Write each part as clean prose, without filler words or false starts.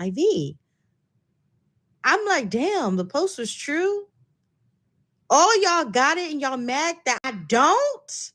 HIV. I'm like, damn, the post was true. All y'all got it and y'all mad that I don't?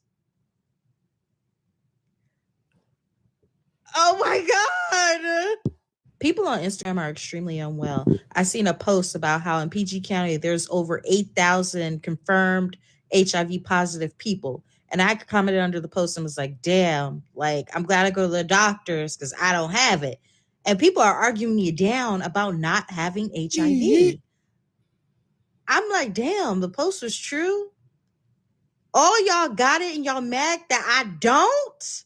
Oh my God. People on Instagram are extremely unwell. I seen a post about how in PG County there's over 8,000 confirmed HIV positive people. And I commented under the post and was like, damn, like, I'm glad I go to the doctors because I don't have it. And people are arguing me down about not having HIV. I'm like, damn, the post was true. All y'all got it and y'all mad that I don't?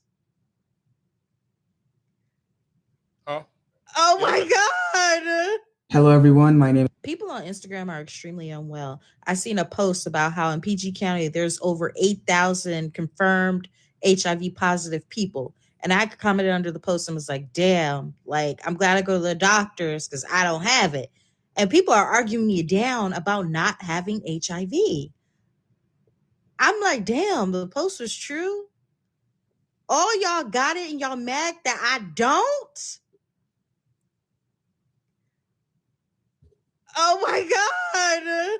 Huh? Oh my God. Hello, everyone. My name People on Instagram are extremely unwell. I seen a post about how in PG County there's over 8,000 confirmed HIV positive people. And I commented under the post and was like, damn, like, I'm glad I go to the doctors because I don't have it. And people are arguing me down about not having HIV. I'm like, damn, the post was true. All y'all got it and y'all mad that I don't? Oh my God.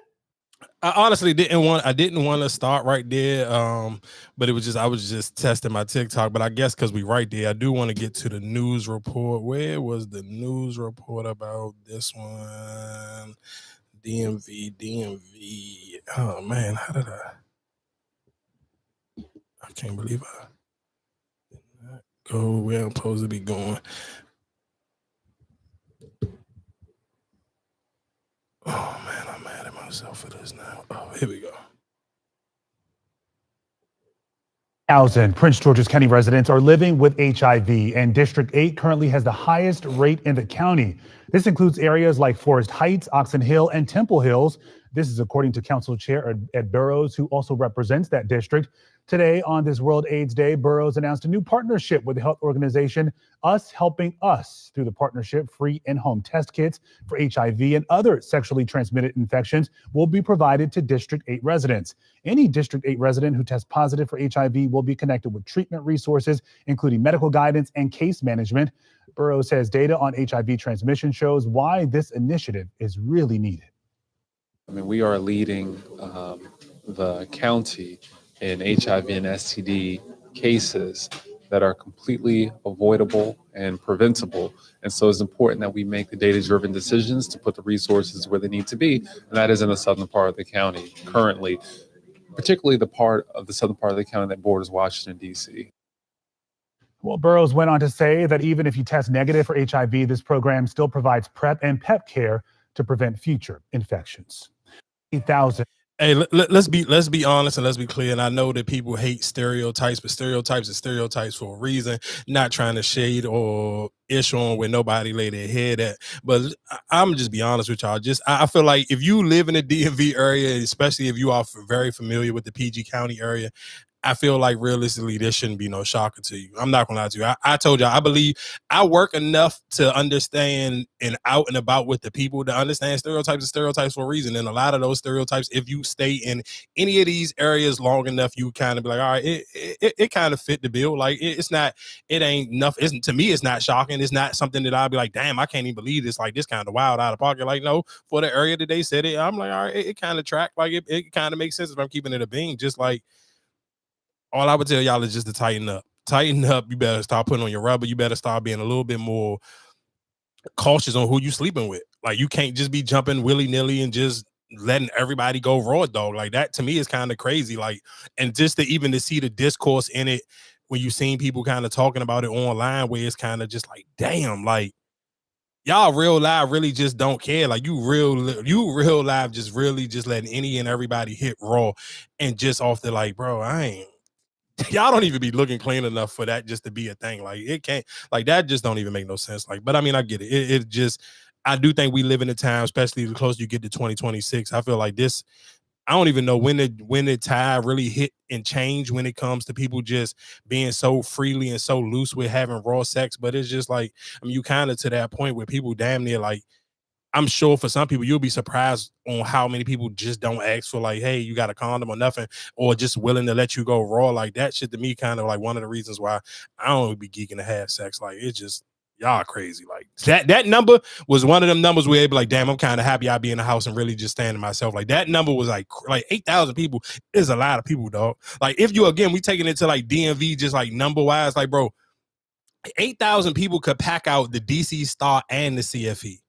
I honestly didn't want to start right there. But it was just I was just testing my TikTok. But I guess because we right there, I do want to get to the news report. Where was the news report about this one? DMV. Oh man, how did I can't believe I did not go where I'm supposed to be going. Oh man, I'm mad at myself for this now. Oh, here we go. 1,000 Prince George's County residents are living with HIV, and District 8 currently has the highest rate in the county. This includes areas like Forest Heights, Oxon Hill, and Temple Hills. This is according to Council Chair Ed Burrows, who also represents that district. Today, on this World AIDS Day, Burrows announced a new partnership with the health organization Us Helping Us. Through the partnership, free in-home test kits for HIV and other sexually transmitted infections will be provided to District 8 residents. Any District 8 resident who tests positive for HIV will be connected with treatment resources, including medical guidance and case management. Burrows says data on HIV transmission shows why this initiative is really needed. I mean, we are leading the county in HIV and STD cases that are completely avoidable and preventable. And so it's important that we make the data-driven decisions to put the resources where they need to be. And that is in the southern part of the county currently, particularly the part of the southern part of the county that borders Washington, D.C. Well, Burrows went on to say that even if you test negative for HIV, this program still provides PrEP and PEP care to prevent future infections. 8,000. Hey, let's be honest and let's be clear. And I know that people hate stereotypes, but stereotypes are stereotypes for a reason. Not trying to shade or issue on where nobody lay their head at. But I'm just be honest with y'all. I feel like if you live in the DMV area, especially if you are very familiar with the PG County area, I feel like realistically, this shouldn't be no shocker to you. I'm not gonna lie to you. I told you, I believe I work enough to understand and out and about with the people to understand stereotypes and stereotypes for a reason. And a lot of those stereotypes, if you stay in any of these areas long enough, you kind of be like, all right, it kind of fit the bill. Like it ain't nothing. To me, it's not shocking. It's not something that I'll be like, damn, I can't even believe this. Like this kind of wild out of pocket. Like no, for the area that they said it, I'm like, all right, it kind of track. Like it kind of makes sense if I'm keeping it a being. Just like. All I would tell y'all is just to tighten up. Tighten up. You better start putting on your rubber. You better start being a little bit more cautious on who you sleeping with. Like you can't just be jumping willy-nilly and just letting everybody go raw dog. Like that to me is kind of crazy. Like, and just to see the discourse in it when you seen people kind of talking about it online where it's kind of just like, damn, like y'all real live really just don't care. Like you real live just really just letting any and everybody hit raw and just off the like, bro, y'all don't even be looking clean enough for that just to be a thing. Like it can't, like that just don't even make no sense. Like, but I mean, I get it. It just, I do think we live in a time, especially the closer you get to 2026. I feel like this, I don't even know when the tide really hit and change when it comes to people just being so freely and so loose with having raw sex. But it's just like, I mean, you kind of to that point where people damn near like, I'm sure for some people, you'll be surprised on how many people just don't ask for like, hey, you got a condom or nothing, or just willing to let you go raw. Like that shit to me kind of like one of the reasons why I don't be geeking to have sex. Like it just, Y'all crazy. Like that number was one of them numbers where it'd be like, damn, I'm kind of happy I'd be in the house and really just standing myself. Like that number was like 8,000 people is a lot of people, dog. Like if you, again, we taking it to like DMV, just like number wise, like bro, 8,000 people could pack out the DC Star and the CFE.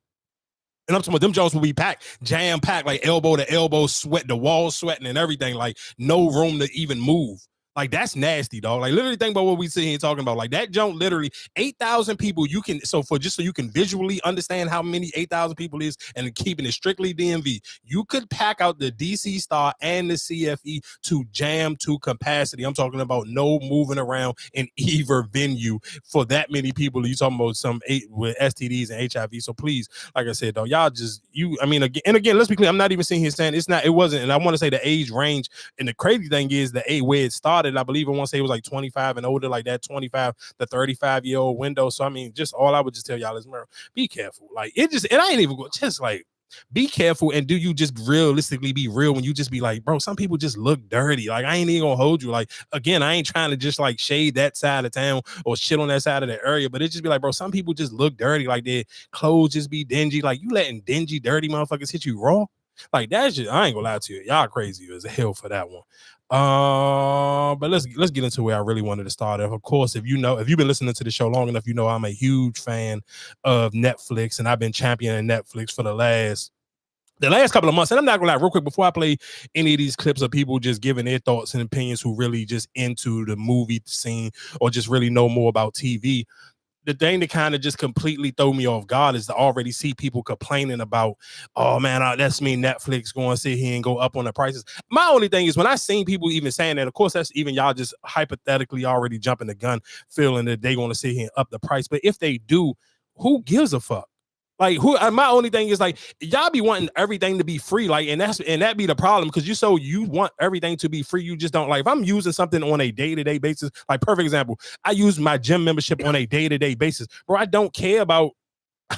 And I'm talking about them Jones will be packed, jam packed, like elbow to elbow, sweat, the walls sweating and everything, like no room to even move. Like that's nasty, dog. Like literally think about what we sit here talking about. Like that jump, literally 8,000 people. You can so you can visually understand how many 8,000 people is, and keeping it strictly DMV, you could pack out the DC Star and the CFE to jam to capacity. I'm talking about no moving around in either venue for that many people. You talking about some 8 with STDs and HIV. So please, like I said, though, y'all just I mean, again, let's be clear. I'm not even sitting here saying it wasn't, and I want to say the age range. And the crazy thing is the age where it started. I believe I want to say it was like 25 and older, like that 25 to 35-year-old window. So I mean, just all I would just tell y'all is, be careful. Like it just, and I ain't even go, just like be careful. And do you just realistically be real when you just be like, bro, some people just look dirty. Like I ain't even gonna hold you. Like again, I ain't trying to just like shade that side of town or shit on that side of the area, but it just be like, bro, some people just look dirty. Like their clothes just be dingy. Like you letting dingy, dirty motherfuckers hit you raw. Like that's just, I ain't gonna lie to you. Y'all crazy as hell for that one. But let's get into where I really wanted to start. Of course, if you've been listening to the show long enough, you know I'm a huge fan of Netflix, and I've been championing Netflix for the last couple of months. And I'm not gonna lie, real quick, before I play any of these clips of people just giving their thoughts and opinions who really just into the movie scene or just really know more about TV. The thing that kind of just completely throw me off guard is to already see people complaining about, oh man, that's me Netflix going to sit here and go up on the prices. My only thing is when I seen people even saying that, of course, that's even y'all just hypothetically already jumping the gun, feeling that they want to sit here and up the price. But if they do, who gives a fuck? Like my only thing is like y'all be wanting everything to be free, like and that be the problem because you want everything to be free. You just don't like if I'm using something on a day-to-day basis. Like perfect example, I use my gym membership on a day-to-day basis, bro. I don't care about.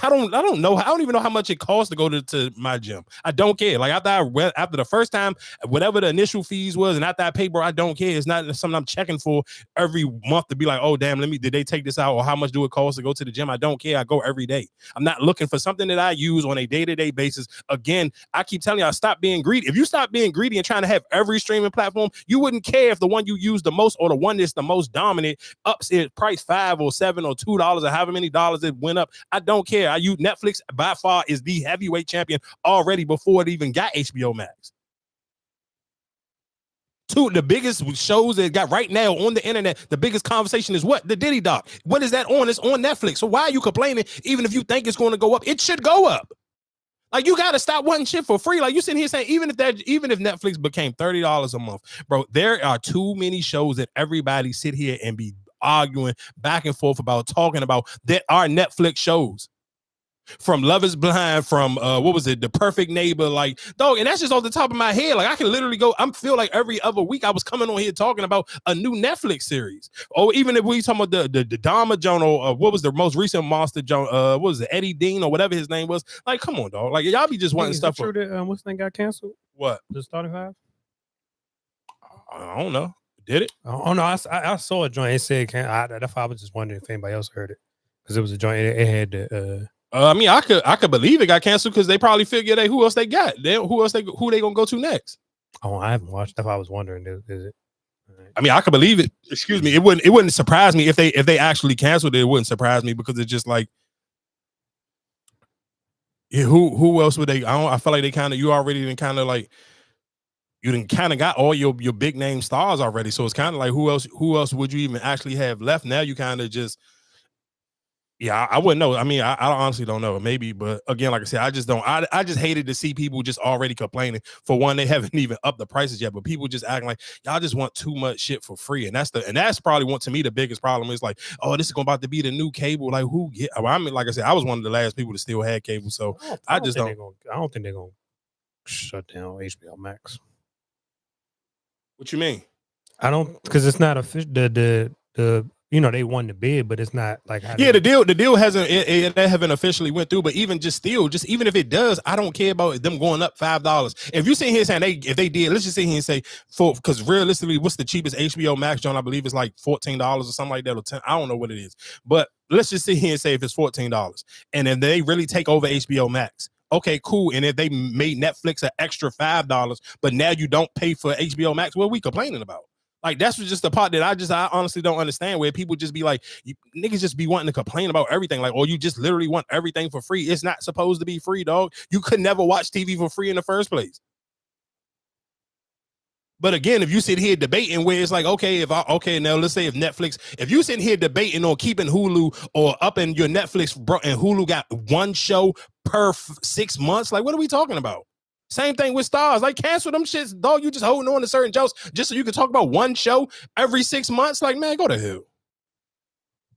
I don't know. I don't even know how much it costs to go to my gym. I don't care. Like after the first time, whatever the initial fees was, and after I paid, bro, I don't care. It's not something I'm checking for every month to be like, oh damn, did they take this out or how much do it cost to go to the gym? I don't care. I go every day. I'm not looking for something that I use on a day-to-day basis. Again, I keep telling y'all, stop being greedy. If you stop being greedy and trying to have every streaming platform, you wouldn't care if the one you use the most or the one that's the most dominant ups its price $5 or $7 or $2 or however many dollars it went up. I don't care. I use Netflix by far is the heavyweight champion already before it even got HBO Max. Two the biggest shows that got right now on the internet, the biggest conversation is what? The Diddy doc. What is that on? It's on Netflix. So why are you complaining? Even if you think it's going to go up, it should go up. Like you got to stop wanting shit for free. Like you sitting here saying, even if Netflix became $30 a month, bro, there are too many shows that everybody sit here and be arguing back and forth about, talking about that are Netflix shows. From Love is Blind, from what was it, The Perfect Neighbor, like dog, and that's just off the top of my head. Like I can literally go, I feel like every other week I was coming on here talking about a new Netflix series. Or even if we talking about the Dharma Journal, what was the most recent Monster Journal, what was it, Eddie Dean or whatever his name was. Like, come on, dog. Like y'all be just wanting stuff. True that what's name got canceled? What? The Starting Five? I don't know. Did it? Oh no, I saw a joint. It said that's why I was just wondering if anybody else heard it. Because it was a joint, it had the I mean, I could believe it got canceled because they probably figured who else they got. Who they gonna go to next? Oh, I haven't watched. That's why I was wondering. Is it? Right. I mean, I could believe it. Excuse me. It wouldn't surprise me if they actually canceled it. It wouldn't surprise me because it's just like, yeah, who else would they? I feel like they kind of you already kind of like you didn't kind of got all your big name stars already. So it's kind of like who else would you even actually have left? Now you kind of just. Yeah, I wouldn't know. I mean, I honestly don't know. Maybe, but again, like I said, I just don't. I just hated to see people just already complaining. For one, they haven't even upped the prices yet, but people just acting like y'all just want too much shit for free, and that's probably what to me the biggest problem is like, oh, this is about to be the new cable. Like who get? I mean, like I said, I was one of the last people to still have cable, so I don't think they're gonna shut down HBO Max. What you mean? I don't, because it's not the they won the bid, but it's not like the deal hasn't they haven't officially went through. But even even if it does, I don't care about them going up $5. If you sit here saying if they did, let's just sit here and say because realistically, what's the cheapest HBO Max, John? I believe it's like $14 or something like that, or $10. I don't know what it is, but let's just sit here and say if it's $14 and then they really take over HBO Max. Okay, cool. And if they made Netflix an extra $5, but now you don't pay for HBO Max, what are we complaining about? Like, that's just the part that I honestly don't understand, where people just be like, niggas just be wanting to complain about everything. Like, or you just literally want everything for free. It's not supposed to be free, dog. You could never watch TV for free in the first place. But again, if you sit here debating where it's like, now let's say if you sit here debating on keeping Hulu or upping your Netflix, and Hulu got one show per 6 months, like, what are we talking about? Same thing with Stars. Like, cancel them shits, dog. You just holding on to certain shows just so you can talk about one show every 6 months. Like, man, go to hell.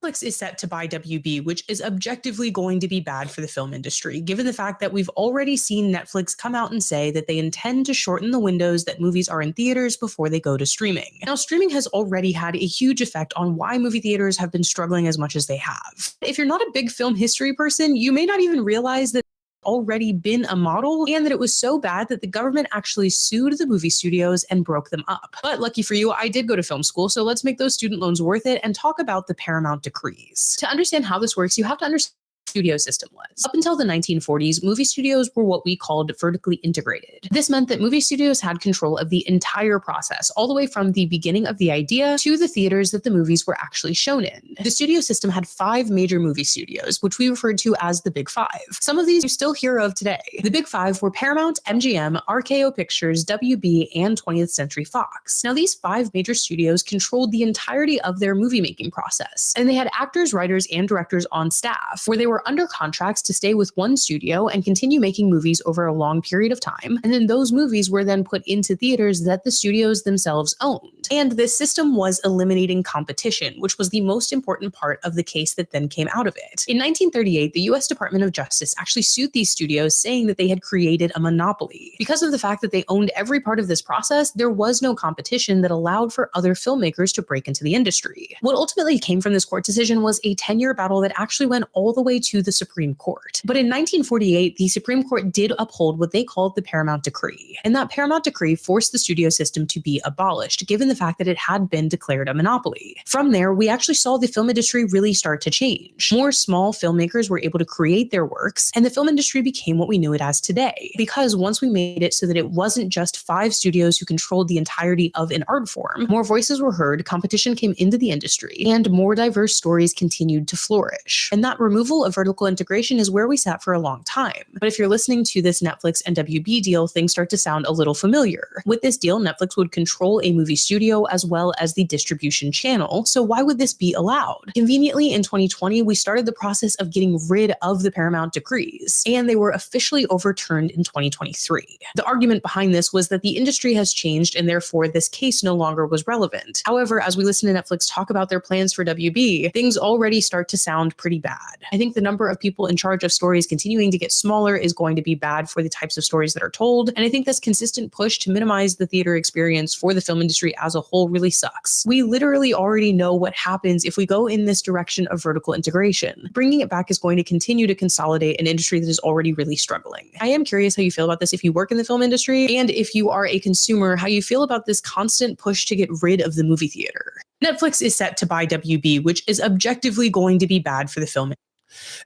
Netflix is set to buy WB, which is objectively going to be bad for the film industry, given the fact that we've already seen Netflix come out and say that they intend to shorten the windows that movies are in theaters before they go to streaming. Now, streaming has already had a huge effect on why movie theaters have been struggling as much as they have. If you're not a big film history person, you may not even realize that already been a model, and that it was so bad that the government actually sued the movie studios and broke them up. But lucky for you, I did go to film school, so let's make those student loans worth it and talk about the Paramount decrees. To understand how this works, you have to understand studio system was. Up until the 1940s, movie studios were what we called vertically integrated. This meant that movie studios had control of the entire process, all the way from the beginning of the idea to the theaters that the movies were actually shown in. The studio system had 5 major movie studios, which we referred to as the Big Five. Some of these you still hear of today. The Big Five were Paramount, MGM, RKO Pictures, WB, and 20th Century Fox. Now, these 5 major studios controlled the entirety of their movie-making process, and they had actors, writers, and directors on staff, where they were under contracts to stay with one studio and continue making movies over a long period of time. And then those movies were then put into theaters that the studios themselves owned. And this system was eliminating competition, which was the most important part of the case that then came out of it. In 1938, the US Department of Justice actually sued these studios, saying that they had created a monopoly. Because of the fact that they owned every part of this process, there was no competition that allowed for other filmmakers to break into the industry. What ultimately came from this court decision was a 10-year battle that actually went all the way to the Supreme Court. But in 1948, the Supreme Court did uphold what they called the Paramount Decree. And that Paramount Decree forced the studio system to be abolished, given the fact that it had been declared a monopoly. From there, we actually saw the film industry really start to change. More small filmmakers were able to create their works, and the film industry became what we knew it as today. Because once we made it so that it wasn't just 5 studios who controlled the entirety of an art form, more voices were heard, competition came into the industry, and more diverse stories continued to flourish. And that removal of vertical integration is where we sat for a long time. But if you're listening to this Netflix and WB deal, things start to sound a little familiar. With this deal, Netflix would control a movie studio as well as the distribution channel. So why would this be allowed? Conveniently, in 2020, we started the process of getting rid of the Paramount decrees, and they were officially overturned in 2023. The argument behind this was that the industry has changed, and therefore this case no longer was relevant. However, as we listen to Netflix talk about their plans for WB, things already start to sound pretty bad. I think the number of people in charge of stories continuing to get smaller is going to be bad for the types of stories that are told. And I think this consistent push to minimize the theater experience for the film industry as a whole really sucks. We literally already know what happens if we go in this direction of vertical integration. Bringing it back is going to continue to consolidate an industry that is already really struggling. I am curious how you feel about this if you work in the film industry, and if you are a consumer, how you feel about this constant push to get rid of the movie theater. Netflix is set to buy WB, which is objectively going to be bad for the film.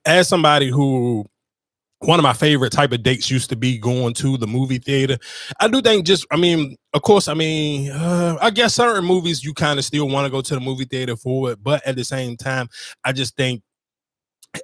As somebody who, one of my favorite type of dates used to be going to the movie theater, I do think I guess certain movies you kind of still want to go to the movie theater for it, but at the same time, I just think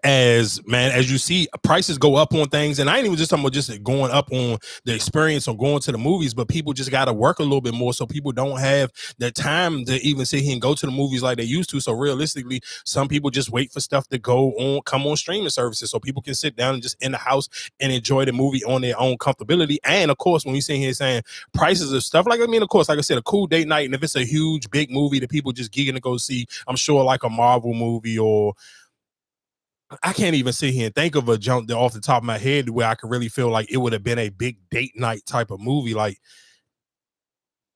as you see prices go up on things, and I ain't even just talking about just going up on the experience on going to the movies, but people just got to work a little bit more, so people don't have the time to even sit here and go to the movies like they used to. So realistically, some people just wait for stuff to come on streaming services, so people can sit down and just in the house and enjoy the movie on their own comfortability. And of course, when we sit here saying prices of stuff, of course, like I said, a cool date night, and if it's a huge big movie that people just geeking to go see, I'm sure like a Marvel movie, or I can't even sit here and think of a jump off the top of my head where I could really feel like it would have been a big date night type of movie. Like,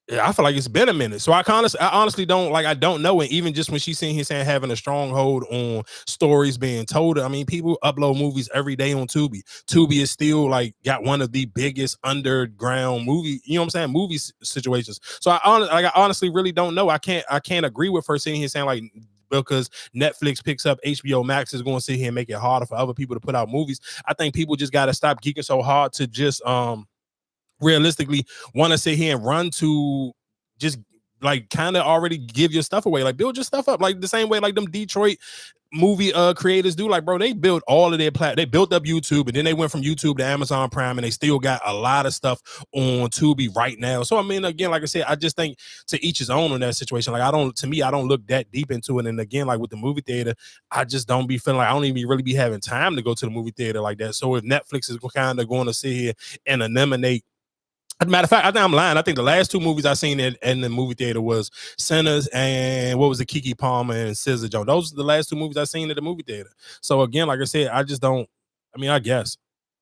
yeah, I feel like it's been a minute. So I honestly don't know. And even just when she's sitting here saying having a stronghold on stories being told, I mean, people upload movies every day on Tubi. Tubi is still like got one of the biggest underground movie, movie situations. So I honestly really don't know. I can't agree with her sitting here saying like because Netflix picks up HBO Max is going to sit here and make it harder for other people to put out movies. I think people just got to stop geeking so hard to just realistically want to sit here and run to just like kind of already give your stuff away, like build your stuff up like the same way like them Detroit movie creators do. Like, bro, they built all of their they built up YouTube, and then they went from YouTube to Amazon Prime, and they still got a lot of stuff on Tubi right now. So I mean, again, like I said, I just think to each his own in that situation. Like, I don't look that deep into it. And again, like with the movie theater, I just don't be feeling like I don't even really be having time to go to the movie theater like that. So if Netflix is kind of going to sit here and eliminate, as a matter of fact, I think I'm lying. I think the last two movies I seen in the movie theater was Sinners and what was it, Keke Palmer and Scissor Jones. Those are the last two movies I seen at the movie theater. So again, like I said, I just don't. I mean, I guess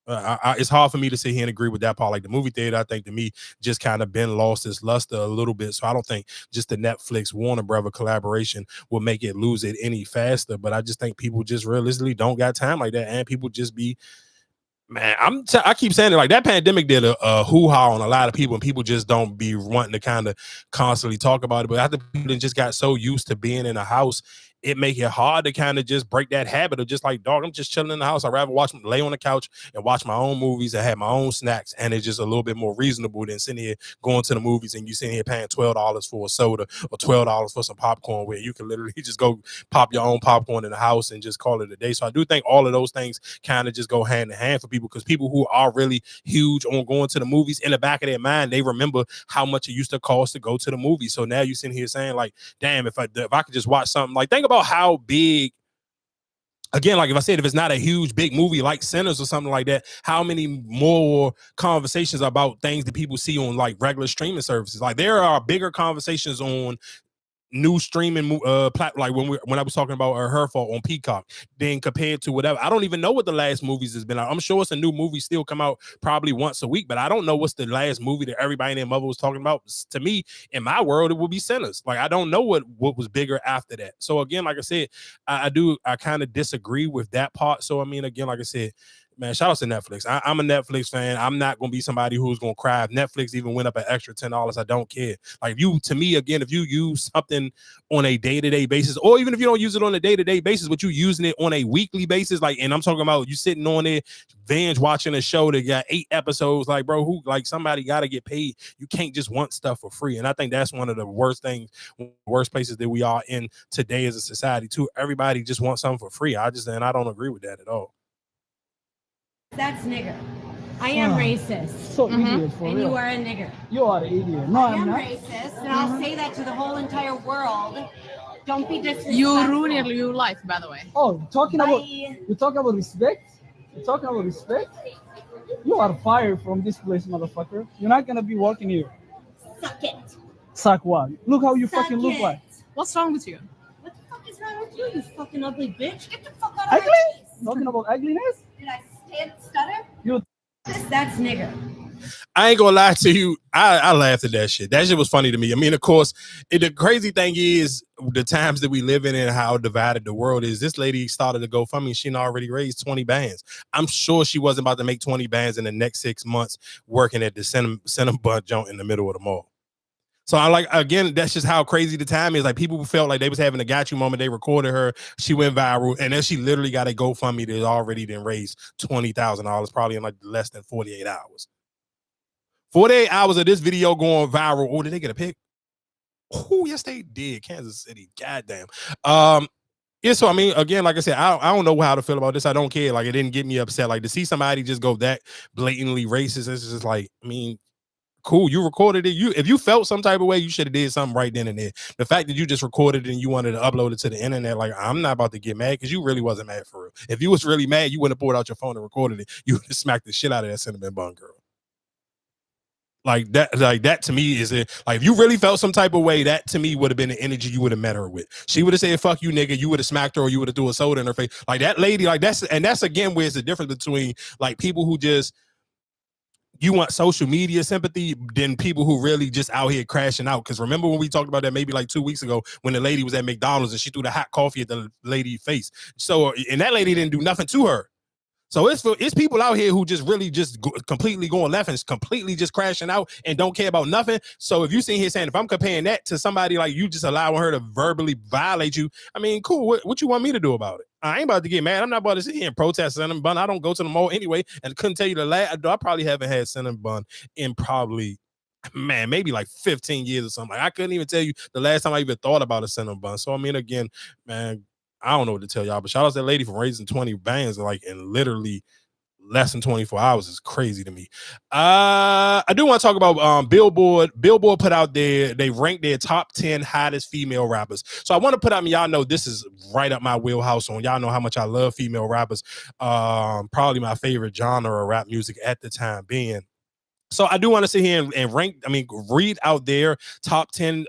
it's hard for me to sit here and agree with that part. Like the movie theater, I think to me just kind of been lost its luster a little bit. So I don't think just the Netflix Warner Brother collaboration will make it lose it any faster. But I just think people just realistically don't got time like that, and people just be. Man, I keep saying it, like that pandemic did a hoo-ha on a lot of people, and people just don't be wanting to kind of constantly talk about it. But after people just got so used to being in a house, it make it hard to kind of just break that habit of just like, dog, I'm just chilling in the house. I'd rather lay on the couch and watch my own movies and have my own snacks, and it's just a little bit more reasonable than sitting here going to the movies and you sitting here paying $12 for a soda or $12 for some popcorn, where you can literally just go pop your own popcorn in the house and just call it a day. So I do think all of those things kind of just go hand in hand for people, because people who are really huge on going to the movies, in the back of their mind, they remember how much it used to cost to go to the movies. So now you sitting here saying like, damn, if I could just watch something, like think about how big, again, like if I said, if it's not a huge big movie like Sinners or something like that, how many more conversations about things that people see on like regular streaming services? Like there are bigger conversations on new streaming like when I was talking about Her Fault on Peacock, then compared to whatever. I don't even know what the last movies has been out. I'm sure it's a new movie still come out probably once a week, but I don't know what's the last movie that everybody and their mother was talking about. To me, in my world, it would be Sinners. Like I don't know what was bigger after that. So again, like I said, I kind of disagree with that part. So I mean, again, like I said, man, shout out to Netflix. I'm a Netflix fan. I'm not going to be somebody who's going to cry if Netflix even went up an extra $10. I don't care. Like if you use something on a day-to-day basis, or even if you don't use it on a day-to-day basis, but you using it on a weekly basis, like, and I'm talking about you sitting on there, binge watching a show that got 8 episodes, like, bro, somebody got to get paid. You can't just want stuff for free. And I think that's one of the worst places that we are in today as a society too. Everybody just wants something for free. I don't agree with that at all. That's nigger. I am racist. So idiot for and real. you are a nigger. You are an idiot. No, I I'm am not. racist, and I'll say that to the whole entire world. Don't be disrespectful. You ruin your life, by the way. Oh, you talking about respect? You're talking about respect? You are fired from this place, motherfucker. You're not gonna be working here. Suck it. Suck what? Look how you Suck fucking look it. like. What's wrong with you? What the fuck is wrong with you, you fucking ugly bitch? Get the fuck out of my Ugly? face. Talking about ugliness? Did I stutter? You. That's nigger. I ain't gonna lie to you. I laughed at that shit. That shit was funny to me. I mean, of course, the crazy thing is the times that we live in and how divided the world is. This lady started to GoFundMe. She already raised 20 bands. I'm sure she wasn't about to make 20 bands in the next 6 months working at the Cinnabon joint in the middle of the mall. So I like, again, that's just how crazy the time is. Like people felt like they was having a got you moment. They recorded her. She went viral. And then she literally got a GoFundMe that already then raised $20,000 probably in like less than 48 hours. 48 hours of this video going viral. Oh, did they get a pick? Oh, yes, they did. Kansas City. Goddamn. Yeah, so I mean, again, like I said, I don't know how to feel about this. I don't care. Like it didn't get me upset. Like to see somebody just go that blatantly racist, it's just like, I mean, cool, you recorded it. If you felt some type of way, you should have did something right then and there. The fact that you just recorded it and you wanted to upload it to the internet, like I'm not about to get mad because you really wasn't mad for real. If you was really mad, you wouldn't have pulled out your phone and recorded it. You would have smacked the shit out of that cinnamon bun girl. Like that to me is it. Like if you really felt some type of way, that to me would have been the energy you would have met her with. She would have said, "Fuck you, nigga." You would have smacked her, or you would have threw a soda in her face. Like that lady, like that's again where it's the difference between like people who just you want social media sympathy than people who really just out here crashing out. Because remember when we talked about that maybe like 2 weeks ago when the lady was at McDonald's and she threw the hot coffee at the lady's face. So and that lady didn't do nothing to her. So it's people out here who just really just completely going left and completely just crashing out and don't care about nothing. So if you sitting here saying, if I'm comparing that to somebody like you just allowing her to verbally violate you, I mean, cool. What you want me to do about it? I ain't about to get mad. I'm not about to sit here and protest cinnamon bun. I don't go to the mall anyway, and couldn't tell you the last. I probably haven't had cinnamon bun in probably, man, maybe like 15 years or something. Like, I couldn't even tell you the last time I even thought about a cinnamon bun. So I mean, again, man, I don't know what to tell y'all, but shout out to that lady for raising 20 bands like in literally less than 24 hours is crazy to me. I do want to talk about Billboard. Billboard put out they ranked their top 10 hottest female rappers. So I want to put out, y'all know this is right up my wheelhouse on. Y'all know how much I love female rappers. Probably my favorite genre of rap music at the time being. So I do want to sit here and rank, read out their top 10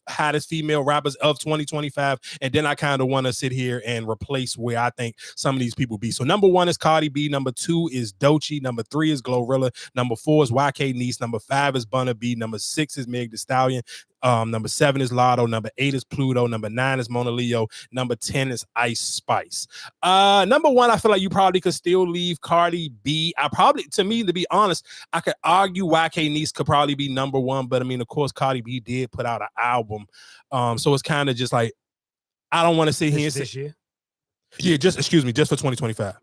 hottest female rappers of 2025. And then I kind of want to sit here and replace where I think some of these people be. So number 1 is Cardi B. Number 2 is Doechii. Number 3 is Glorilla. Number 4 is YK Nice. Number 5 is Burna B. Number 6 is Meg Thee Stallion. Number 7 is Lotto. Number 8 is Pluto. Number 9 is Mona Leo. Number 10 is Ice Spice. Number 1, I feel like you probably could still leave Cardi B. To be honest, I could argue YK Nice could probably be number 1, but of course, Cardi B did put out an album. So it's kind of just like, I don't want to sit here and this year. Yeah, just for 2025.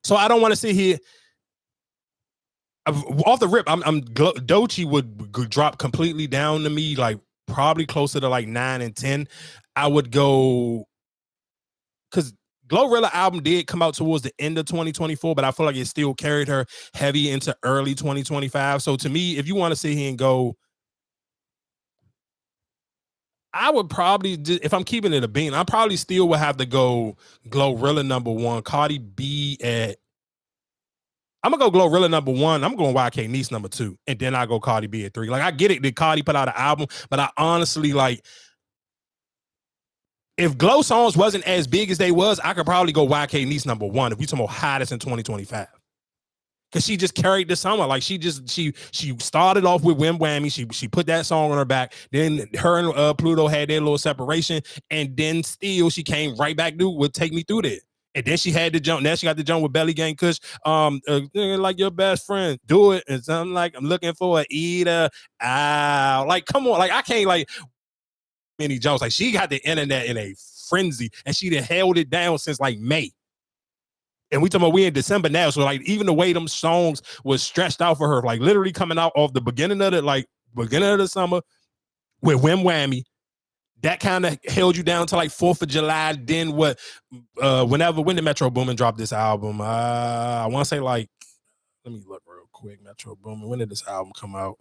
So I don't want to sit here. Off the rip, Doechii would drop completely down to me, like probably closer to like 9 and 10. I would go because Glorilla album did come out towards the end of 2024, but I feel like it still carried her heavy into early 2025. So to me, if you want to sit here and go, I would probably, if I'm keeping it a bean, I probably still would have to go Glorilla number 1, Cardi B at. I'm gonna go Glorilla number 1. I'm going YK Nice number 2, and then I go Cardi B at 3. Like, I get it that Cardi put out an album, but I honestly like, if Glow songs wasn't as big as they was, I could probably go YK Nice number 1 if we talking about hottest in 2025. Cause she just carried the summer. Like she started off with Wham Whammy. She put that song on her back. Then her and Pluto had their little separation, and then still she came right back to would Take Me Through There. And then she had to jump. Now she got the jump with Belly Gang Kush. Like your best friend, do it. And something like, I'm looking for a eater. Ow. Like, come on. Like, I can't like many jumps. Like, she got the internet in a frenzy, and she done held it down since like May. And we talking about we in December now. So like, even the way them songs was stretched out for her, like literally coming out of the beginning of the summer with Wham Whammy. That kind of held you down to like 4th of July. Then when the Metro Boomin dropped this album, I want to say like, let me look real quick. Metro Boomin, when did this album come out?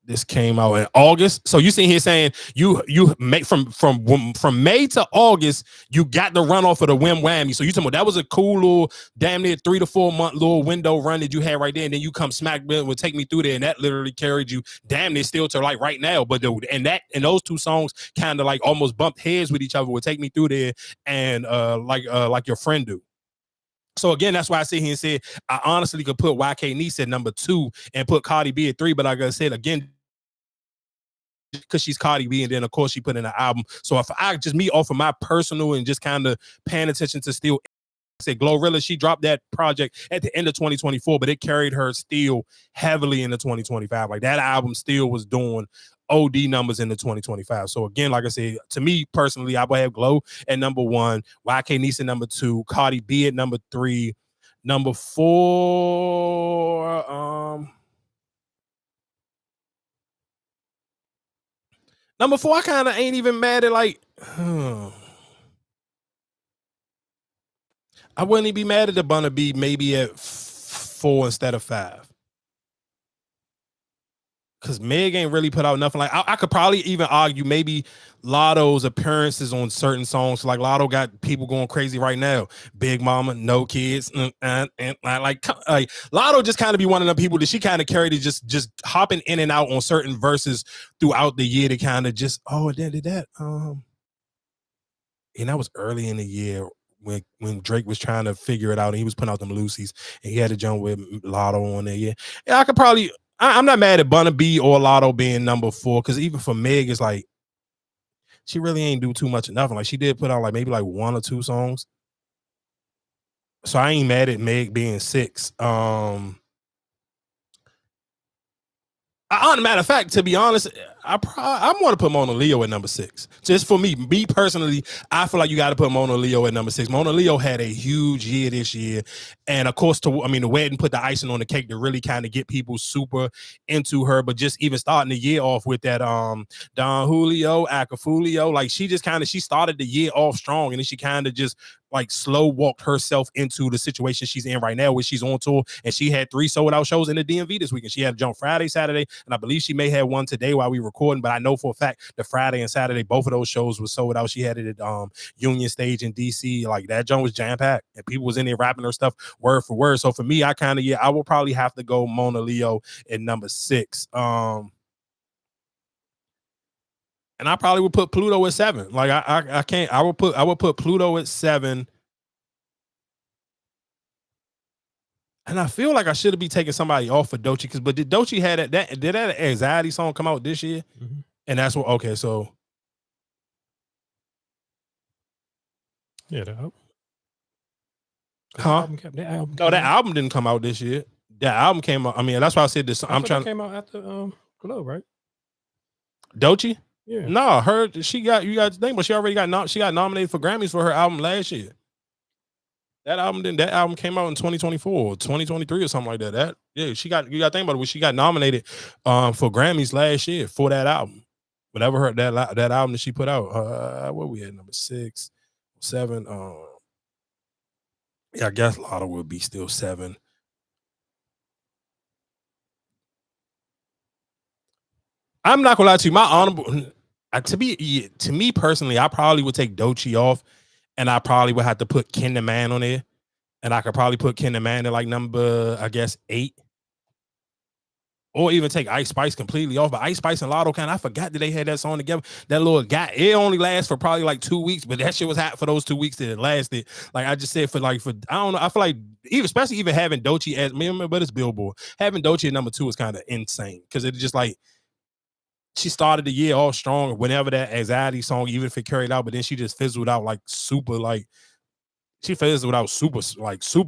This came out in August. So you sitting here saying you make from May to August, you got the run off of the Wham Whammy. So you talking about that was a cool little damn near 3 to 4 month little window run that you had right there, and then you come smack would Take Me Through There, and that literally carried you damn near still to like right now. But and those two songs kind of like almost bumped heads with each other with Take Me Through There and like Your Friend Do. So again, that's why I sit here and say I honestly could put YK Nice at number 2 and put Cardi B at 3. But like I said again, because she's Cardi B, and then of course she put in an album. So if I just me off of my personal and just kind of paying attention to still say Glorilla, she dropped that project at the end of 2024, but it carried her still heavily into 2025. Like that album still was doing OD numbers into 2025. So again, like I said, to me personally, I would have Glow at number 1, YK Nice at number 2, Cardi B at number 3, number 4. Number 4, I kind of ain't even mad at like. I wouldn't even be mad at the Burna B maybe at 4 instead of 5. Because Meg ain't really put out nothing. Like I could probably even argue maybe Lotto's appearances on certain songs. Like Lotto got people going crazy right now. Big Mama, No Kids, and like Lotto just kind of be one of the people that she kind of carried it just hopping in and out on certain verses throughout the year to kind of just and then did that. And that was early in the year when Drake was trying to figure it out and he was putting out them Lucy's and he had to jump with Lotto on there. Yeah, I could probably. I'm not mad at Burna B or Lotto being number 4 because even for Meg, it's like she really ain't do too much of nothing. Like she did put out like maybe like 1 or 2 songs. So I ain't mad at Meg being 6. On a matter of fact, to be honest, I want to put Mona Leo at number 6. Just for me personally, I feel like you got to put Mona Leo at number 6. Mona Leo had a huge year this year, and of course, the wedding put the icing on the cake to really kind of get people super into her. But just even starting the year off with that Don Julio, Acafulio, like she started the year off strong, and then she kind of just like slow walked herself into the situation she's in right now, where she's on tour, and she had 3 sold out shows in the DMV this weekend. She had a jump Friday, Saturday, and I believe she may have one today while we recording, but I know for a fact the Friday and Saturday, both of those shows were sold out. She had it at Union Stage in DC. Like that joint was jam-packed, and people was in there rapping her stuff word for word. So for me, I will probably have to go Mona Leo at number 6. And I probably would put Pluto at 7. Like I can't. I would put Pluto at 7. And I feel like I should be taking somebody off for Doechii, but did Doechii had did that anxiety song come out this year? Mm-hmm. And that's what. Okay, so yeah, the album. Huh? That album didn't come out this year. That album came out. I mean, that's why I said this. I'm trying. Came out after Glow, right? Doechii? Yeah. No, she got the thing, but she already got nominated for Grammys for her album last year. That album came out in 2024, 2023 or something like that. You got to think about it. She got nominated for Grammys last year for that album. Whatever that album that she put out. What we had, number 6, 7. I guess Lotto would be still 7. I'm not gonna lie to you. My honorable, to me personally, I probably would take Doechii off, and I probably would have to put Ken the Man on there, and I could probably put Ken the Man at like number, I guess, 8, or even take Ice Spice completely off. But Ice Spice and Lotto, I forgot that they had that song together. That little guy, it only lasts for probably like 2 weeks, but that shit was hot for those 2 weeks that it lasted. Like I just said, for I don't know, I feel like especially even having Doechii as, but it's Billboard, having Doechii at number 2 is kind of insane, because it's just like, she started the year all strong whenever that anxiety song, even if it carried out, but then she just fizzled out like super, like she fizzled out super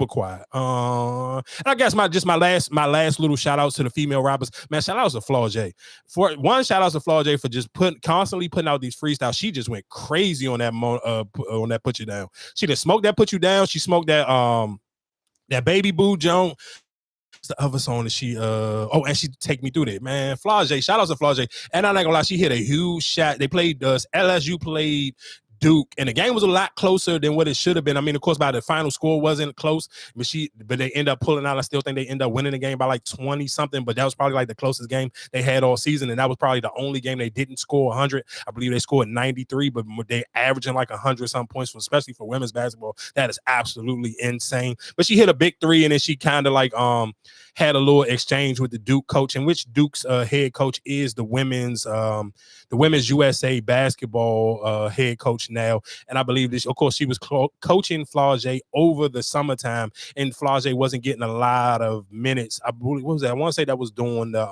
quiet. And I guess my last little shout outs to the female rappers, man. Shout outs to Flaw J. Shout outs to Flaw J for just constantly putting out these freestyles. She just went crazy on that Put You Down. She just smoked that Put You Down. She smoked that Baby Boo Joan. The other song that she and she Take Me Through That, man. Flau'jae, shout out to Flau'jae. And I'm not gonna lie, she hit a huge shot. They played LSU played Duke, and the game was a lot closer than what it should have been. I mean, of course, by the final score wasn't close, but they end up pulling out. I still think they end up winning the game by like 20 something, but that was probably like the closest game they had all season, and that was probably the only game they didn't score 100. I believe they scored 93, but they averaging like 100 some points, especially for women's basketball. That is absolutely insane. But she hit a big 3, and then she kind of like had a little exchange with the Duke coach, in which Duke's head coach is the women's USA basketball head coach now. And I believe this, of course, she was coaching Flau'jae over the summertime, and Flau'jae wasn't getting a lot of minutes. I believe, what was that? I want to say that was doing the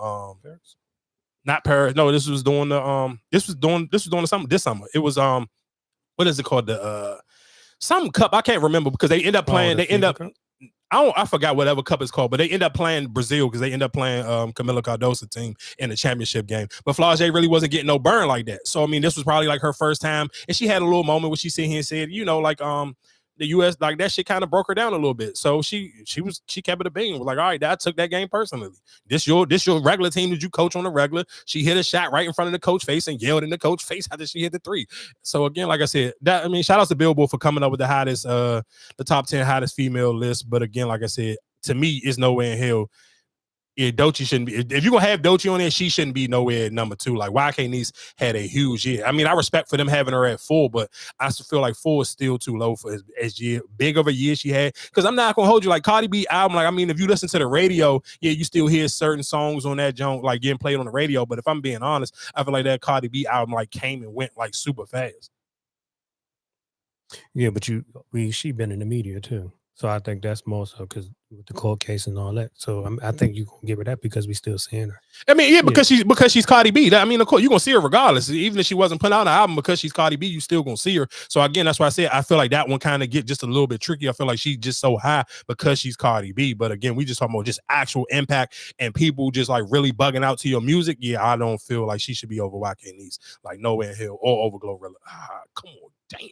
not Paris. No, this was doing the this was doing the summer. This summer, it was what is it called? The some cup. I can't remember, because they end up playing. They end up. I forgot whatever cup it's called, but they end up playing Brazil, because they end up playing Camila Cardoso team in the championship game. But Flau'jae really wasn't getting no burn like that. So I mean, this was probably like her first time, and she had a little moment where she sit here and said, like the US, like that shit kind of broke her down a little bit. So she kept it a being. Was like, all right, I took that game personally. This your regular team that you coach on the regular. She hit a shot right in front of the coach face and yelled in the coach face after she hit the 3. So again, like I said, shout out to Billboard for coming up with the top 10 hottest female list. But again, like I said, to me, it's nowhere in hell. Yeah, Doechii shouldn't be. If you're gonna have Doechii on there, she shouldn't be nowhere at number 2. Like YK Nice had a huge year. I mean, I respect for them having her at 4, but I still feel like 4 is still too low for as big of a year she had. Because I'm not gonna hold you, like Cardi B album. Like, I mean, if you listen to the radio, yeah, you still hear certain songs on that joint like getting played on the radio. But if I'm being honest, I feel like that Cardi B album like came and went like super fast. Yeah, but she been in the media too. So I think that's more so because with the court case and all that. So I think you're gonna give her that because we still seeing her. I mean, yeah, because she's Cardi B. I mean, of course, you're gonna see her regardless. Even if she wasn't putting out an album, because she's Cardi B, you still gonna see her. So again, that's why I said I feel like that one kind of get just a little bit tricky. I feel like she's just so high because she's Cardi B. But again, we just talking about just actual impact and people just like really bugging out to your music. Yeah, I don't feel like she should be over YKNees, like Nowhere in Hell or over Glorilla. Come on, damn.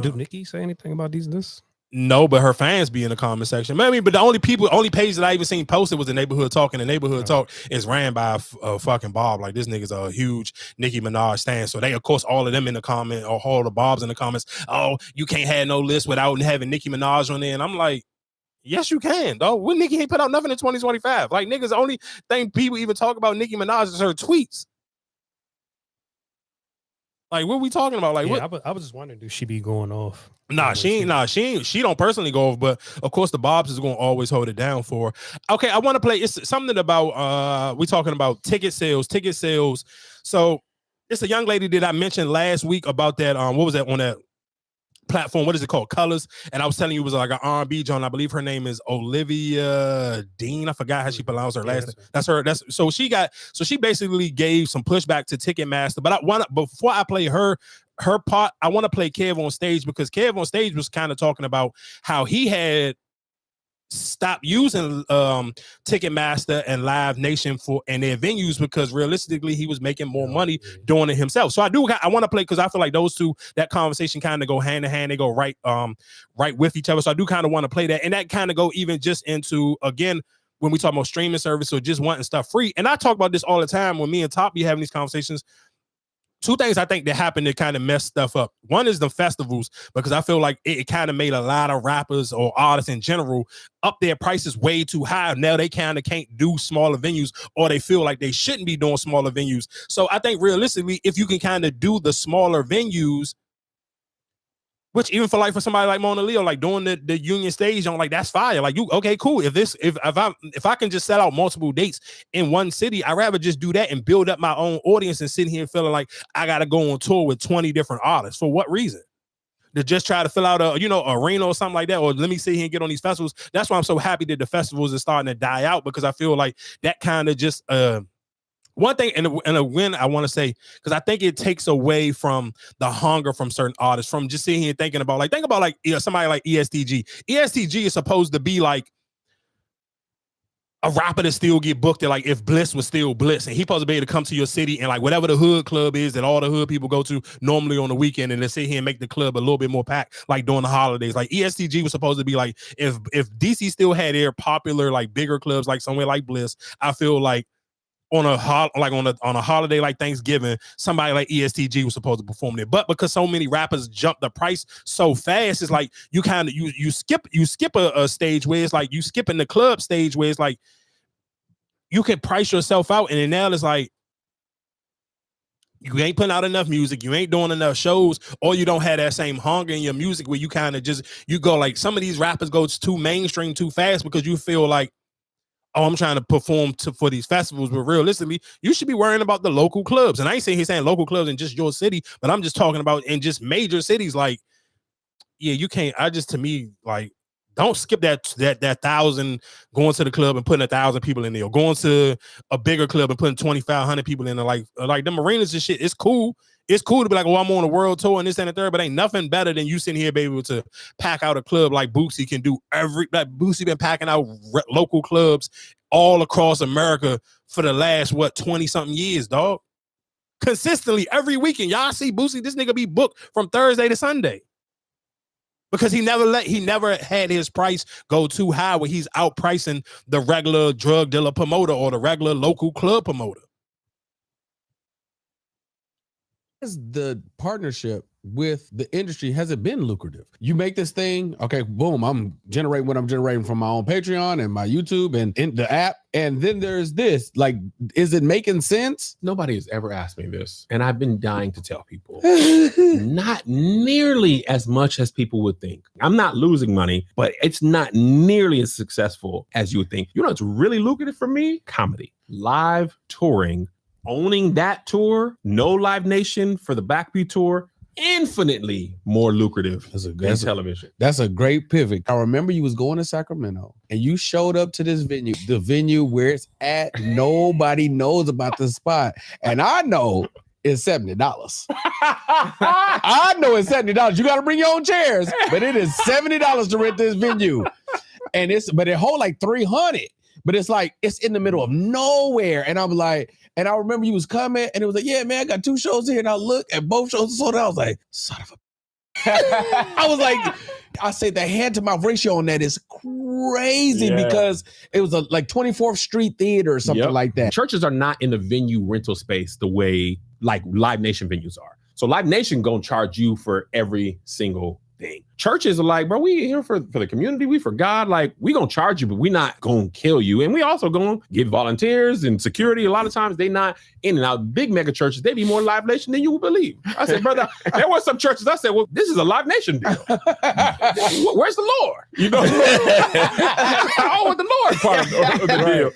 Did Nikki say anything about these lists? No, but her fans be in the comment section. I mean, but the only page that I even seen posted was the Neighborhood Talk, and the Neighborhood Talk is ran by a fucking Bob. Like, this nigga's a huge Nicki Minaj stan. So they, of course, all of them in the comment, or all the Bobs in the comments, oh, you can't have no list without having Nicki Minaj on there. And I'm like, yes, you can, though. When Nicki ain't put out nothing in 2025. Like, niggas, the only thing people even talk about Nicki Minaj is her tweets. Like, what are we talking about? Like, yeah, what? I was just wondering, do she be going off? Nah, she don't personally go off, but of course the Bobs is gonna always hold it down for her. Okay, I want to play. It's something about we talking about ticket sales. So it's a young lady that I mentioned last week about that. What was that on that platform? What is it called? Colors. And I was telling you it was like an R&B John. I believe her name is Olivia Dean. I forgot how she pronounced her last name. That's her. So she basically gave some pushback to Ticketmaster. But before I play her part, I want to play Kev on Stage, because Kev on Stage was kind of talking about how he had stopped using Ticketmaster and Live Nation and their venues because realistically he was making more money doing it himself. So I want to play, because I feel like those two, that conversation kind of go hand in hand. They go right with each other. So I do kind of want to play that, and that kind of go even just into, again, when we talk about streaming service or just wanting stuff free. And I talk about this all the time when me and Top be having these conversations. Two things I think that happened that kind of messed stuff up. One is the festivals, because I feel like it kind of made a lot of rappers or artists in general up their prices way too high. Now they kind of can't do smaller venues, or they feel like they shouldn't be doing smaller venues. So I think realistically, if you can kind of do the smaller venues, which even for somebody like Mona Leo, like doing the Union Stage on, like, that's fire. Like, you, okay, cool. If I can just set out multiple dates in one city, I'd rather just do that and build up my own audience and sitting here feeling like I got to go on tour with 20 different artists. For what reason? To just try to fill out a arena or something like that, or let me sit here and get on these festivals. That's why I'm so happy that the festivals are starting to die out, because I feel like that kind of just one thing, and a win, I want to say, because I think it takes away from the hunger from certain artists, from just sitting here thinking about somebody like ESTG. ESTG is supposed to be like a rapper that still get booked at, like, if Bliss was still Bliss, and he supposed to be able to come to your city and like whatever the hood club is that all the hood people go to normally on the weekend, and they sit here and make the club a little bit more packed, like during the holidays. Like, ESTG was supposed to be like, if DC still had their popular, like, bigger clubs, like somewhere like Bliss, I feel like on a holiday like Thanksgiving, somebody like ESTG was supposed to perform there. But because so many rappers jump the price so fast, it's like you kind of you skip a stage where it's like you skipping the club stage where it's like you can price yourself out, and then now it's like you ain't putting out enough music, you ain't doing enough shows, or you don't have that same hunger in your music where you kind of just you go, like, some of these rappers go too mainstream too fast because you feel like, oh, I'm trying to perform for these festivals, but realistically, you should be worrying about the local clubs. And I ain't saying local clubs in just your city, but I'm just talking about in just major cities. Like, yeah, you can't. To me, like, don't skip that 1,000 going to the club and putting 1,000 people in there, or going to a bigger club and putting 2,500 people in there. Like them arenas and shit. It's cool. It's cool to be like, oh, I'm on a world tour and this and the third, but ain't nothing better than you sitting here, be able to pack out a club like Boosie can do. Boosie been packing out local clubs all across America for the last 20 something years, dog. Consistently every weekend, y'all see Boosie. This nigga be booked from Thursday to Sunday because he never had his price go too high where he's outpricing the regular drug dealer promoter or the regular local club promoter. The partnership with the industry hasn't been lucrative. You make this thing, okay, boom, I'm generating what I'm generating from my own Patreon and my YouTube and in the app, and then there's this. Like, is it making sense? Nobody has ever asked me this, and I've been dying to tell people. Not nearly as much as people would think. I'm not losing money, but it's not nearly as successful as you would think. You know what's really lucrative for me? Comedy. Live touring. Owning that tour, no Live Nation for the Backbeat tour. infinitely more lucrative than television. That's a great pivot. I remember you was going to Sacramento and you showed up to this venue, the venue where it's at. Nobody knows about the spot. And I know it's $70. I know it's $70. You got to bring your own chairs, but it is $70 to rent this venue. And but it hold like 300. But it's like, it's in the middle of nowhere. And I'm like, and I remember you was coming and it was like, yeah, man, I got 2 shows here. And I look at both shows sold out. I was like, son of a. I was like, I say the hand to mouth ratio on that is crazy because it was a like 24th Street Theater or something like that. Churches are not in the venue rental space the way like Live Nation venues are. So Live Nation gonna charge you for every single thing. Churches are like, bro, we here for the community, we for God. Like, we gonna charge you, but we not gonna kill you. And we also gonna get volunteers and security. A lot of times they not in and out. Big mega churches, they be more Live Nation than you would believe. I said, brother, there were some churches, I said, well, this is a Live Nation deal. Where's the Lord? You know, oh, with the Lord part of the deal.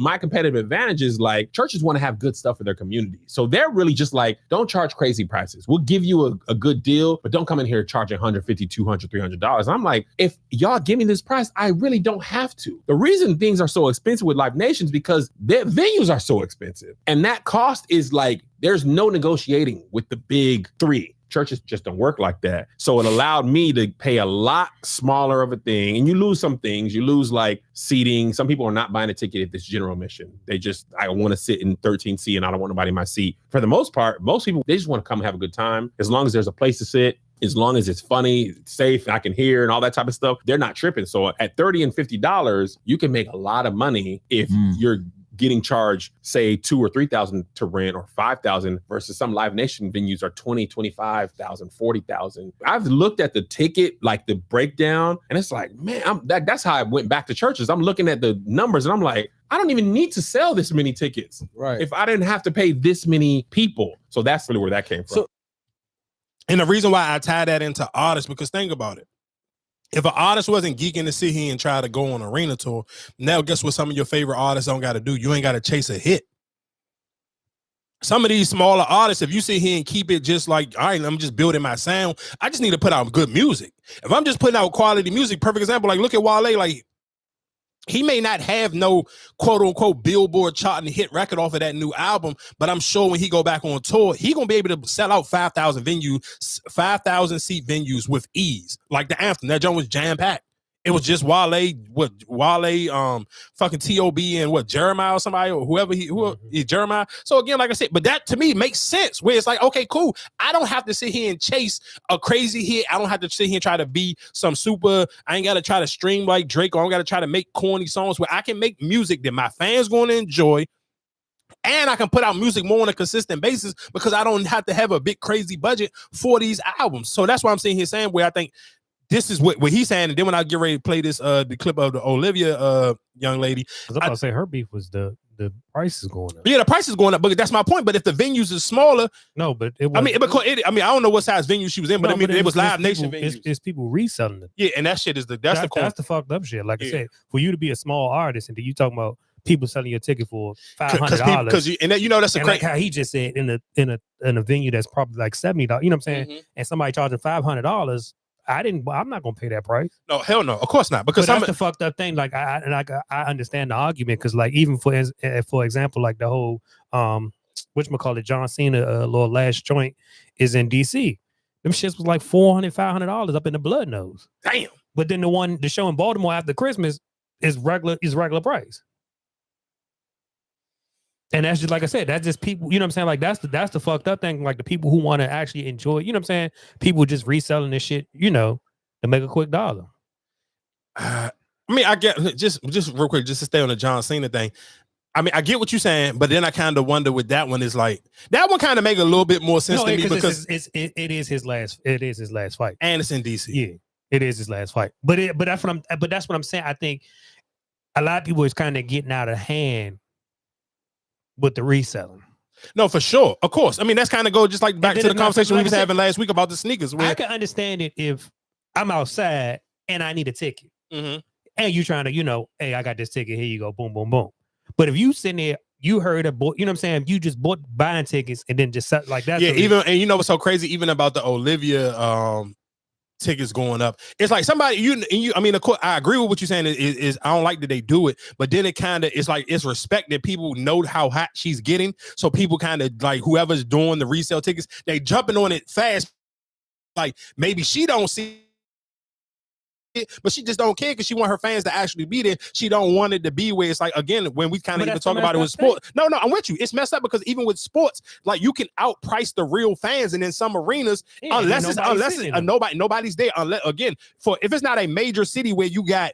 My competitive advantage is like churches want to have good stuff for their community. So they're really just like, don't charge crazy prices. We'll give you a good deal, but don't come in here charging $150, $200, $300. I'm like, if y'all give me this price, I really don't have to. The reason things are so expensive with Live Nation is because their venues are so expensive. And that cost is like, there's no negotiating with the big 3. Churches just don't work like that. So it allowed me to pay a lot smaller of a thing. And you lose some things. You lose like seating. Some people are not buying a ticket if it's general admission. They just, I want to sit in 13C and I don't want nobody in my seat. For the most part, most people, they just want to come and have a good time. As long as there's a place to sit, as long as it's funny, it's safe, I can hear and all that type of stuff, they're not tripping. So at $30 and $50, you can make a lot of money if you're getting charged, say, $2,000 or $3,000 to rent or $5,000 versus some Live Nation venues are $20,000, $25,000, $40,000. I've looked at the ticket, like the breakdown, and it's like, man, that's how I went back to churches. I'm looking at the numbers and I'm like, I don't even need to sell this many tickets if I didn't have to pay this many people. So that's really where that came from. And the reason why I tie that into artists, because think about it. If an artist wasn't geeking to sit here and try to go on an arena tour, now guess what some of your favorite artists don't got to do? You ain't got to chase a hit. Some of these smaller artists, if you sit here and keep it just like, all right, I'm just building my sound, I just need to put out good music. If I'm just putting out quality music, perfect example, like look at Wale, like he may not have no quote unquote Billboard charting hit record off of that new album, but I'm sure when he go back on tour, he gonna be able to sell out 5,000 seat venues with ease. Like the Anthem, that joint was jam packed. It was just Wale, fucking T.O.B. and Jeremiah or somebody or whoever Jeremiah. So again, like I said, but that to me makes sense where it's like, okay, cool. I don't have to sit here and chase a crazy hit. I don't have to sit here and try to be some super, I ain't got to try to stream like Drake or I don't got to try to make corny songs where I can make music that my fans going to enjoy. And I can put out music more on a consistent basis because I don't have to have a big crazy budget for these albums. So that's why I'm sitting here saying where I think this is what he's saying. And then when I get ready to play this, the clip of the Olivia young lady. I was about to say her beef was the price is going up. Yeah, the price is going up, but that's my point. But if the venues is smaller, no, but it was, I don't know what size venue she was in, but it was Live Nation venues. It's people reselling it. Yeah, and that shit is that's the fucked up shit. Like I said, for you to be a small artist and you talking about people selling your ticket for $500 because that's a like how he just said in a venue that's probably like $70. You know what I'm saying? Mm-hmm. And somebody charging $500. I'm not gonna pay that price. No, hell no, of course not. Because that's the fucked up thing. Like I understand the argument because like even for example, like the whole whatchamacallit John Cena little last joint is in DC. Them shits was like $400, $500 up in the blood nose. Damn. But then the show in Baltimore after Christmas is regular price. And that's just like I said, that's just people, you know what I'm saying? Like that's the fucked up thing. Like the people who want to actually enjoy, you know what I'm saying? People just reselling this shit, to make a quick dollar. I get just real quick, just to stay on the John Cena thing. I mean, I get what you're saying, but then I kind of wonder with that one is like that one kind of make a little bit more sense to me because it is his last fight, and it's in DC. Yeah, it is his last fight. But that's what I'm saying. I think a lot of people is kind of getting out of hand with the reselling. No, for sure. Of course. I mean, that's kind of go just like back to the conversation we was having last week about the sneakers. I can understand it if I'm outside and I need a ticket. Mm-hmm. And you trying to, hey, I got this ticket. Here you go. Boom, boom, boom. But if you sitting there you heard you know what I'm saying? You just buying tickets and then just like that. Yeah, even and you know what's so crazy, even about the Olivia tickets going up. It's like somebody I mean, of course, I agree with what you're saying. Is I don't like that they do it, but then it kind of it's like it's respect that people know how hot she's getting. So people kind of like whoever's doing the resale tickets, they jumping on it fast. Like maybe she don't see it, but she just don't care because she want her fans to actually be there. She don't want it to be where it's like, again, when we kind of even talk about it with sports. No, I'm with you. It's messed up because even with sports, like you can outprice the real fans, and in some arenas, unless nobody's there. Unless again, if it's not a major city where you got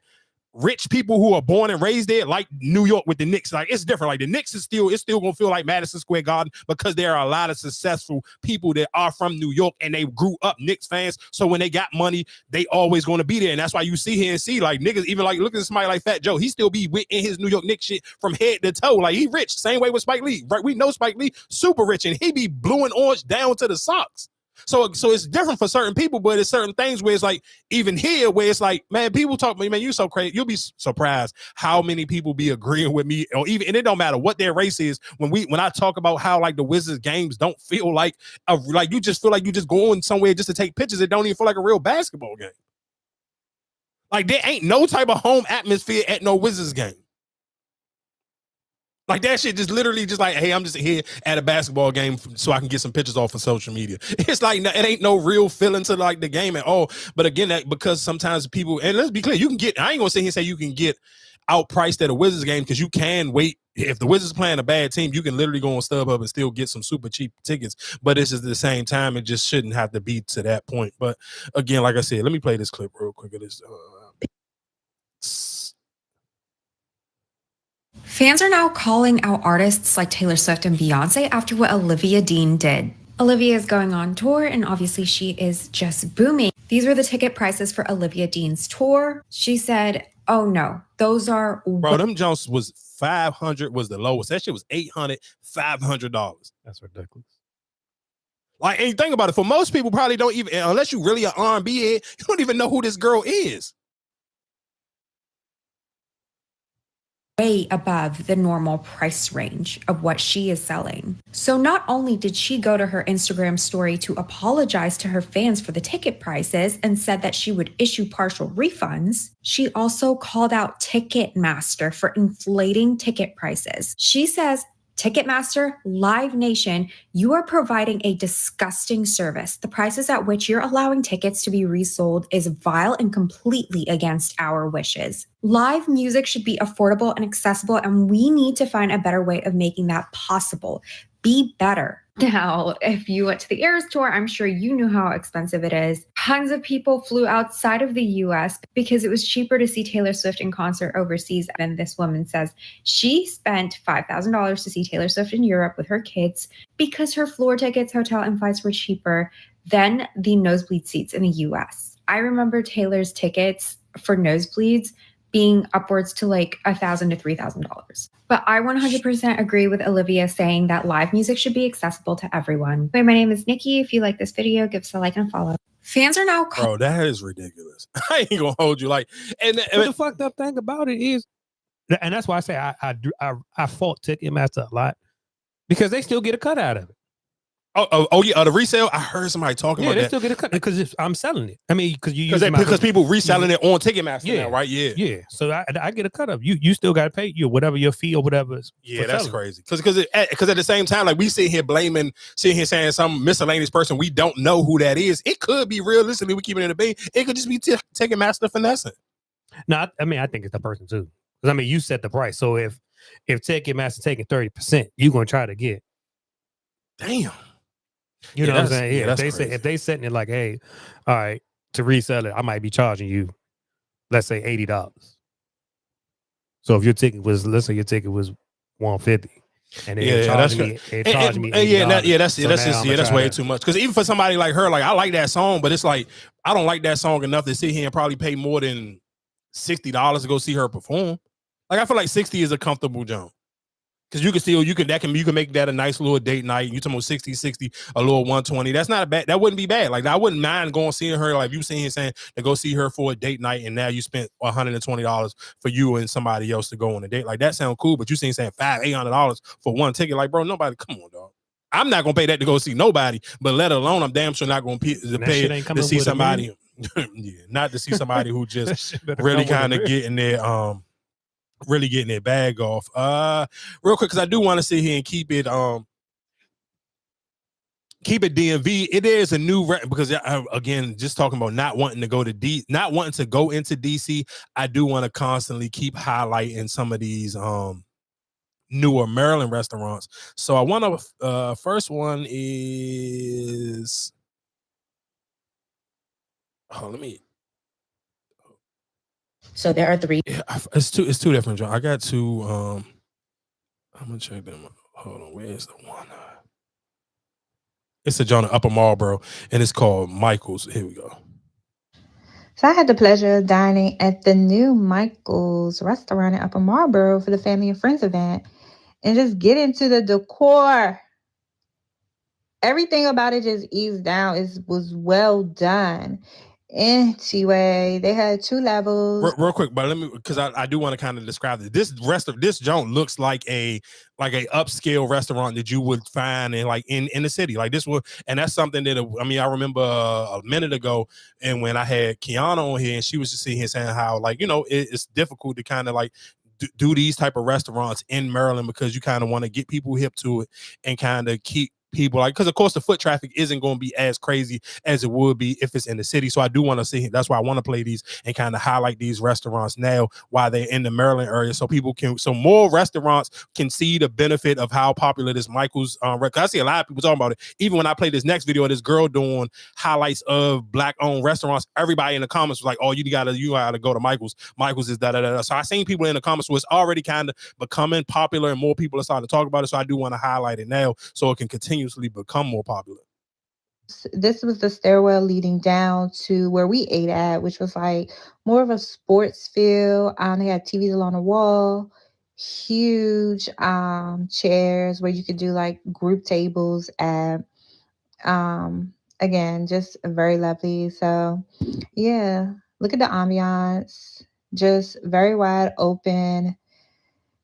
rich people who are born and raised there, like New York with the Knicks, like it's different. Like the Knicks it's still gonna feel like Madison Square Garden because there are a lot of successful people that are from New York and they grew up Knicks fans. So when they got money, they always gonna be there, and that's why you see here and see like niggas even like look at somebody like Fat Joe. He still be in his New York Knicks shit from head to toe. Like he rich. Same way with Spike Lee. Right? We know Spike Lee super rich, and he be blue and orange down to the socks. So it's different for certain people, but it's certain things where it's like, even here, where it's like, man, people talk, man, you so crazy. You'll be surprised how many people be agreeing with me, or even, and it don't matter what their race is. When I talk about how like the Wizards games don't feel like you just feel like you just going somewhere just to take pictures. It don't even feel like a real basketball game. Like there ain't no type of home atmosphere at no Wizards game. Like that shit just literally just like, hey, I'm just here at a basketball game so I can get some pictures off of social media. It's like, it ain't no real feeling to like the game at all. But again, that because sometimes people, and let's be clear, you can get, I ain't gonna sit here and say you can get outpriced at a Wizards game because you can wait. If the Wizards playing a bad team, you can literally go on StubHub and still get some super cheap tickets. But this is the same time, it just shouldn't have to be to that point. But again, like I said, let me play this clip real quick of this. Fans are now calling out artists like Taylor Swift and Beyonce after what Olivia Dean did. Olivia is going on tour, and obviously she is just booming. These were the ticket prices for Olivia Dean's tour. She said, oh no, those are... Bro, them Jones was 500 was the lowest. That shit was $800, $500. That's ridiculous. Like, and think about it. For most people, probably don't even, unless you really an R&B head, you don't even know who this girl is. Way above the normal price range of what she is selling. So not only did she go to her Instagram story to apologize to her fans for the ticket prices and said that she would issue partial refunds, she also called out Ticketmaster for inflating ticket prices. She says, Ticketmaster, Live Nation, you are providing a disgusting service. The prices at which you're allowing tickets to be resold is vile and completely against our wishes. Live music should be affordable and accessible, and we need to find a better way of making that possible. Be better. Now, if you went to the Eras Tour, I'm sure you knew how expensive it is. Tons of people flew outside of the US because it was cheaper to see Taylor Swift in concert overseas. And this woman says she spent $5,000 to see Taylor Swift in Europe with her kids because her floor tickets, hotel, and flights were cheaper than the nosebleed seats in the US. I remember Taylor's tickets for nosebleeds being upwards to like $1,000 to $3,000. But I 100% agree with Olivia saying that live music should be accessible to everyone. My name is Nikki. If you like this video, give us a like and a follow. Fans are now... Bro, that is ridiculous. I ain't gonna hold you like... And the fucked up thing about it is, and that's why I say I fault Ticketmaster a lot, because they still get a cut out of it. Oh yeah, the resale. I heard somebody talking about that. They still get a cut because I'm selling it. I mean, because people reselling it on Ticketmaster now, right? Yeah. So I get a cut of you. You still got to pay whatever your fee or whatever. Yeah, that's crazy. Because at the same time, like we sit here saying some miscellaneous person we don't know who that is. It could be realistically we keep it in the bay. It could just be Ticketmaster finessing. No, I mean I think it's the person too. Because I mean you set the price. So if Ticketmaster taking 30%, you're gonna try to get. Damn. You know what I'm saying? Yeah, if they setting it like, hey, all right, to resell it, I might be charging you, let's say $80. So if your ticket was, let's say your ticket was $150, and they charged me $80. That's way too much. Because even for somebody like her, like I like that song, but it's like I don't like that song enough to sit here and probably pay more than $60 to go see her perform. Like I feel like 60 is a comfortable jump. Because you can make that a nice little date night. You talking about 60, a little 120. That's not a bad. That wouldn't be bad. Like I wouldn't mind going seeing her. Like you saying to go see her for a date night, and now you spent $120 for you and somebody else to go on a date. Like that sound cool. But you saying $800 for one ticket. Like bro, nobody. Come on, dog. I'm not gonna pay that to go see nobody. But let alone I'm damn sure not gonna pay to see somebody. Yeah, not to see somebody who just really kind of getting their really getting their bag off. Real quick, because I do want to sit here and keep it DMV. It is a new because again, just talking about not wanting to go into DC. I do want to constantly keep highlighting some of these newer Maryland restaurants. So I want to first one is So there are 3. Yeah, it's two different. I got two. I'm gonna check them out. Hold on, where's the one? It's a John Upper Marlboro, and it's called Michael's. Here we go. So I had the pleasure of dining at the new Michael's restaurant in Upper Marlboro for the Family and Friends event, and just get into the decor. Everything about it just eased down. It was well done. Anyway, they had 2 levels. Real quick, but let me, because I do want to kind of describe it. This joint looks like a upscale restaurant that you would find in the city. Like this and that's something that I remember a minute ago, and when I had Kiana on here, and she was just sitting here saying how it's difficult to kind of do these type of restaurants in Maryland because you kind of want to get people hip to it and kind of keep people because of course the foot traffic isn't going to be as crazy as it would be if it's in the city. So I do want to see, that's why I want to play these and kind of highlight these restaurants now while they're in the Maryland area, so more restaurants can see the benefit of how popular this Michael's I see a lot of people talking about it. Even when I play this next video of this girl doing highlights of black owned restaurants, everybody in the comments was like, oh, you gotta go to Michael's is da. So I seen people in the comments who it's already kind of becoming popular and more people are starting to talk about it. So I do want to highlight it now so it can continue become more popular. This was the stairwell leading down to where we ate at, which was like more of a sports feel. They had TVs along the wall, huge chairs where you could do like group tables at. Again, just very lovely. So yeah, look at the ambiance, just very wide open.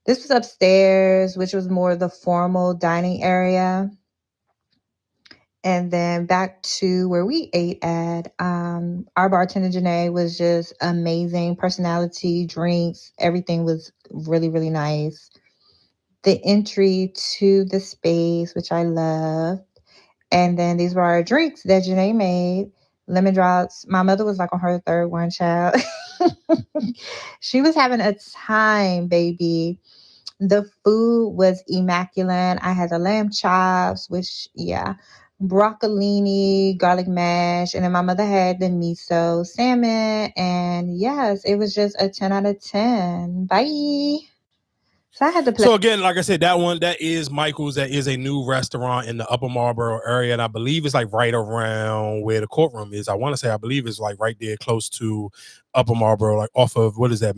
This was upstairs, which was more the formal dining area. And then back to where we ate at, our bartender, Janae, was just amazing. Personality, drinks, everything was really, really nice. The entry to the space, which I loved. And then these were our drinks that Janae made. Lemon drops. My mother was like on her 3rd one, child. She was having a time, baby. The food was immaculate. I had the lamb chops, which, broccolini, garlic mash, and then my mother had the miso salmon. And yes, it was just a 10 out of 10. Bye. So I had to play. So again, like I said, that is Michael's. That is a new restaurant in the Upper Marlboro area, and I believe it's like right around where the courtroom is. I believe it's like right there, close to Upper Marlboro, like off of what is that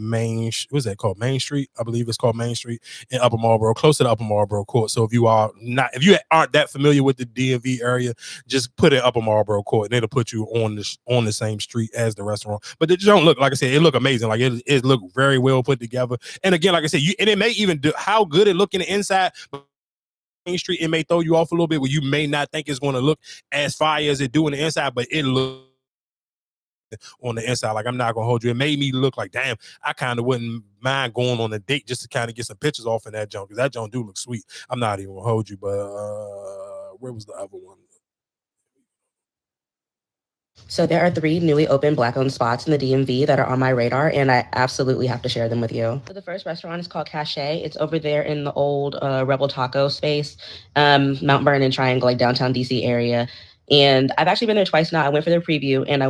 called? Main Street, I believe it's called Main Street in Upper Marlboro, close to the Upper Marlboro Court. So if you aren't that familiar with the DMV area, just put in Upper Marlboro Court, and it'll put you on the same street as the restaurant. But it don't look, like I said, it look amazing. Like it looked very well put together. And again, like I said, and it may even do how good it look in the inside. Main Street, it may throw you off a little bit where you may not think it's going to look as fire as it do in the inside, but it look on the inside. Like I'm not gonna hold you. It made me look like, damn, I kind of wouldn't mind going on a date just to kind of get some pictures off in that junk, because that junk do look sweet. I'm not even gonna hold you, but where was the other one? So there are 3 newly opened Black-owned spots in the DMV that are on my radar, and I absolutely have to share them with you. So the first restaurant is called Cache. It's over there in the old Rebel Taco space, Mount Vernon Triangle, like downtown DC area. And I've actually been there twice now. I went for their preview, and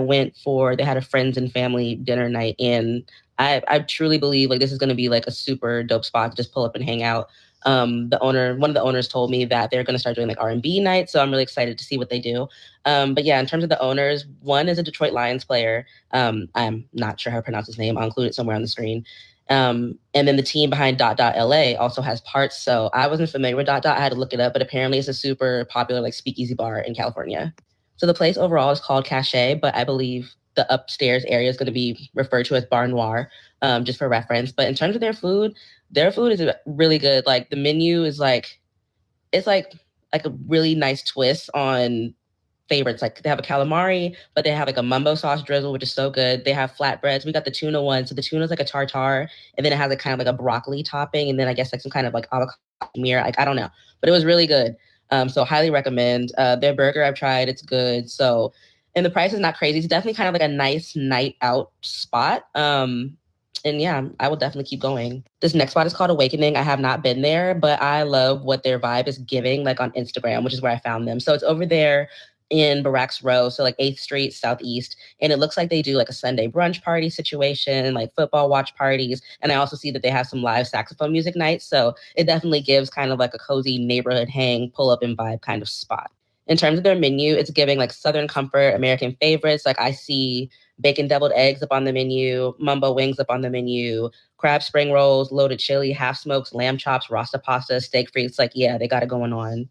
they had a friends and family dinner night. And I truly believe like this is going to be like a super dope spot to just pull up and hang out. One of the owners told me that they're going to start doing like R&B nights. So I'm really excited to see what they do. But yeah, in terms of the owners, one is a Detroit Lions player. I'm not sure how to pronounce his name. I'll include it somewhere on the screen. And then the team behind LA also has parts. So I wasn't familiar with I had to look it up, but apparently it's a super popular like speakeasy bar in California. So the place overall is called Cache, but I believe the upstairs area is going to be referred to as Bar Noir, just for reference. But in terms of their food is really good. Like the menu is it's like a really nice twist on favorites. Like they have a calamari, but they have like a mumbo sauce drizzle, which is so good. They have flatbreads. We got the tuna one. So the tuna is like a tartare, and then it has like kind of like a broccoli topping, and then I guess like some kind of like avocado mirror. Like I don't know, but it was really good. So highly recommend. Their burger I've tried. It's good. So, and the price is not crazy. It's definitely kind of like a nice night out spot. And yeah, I will definitely keep going. This next spot is called Awakening. I have not been there, but I love what their vibe is giving, like on Instagram, which is where I found them. So it's over there in Barracks Row, so like 8th Street Southeast. And it looks like they do like a Sunday brunch party situation, like football watch parties. And I also see that they have some live saxophone music nights. So it definitely gives kind of like a cozy neighborhood hang, pull up and vibe kind of spot. In terms of their menu, it's giving like Southern comfort, American favorites. Like I see bacon deviled eggs up on the menu, mumbo wings up on the menu, crab spring rolls, loaded chili, half smokes, lamb chops, rasta pasta, steak frites. Like, yeah, they got it going on.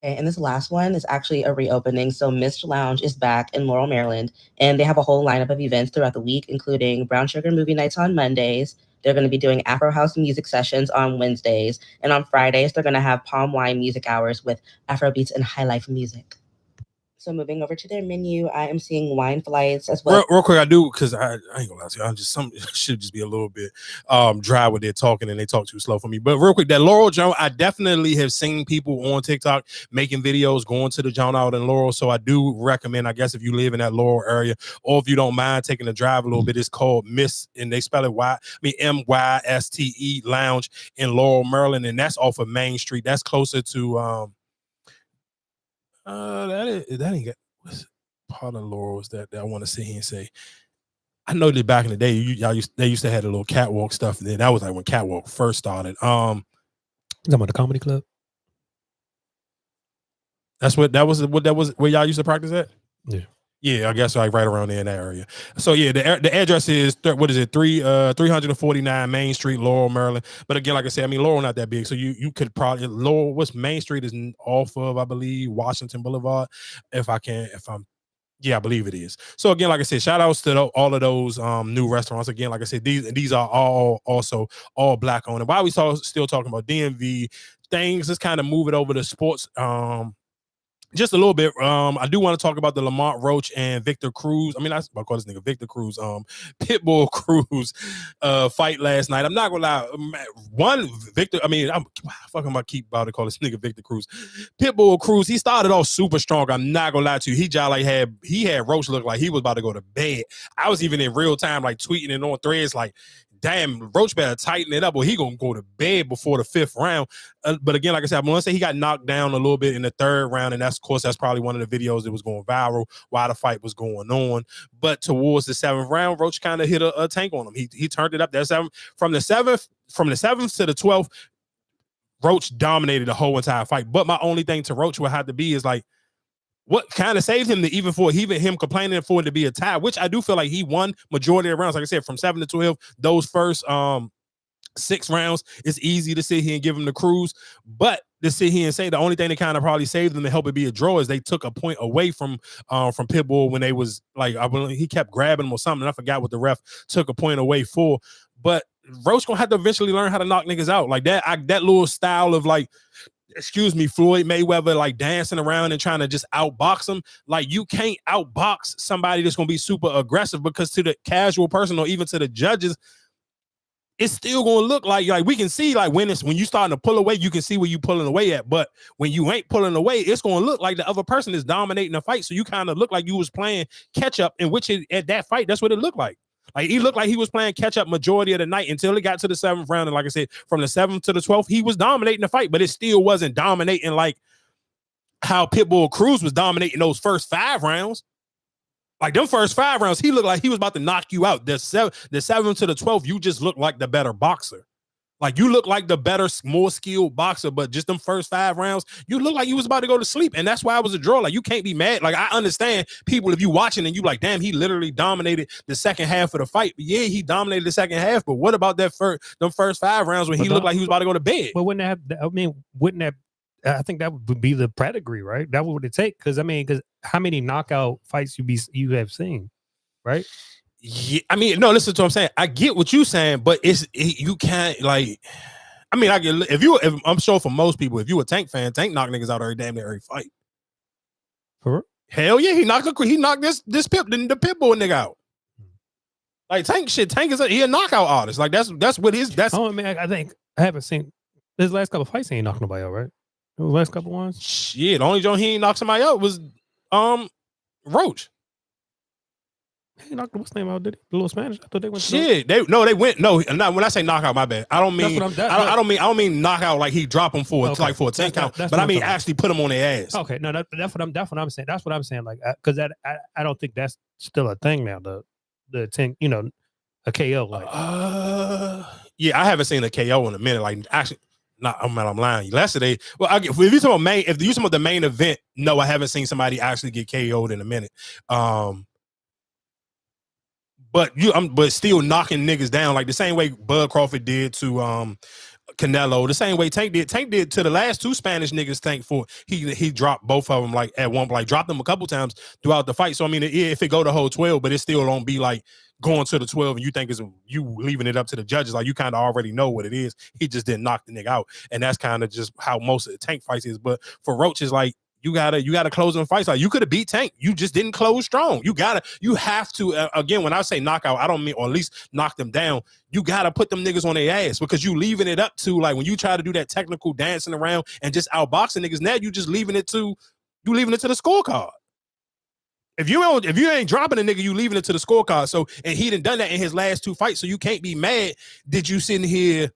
Okay, and this last one is actually a reopening. So Mist Lounge is back in Laurel, Maryland, and they have a whole lineup of events throughout the week, including Brown Sugar movie nights on Mondays. They're going to be doing Afro House music sessions on Wednesdays. And on Fridays, they're going to have palm wine music hours with Afro beats and high life music. So moving over to their menu, I am seeing wine flights as well. Real quick, I do, because I ain't gonna lie to you. I'm just should just be a little bit dry with their talking, and they talk too slow for me. But real quick, that Laurel Joan, I definitely have seen people on TikTok making videos going to the Joan out in Laurel. So I do recommend, I guess, if you live in that Laurel area, or if you don't mind taking a drive a little bit, it's called Miss, and they spell it MYSTE Lounge in Laurel, Maryland, and that's off of Main Street. That's closer to that ain't got what's part of Laurel's that I want to sit here and say. I know that back in the day, they used to have a little catwalk stuff. And then that was like when catwalk first started. Talking about the comedy club. That's what that was where y'all used to practice at. Yeah, I guess like right around there in that area. So yeah, the address is 349 Main Street, Laurel, Maryland. But again, like I said, I mean Laurel not that big, so you could probably Laurel. What's Main Street is off of, I believe, Washington Boulevard. Yeah, I believe it is. So again, like I said, shout outs to all of those new restaurants. Again, like I said, these are also all black owned. And while we still talking about DMV things, let's kind of move it over to sports. Just a little bit. I do want to talk about the Lamont Roach and Victor Cruz. I mean, I call this nigga Victor Cruz. Pitbull Cruz fight last night. I'm not gonna lie. One Victor. I mean, I'm fucking about keep about to call this nigga Victor Cruz. Pitbull Cruz. He started off super strong. I'm not gonna lie to you. He had Roach look like he was about to go to bed. I was even in real time like tweeting it on threads like, damn, Roach better tighten it up or he gonna go to bed before the 5th round. But again, like I said, I'm gonna say he got knocked down a little bit in the 3rd round, and that's probably one of the videos that was going viral while the fight was going on. But towards the 7th round, Roach kind of hit a tank on him. He turned it up. From the 7th to the 12th, Roach dominated the whole entire fight. But my only thing to Roach would have to be is like, what kind of saved him to even him complaining for it to be a tie, which I do feel like he won majority of rounds. Like I said, from 7 to 12, those first 6 rounds, it's easy to sit here and give him the cruise. But to sit here and say the only thing that kind of probably saved them to help it be a draw is they took a point away from Pitbull when they was like, I believe he kept grabbing him or something. I forgot what the ref took a point away for. But Roach gonna have to eventually learn how to knock niggas out like that. That little style of like, excuse me, Floyd Mayweather, like dancing around and trying to just outbox him. Like you can't outbox somebody that's gonna be super aggressive, because to the casual person or even to the judges, it's still gonna look like we can see like when you starting to pull away, you can see where you pulling away at. But when you ain't pulling away, it's gonna look like the other person is dominating the fight. So you kind of look like you was playing catch up, in which at that fight, that's what it looked like. Like he looked like he was playing catch up majority of the night until it got to the 7th round. And like I said, from the 7th to the 12th, he was dominating the fight, but it still wasn't dominating like how Pitbull Cruz was dominating those first 5 rounds. Like them first 5 rounds, he looked like he was about to knock you out. The 7th to the 12th, you just looked like the better boxer. Like you look like the better, more skilled boxer, but just them first 5 rounds, you look like you was about to go to sleep, and that's why it was a draw. Like you can't be mad. Like I understand people if you watching and you like, damn, he literally dominated the second half of the fight. But yeah, he dominated the second half. But what about that them first 5 rounds when he looked like he was about to go to bed? But wouldn't that? I think that would be the pedigree, right? That would it take? Because how many knockout fights you have seen, right? Yeah, I mean, no, listen to what I'm saying. I get what you're saying, but you can't like. I mean, I get if I'm sure for most people, if you a Tank fan, Tank knock niggas out every fight. Hell yeah, he knocked the Pitbull nigga out. Like Tank is he a knockout artist. Like that's what that's. Oh man, I think I haven't seen his last couple fights. He ain't knocked nobody out, right? The last couple ones. Shit, the only joint he ain't knocked somebody out was Roach. He knocked what's name out? Did he? The little Spanish? I thought they went. Shit, they went. No, not when I say knockout, my bad. I don't mean I don't mean knockout like he drop him for like for a 10 count. But I mean actually put him on their ass. Okay, no, that's what I'm saying. That's what I'm saying. Like because I don't think that's still a thing now. The 10, a KO like. Yeah, I haven't seen a KO in a minute. Like actually. I'm lying. Yesterday, well, if you talking about the main event, no, I haven't seen somebody actually get KO'd in a minute. But still knocking niggas down like the same way Bud Crawford did to Canelo, the same way Tank did. Tank did to the last 2 Spanish niggas. Tank for he dropped both of them like at one, like dropped them a couple times throughout the fight. So I mean, if it go the whole 12, but it still don't be like going to the 12 and you think it's you leaving it up to the judges. Like you kind of already know what it is. He just didn't knock the nigga out, and that's kind of just how most of the Tank fights is. But for Roach, is like you gotta close them fights. Like you could have beat Tank, you just didn't close strong. You have to again. When I say knockout, I don't mean or at least knock them down. You gotta put them niggas on their ass because you leaving it up to like when you try to do that technical dancing around and just outboxing niggas. Now you just leaving it to the scorecard. If you ain't dropping a nigga, you leaving it to the scorecard. So and he done that in his last 2 fights. So you can't be mad. Did you sitting here?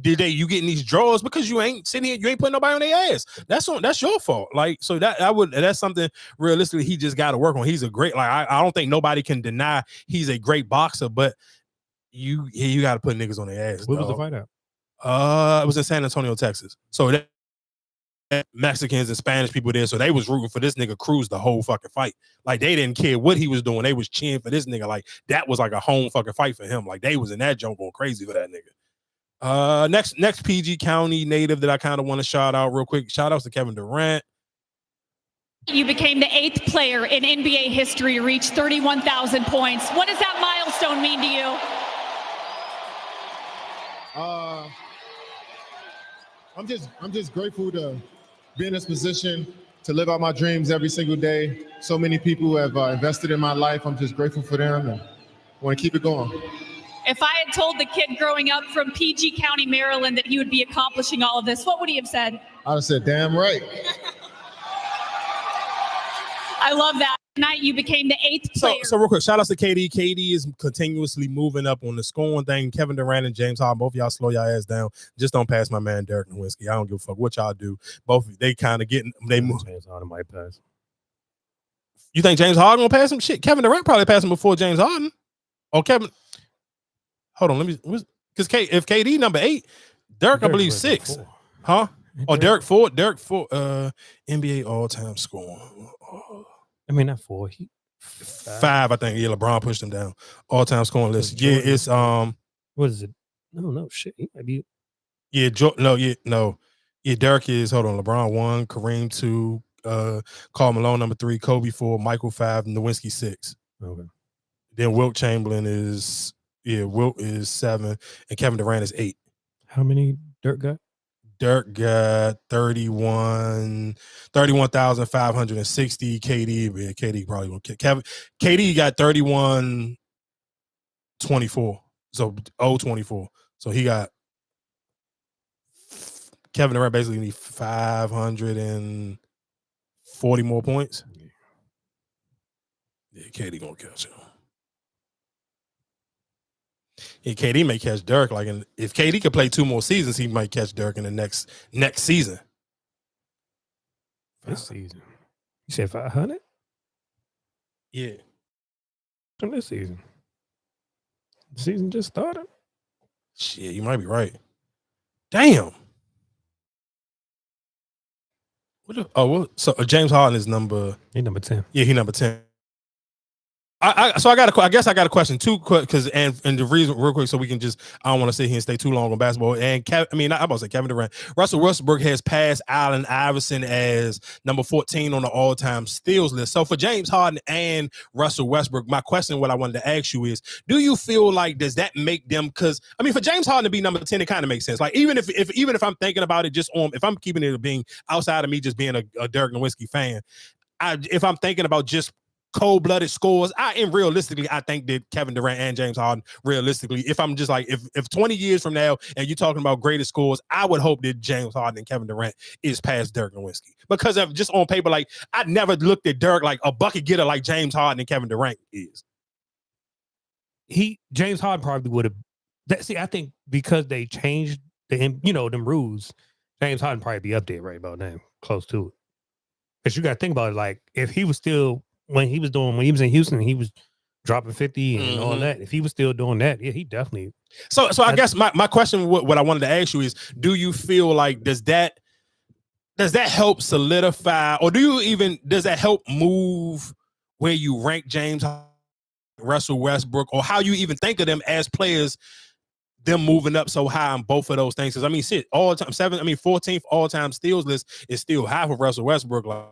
You getting these draws because you ain't sitting here, you ain't putting nobody on their ass. That's your fault. Like so that's something realistically he just got to work on. He's a great I don't think nobody can deny he's a great boxer, but you got to put niggas on their ass. What was the fight at? It was in San Antonio, Texas. So that Mexicans and Spanish people there, so they was rooting for this nigga Cruz the whole fucking fight. Like they didn't care what he was doing, they was cheering for this nigga. Like that was like a home fucking fight for him. Like they was in that joint going crazy for that nigga. Next PG County native that I kind of want to shout out real quick. Shout outs to Kevin Durant. You became the 8th player in NBA history to reach 31,000 points. What does that milestone mean to you? I'm just grateful to be in this position to live out my dreams every single day. So many people have invested in my life. I'm just grateful for them and want to keep it going. If I had told the kid growing up from PG County, Maryland, that he would be accomplishing all of this, what would he have said? I would have said, damn right. I love that. Tonight you became the 8th player. So real quick, shout outs to KD. KD is continuously moving up on the scoring thing. Kevin Durant and James Harden, both of y'all slow y'all ass down. Just don't pass my man Derek Nowinski. I don't give a fuck what y'all do. Both they kind of they move. James Harden might pass. You think James Harden will pass him? Shit, Kevin Durant probably passed him before James Harden. Or Kevin. Hold on, let me. Because if KD number 8, Derek I believe 6, huh? Or Derek 4. NBA all time scoring. I mean, not 4. 5, I think. Yeah, LeBron pushed him down. All time scoring list. Yeah, it's what is it? No shit. He might be. Yeah, no. Yeah, Derek is. Hold on. LeBron 1, Kareem 2, Karl Malone number 3, Kobe 4, Michael 5, Nowinski 6. Okay. Then Wilt Chamberlain is. Yeah, Wilt is 7, and Kevin Durant is 8. How many Dirk got? Dirk got 31,560. KD probably won't kick. KD got 31,24. So 024. So he got Kevin Durant basically need 540 more points. Yeah, KD gonna catch him. Yeah, KD may catch Dirk. If KD could play 2 more seasons, he might catch Dirk in the next season. This season, you said 500? Yeah, from this season. The season just started. Shit, you might be right. Damn. So James Harden is number. He number 10. Yeah, he number 10. I guess I got a question too, because and the reason real quick, so we can just, I don't want to sit here and stay too long on basketball. And I'm about to say Kevin Durant. Russell Westbrook has passed Allen Iverson as number 14 on the all-time steals list. So for James Harden and Russell Westbrook, my question, what I wanted to ask you is, do you feel like, does that make them? Because I mean, for James Harden to be number 10, it kind of makes sense. Like even if I'm thinking about it, just on, if I'm keeping it being outside of me just being a Dirk Nowitzki fan, if I'm thinking about just cold-blooded scores, realistically, I think that Kevin Durant and James Harden, realistically, if I'm just like, if 20 years from now and you're talking about greatest scores, I would hope that James Harden and Kevin Durant is past Dirk Nowitzki. Because of just on paper, like I never looked at Dirk like a bucket getter like James Harden and Kevin Durant is. James Harden probably would have. See, I think because they changed them rules, James Harden probably be up there right about now, close to it. Because you got to think about it, like if he was still. When he was in Houston, he was dropping 50 and all that. If he was still doing that, yeah, he definitely. So I guess my question, what I wanted to ask you is, do you feel like does that help solidify, or does that help move where you rank James Harden, Russell Westbrook, or how you even think of them as players, them moving up so high on both of those things? Because I mean, shit, all time 14th all time steals list is still half of Russell Westbrook. Like,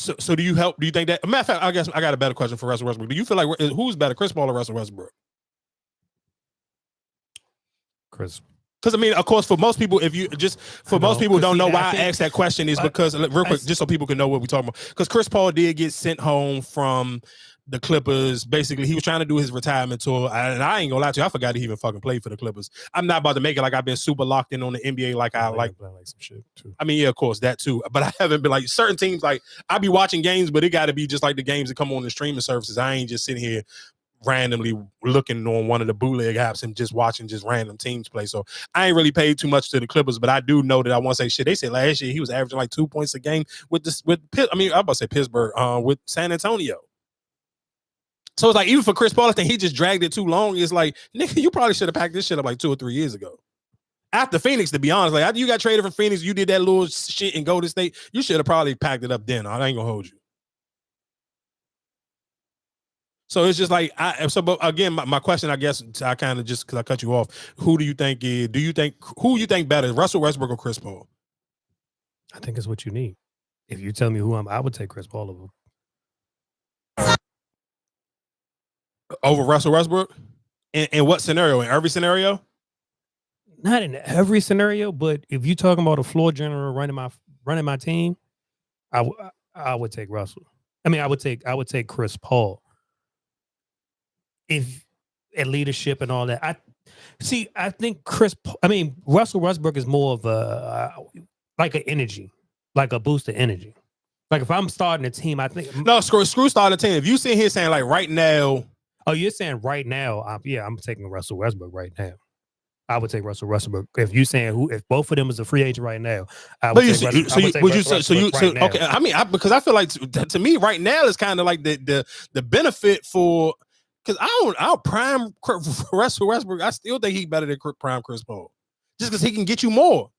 So do you think that? Matter of fact, I guess I got a better question for Russell Westbrook. Do you feel like who's better, Chris Paul or Russell Westbrook? Chris. Because I mean, of course, for most people, most people don't know why I asked that question is because real quick, just so people can know what we're talking about. Because Chris Paul did get sent home from the Clippers. Basically, he was trying to do his retirement tour, and I ain't gonna lie to you, I forgot he even fucking played for the Clippers. I'm not about to make it like I've been super locked in on the NBA like I like some shit too. I mean, yeah, of course, that too. But I haven't been like certain teams, like I be watching games, but it got to be just like the games that come on the streaming services. I ain't just sitting here randomly looking on one of the bootleg apps and just watching just random teams play. So I ain't really paid too much to the Clippers, but I do know that I want to say shit. They said last year he was averaging like 2 points a game I'm about to say Pittsburgh, with San Antonio. So it's like, even for Chris Paul, I think he just dragged it too long. It's like, nigga, you probably should have packed this shit up like 2 or 3 years ago. After Phoenix, to be honest, like after you got traded from Phoenix, you did that little shit in Golden State, you should have probably packed it up then. I ain't gonna hold you. So it's just like, but again, my question, I guess, I kind of just, because I cut you off, who you think better, Russell Westbrook or Chris Paul? I think it's what you need. If you tell me who I would take Chris Paul over. Over Russell Westbrook? In what scenario? In every scenario? Not in every scenario, but if you're talking about a floor general running my team, I would take Russell. I mean, I would take Chris Paul. If at leadership and all that, I think Russell Westbrook is more of a like an energy, like a boost of energy. Like if I'm starting a team, I think no, screw starting a team. If you sit here saying like right now, oh, you're saying right now, I'm taking Russell Westbrook right now. I would take Russell Westbrook. If you saying if both of them is a free agent right now, I would take Russell. Okay. I mean, because I feel like to me right now is kind of like the benefit for, because I'll prime Russell Westbrook. I still think he's better than prime Chris Paul, just because he can get you more.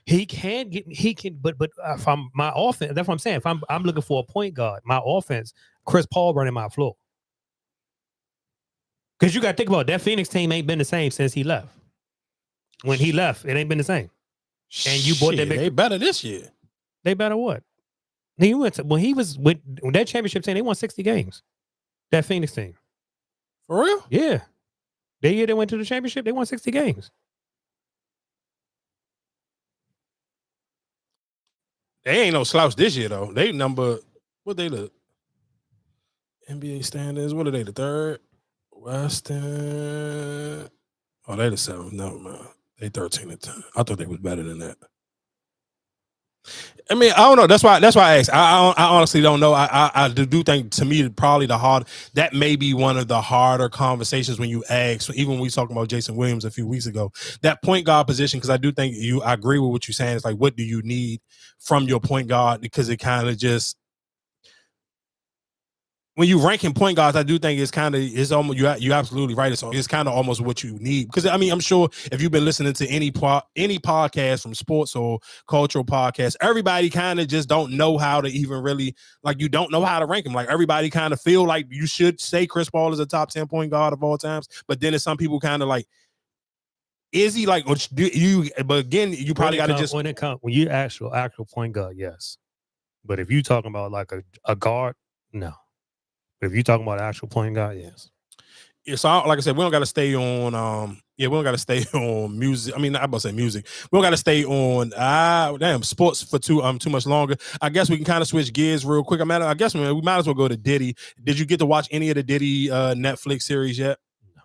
But if I'm my offense, that's what I'm saying. If I'm looking for a point guard, my offense, Chris Paul running my floor. Because you got to think about it, that Phoenix team ain't been the same since he left. When he left, it ain't been the same. And you bought that. They better this year. They better what? He went to, when that championship team, they won 60 games. That Phoenix team. For real? Yeah. That year they went to the championship, they won 60 games. They ain't no slouch this year though. They what they look? NBA standings. What are they? The third? Western. Oh, they the 7th. No, man. They 13 and 10. I thought they was better than that. I mean, I don't know. That's why I asked. I honestly don't know. I do think, to me, probably that may be one of the harder conversations when you ask. Even when we was talking about Jason Williams a few weeks ago, that point guard position, because I do think I agree with what you're saying. It's like, what do you need from your point guard? Because it kind of just, when you ranking point guards, I do think it's almost you absolutely right. It's kind of almost what you need, because I mean, I'm sure if you've been listening to any podcast from sports or cultural podcasts, everybody kind of just don't know how to even really, like, you don't know how to rank them. Like, everybody kind of feel like you should say Chris Paul is a top 10 point guard of all times, but then there's some people kind of like, is he like, or do you? But again, you probably got to just when you actual point guard, yes. But if you talking about like a guard, no. But if you're talking about actual point guard, yes. Yeah, so like I said, we don't got to stay on. We don't got to stay on music. I mean, I'm about to say music. We don't got to stay on sports for too much longer. I guess we can kind of switch gears real quick. I guess we might as well go to Diddy. Did you get to watch any of the Diddy Netflix series yet? No.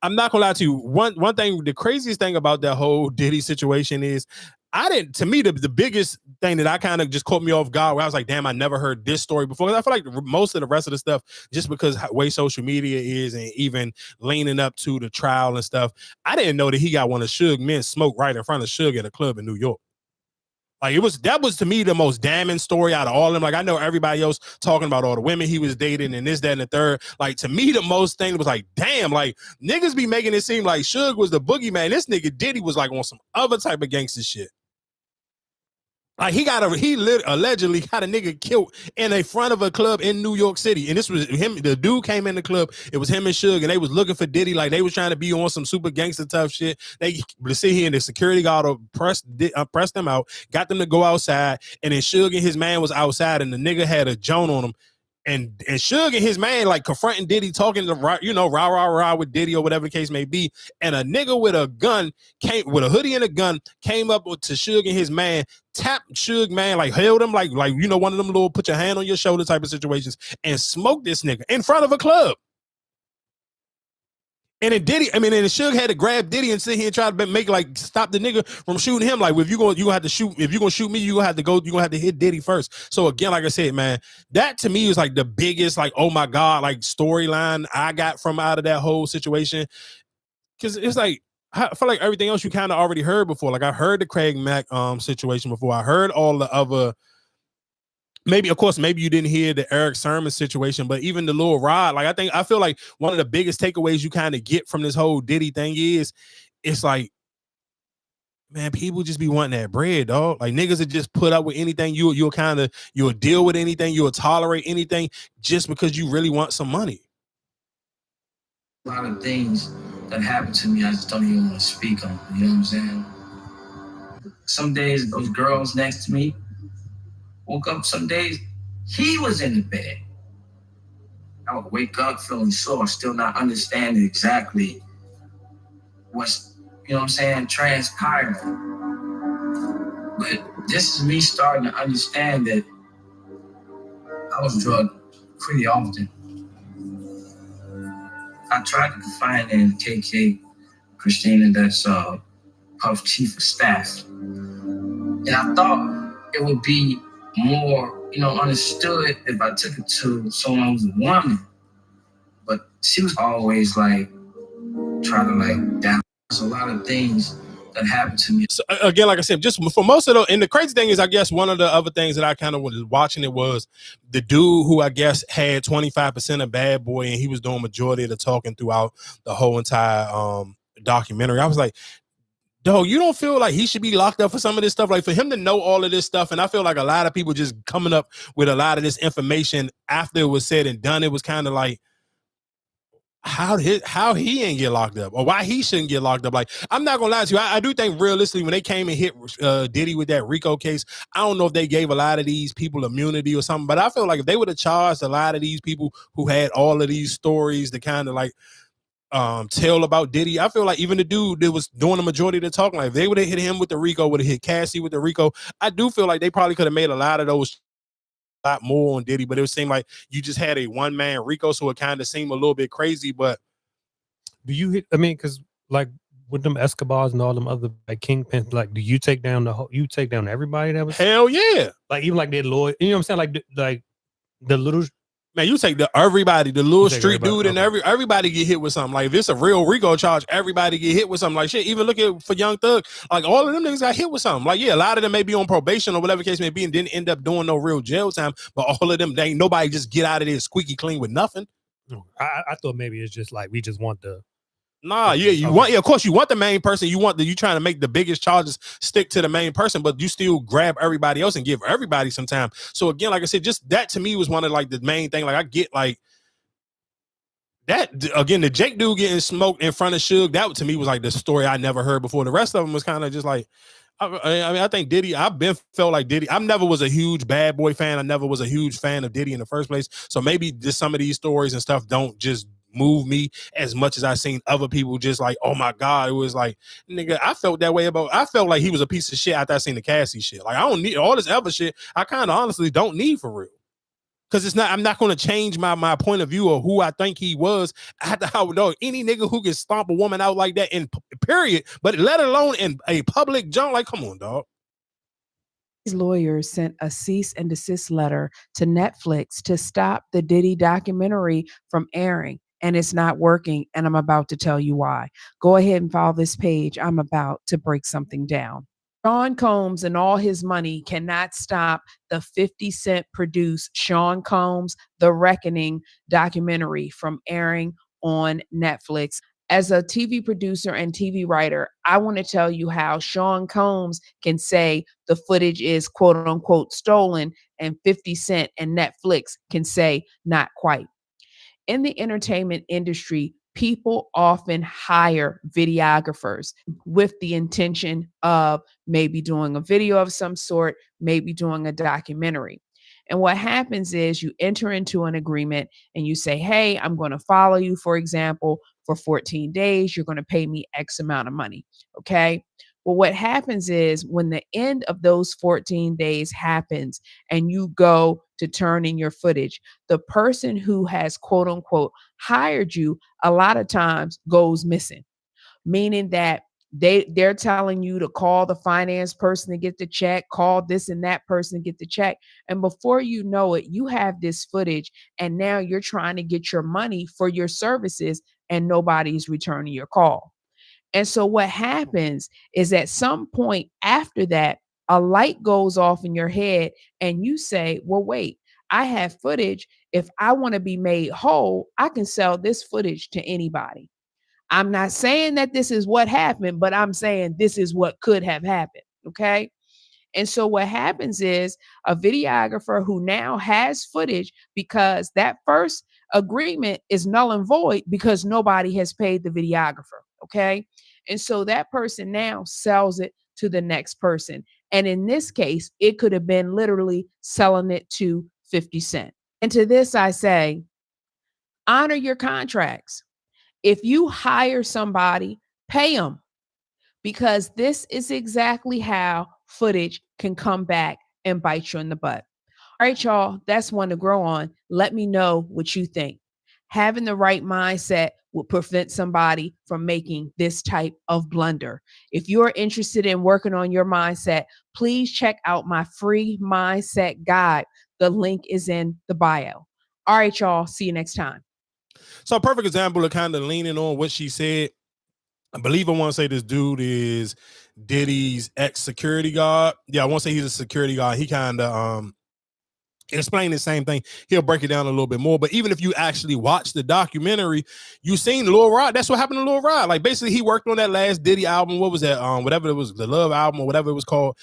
I'm not gonna lie to you. One thing, the craziest thing about that whole Diddy situation is, to me, the biggest thing that I kind of just caught me off guard, where I was like, damn, I never heard this story before. I feel like most of the rest of the stuff, just because way social media is, and even leaning up to the trial and stuff, I didn't know that he got one of Suge men smoked right in front of Suge at a club in New York. Like, that was to me the most damning story out of all of them. Like, I know everybody else talking about all the women he was dating and this, that, and the third. Like, to me, the most thing was like, damn, like, niggas be making it seem like Suge was the boogeyman. This nigga Diddy was like on some other type of gangster shit. Like, he allegedly got a nigga killed in a front of a club in New York City. And this was him. The dude came in the club. It was him and Suge, and they was looking for Diddy. Like, they was trying to be on some super gangster tough shit. They sit here, and the security guard pressed them out, got them to go outside. And then Suge and his man was outside, and the nigga had a joint on him. And Suge and his man like confronting Diddy, talking to rah with Diddy or whatever the case may be. And a nigga with a gun with a hoodie and a gun came up to Suge and his man, tapped Suge man, like held him like one of them little put your hand on your shoulder type of situations, and smoked this nigga in front of a club. And then Suge had to grab Diddy and sit here and try to make like stop the nigga from shooting him. Like, if you're gonna shoot me, you're gonna have to hit Diddy first. So again, like I said, man, that to me was like the biggest, like, oh my God, like storyline I got from out of that whole situation. Cause it's like, I feel like everything else you kind of already heard before. Like, I heard the Craig Mack situation before. I heard all the other. Maybe you didn't hear the Eric Sermon situation, but even the Lil Rod, like, I feel like one of the biggest takeaways you kind of get from this whole Diddy thing is, it's like, man, people just be wanting that bread, dog. Like, niggas would just put up with anything. You'll deal with anything. You'll tolerate anything just because you really want some money. A lot of things that happened to me, I just don't even want to speak on. You know what I'm saying? Some days, those girls next to me woke up, some days he was in the bed. I would wake up feeling sore, still not understanding exactly what's, you know what I'm saying, transpiring. But this is me starting to understand that I was drugged pretty often. I tried to confide in KK, Christina, that's Puff Chief of Staff. And I thought it would be more, understood if I took it to someone who's a woman. But she was always like, trying to like down. There's a lot of things that happened to me. So again, like I said, just for most of and the crazy thing is, I guess one of the other things that I kind of was watching it was the dude who I guess had 25% of Bad Boy, and he was doing majority of the talking throughout the whole entire documentary. I was like, dog, you don't feel like he should be locked up for some of this stuff? Like, for him to know all of this stuff, and I feel like a lot of people just coming up with a lot of this information after it was said and done, it was kind of like, how he ain't get locked up, or why he shouldn't get locked up. Like, I'm not gonna lie to you, I do think realistically, when they came and hit Diddy with that RICO case, I don't know if they gave a lot of these people immunity or something, but I feel like if they would have charged a lot of these people who had all of these stories to kind of like tell about Diddy, I feel like even the dude that was doing the majority of the talking, like if they would have hit him with the RICO, would have hit Cassie with the RICO, I do feel like they probably could have made a lot of those lot more on Diddy, but it would seem like you just had a one-man RICO, so it kind of seemed a little bit crazy. But do you hit, I mean, because like with them Escobars and all them other like kingpins, like, do you take down you take down everybody that was? Hell yeah. Like, even like their lawyer, you know what I'm saying? Like the little Man, you take everybody, the little You take street everybody, dude, and everybody get hit with something. Like if it's a real RICO charge, everybody get hit with something. Like shit, even look at for Young Thug, like all of them niggas got hit with something. Like yeah, a lot of them may be on probation or whatever the case may be, and didn't end up doing no real jail time. But all of them, they ain't nobody just get out of there squeaky clean with nothing. I thought maybe it's just like we just want the. Nah, yeah, you want, yeah, of course, you want the main person. You trying to make the biggest charges stick to the main person, but you still grab everybody else and give everybody some time. So again, like I said, just that to me was one of like the main thing. Like I get like that again, the Jake dude getting smoked in front of Suge. That to me was like the story I never heard before. The rest of them was kind of just like. I mean, I think Diddy, felt like Diddy. I never was a huge Bad Boy fan. I never was a huge fan of Diddy in the first place. So maybe just some of these stories and stuff don't just move me as much as I seen other people just like, oh my God, it was like, nigga, I felt that way I felt like he was a piece of shit after I seen the Cassie shit. Like I don't need all this other shit. I kind of honestly don't need for real. Because I'm not going to change my point of view of who I think he was. After how any nigga who can stomp a woman out like that in period, but let alone in a public junk, like, come on, dog. His lawyers sent a cease and desist letter to Netflix to stop the Diddy documentary from airing, and it's not working, and I'm about to tell you why. Go ahead and follow this page. I'm about to break something down. Sean Combs and all his money cannot stop the 50 Cent produced Sean Combs The Reckoning documentary from airing on Netflix. As a TV producer and TV writer, I want to tell you how Sean Combs can say the footage is quote unquote stolen, and 50 Cent and Netflix can say not quite. In the entertainment industry, people often hire videographers with the intention of maybe doing a video of some sort, maybe doing a documentary. And what happens is you enter into an agreement and you say, hey, I'm going to follow you, for example, for 14 days. You're going to pay me X amount of money. Okay. Well, what happens is when the end of those 14 days happens and you go to turn in your footage, the person who has quote unquote hired you a lot of times goes missing, meaning that they're telling you to call the finance person to get the check, call this and that person to get the check. And before you know it, you have this footage and now you're trying to get your money for your services and nobody's returning your call. And so what happens is at some point after that, a light goes off in your head and you say, well, wait, I have footage. If I want to be made whole, I can sell this footage to anybody. I'm not saying that this is what happened, but I'm saying this is what could have happened. Okay. And so what happens is a videographer who now has footage, because that first agreement is null and void because nobody has paid the videographer. Okay. And so that person now sells it to the next person. And in this case, it could have been literally selling it to 50 Cent. And to this, I say, honor your contracts. If you hire somebody, pay them, because this is exactly how footage can come back and bite you in the butt. All right, y'all, that's one to grow on. Let me know what you think. Having the right mindset will prevent somebody from making this type of blunder. If you're interested in working on your mindset, please check out my free mindset guide. The link is in the bio. All right, y'all, see you next time. So a perfect example of kind of leaning on what she said. I believe I want to say this dude is Diddy's ex-security guard. Yeah, I want to say he's a security guard. He kind of explain the same thing. He'll break it down a little bit more. But even if you actually watch the documentary, you seen Lil Rod. That's what happened to Lil Rod. Like basically he worked on that last Diddy album. What was that? Whatever it was, the Love album or whatever it was called.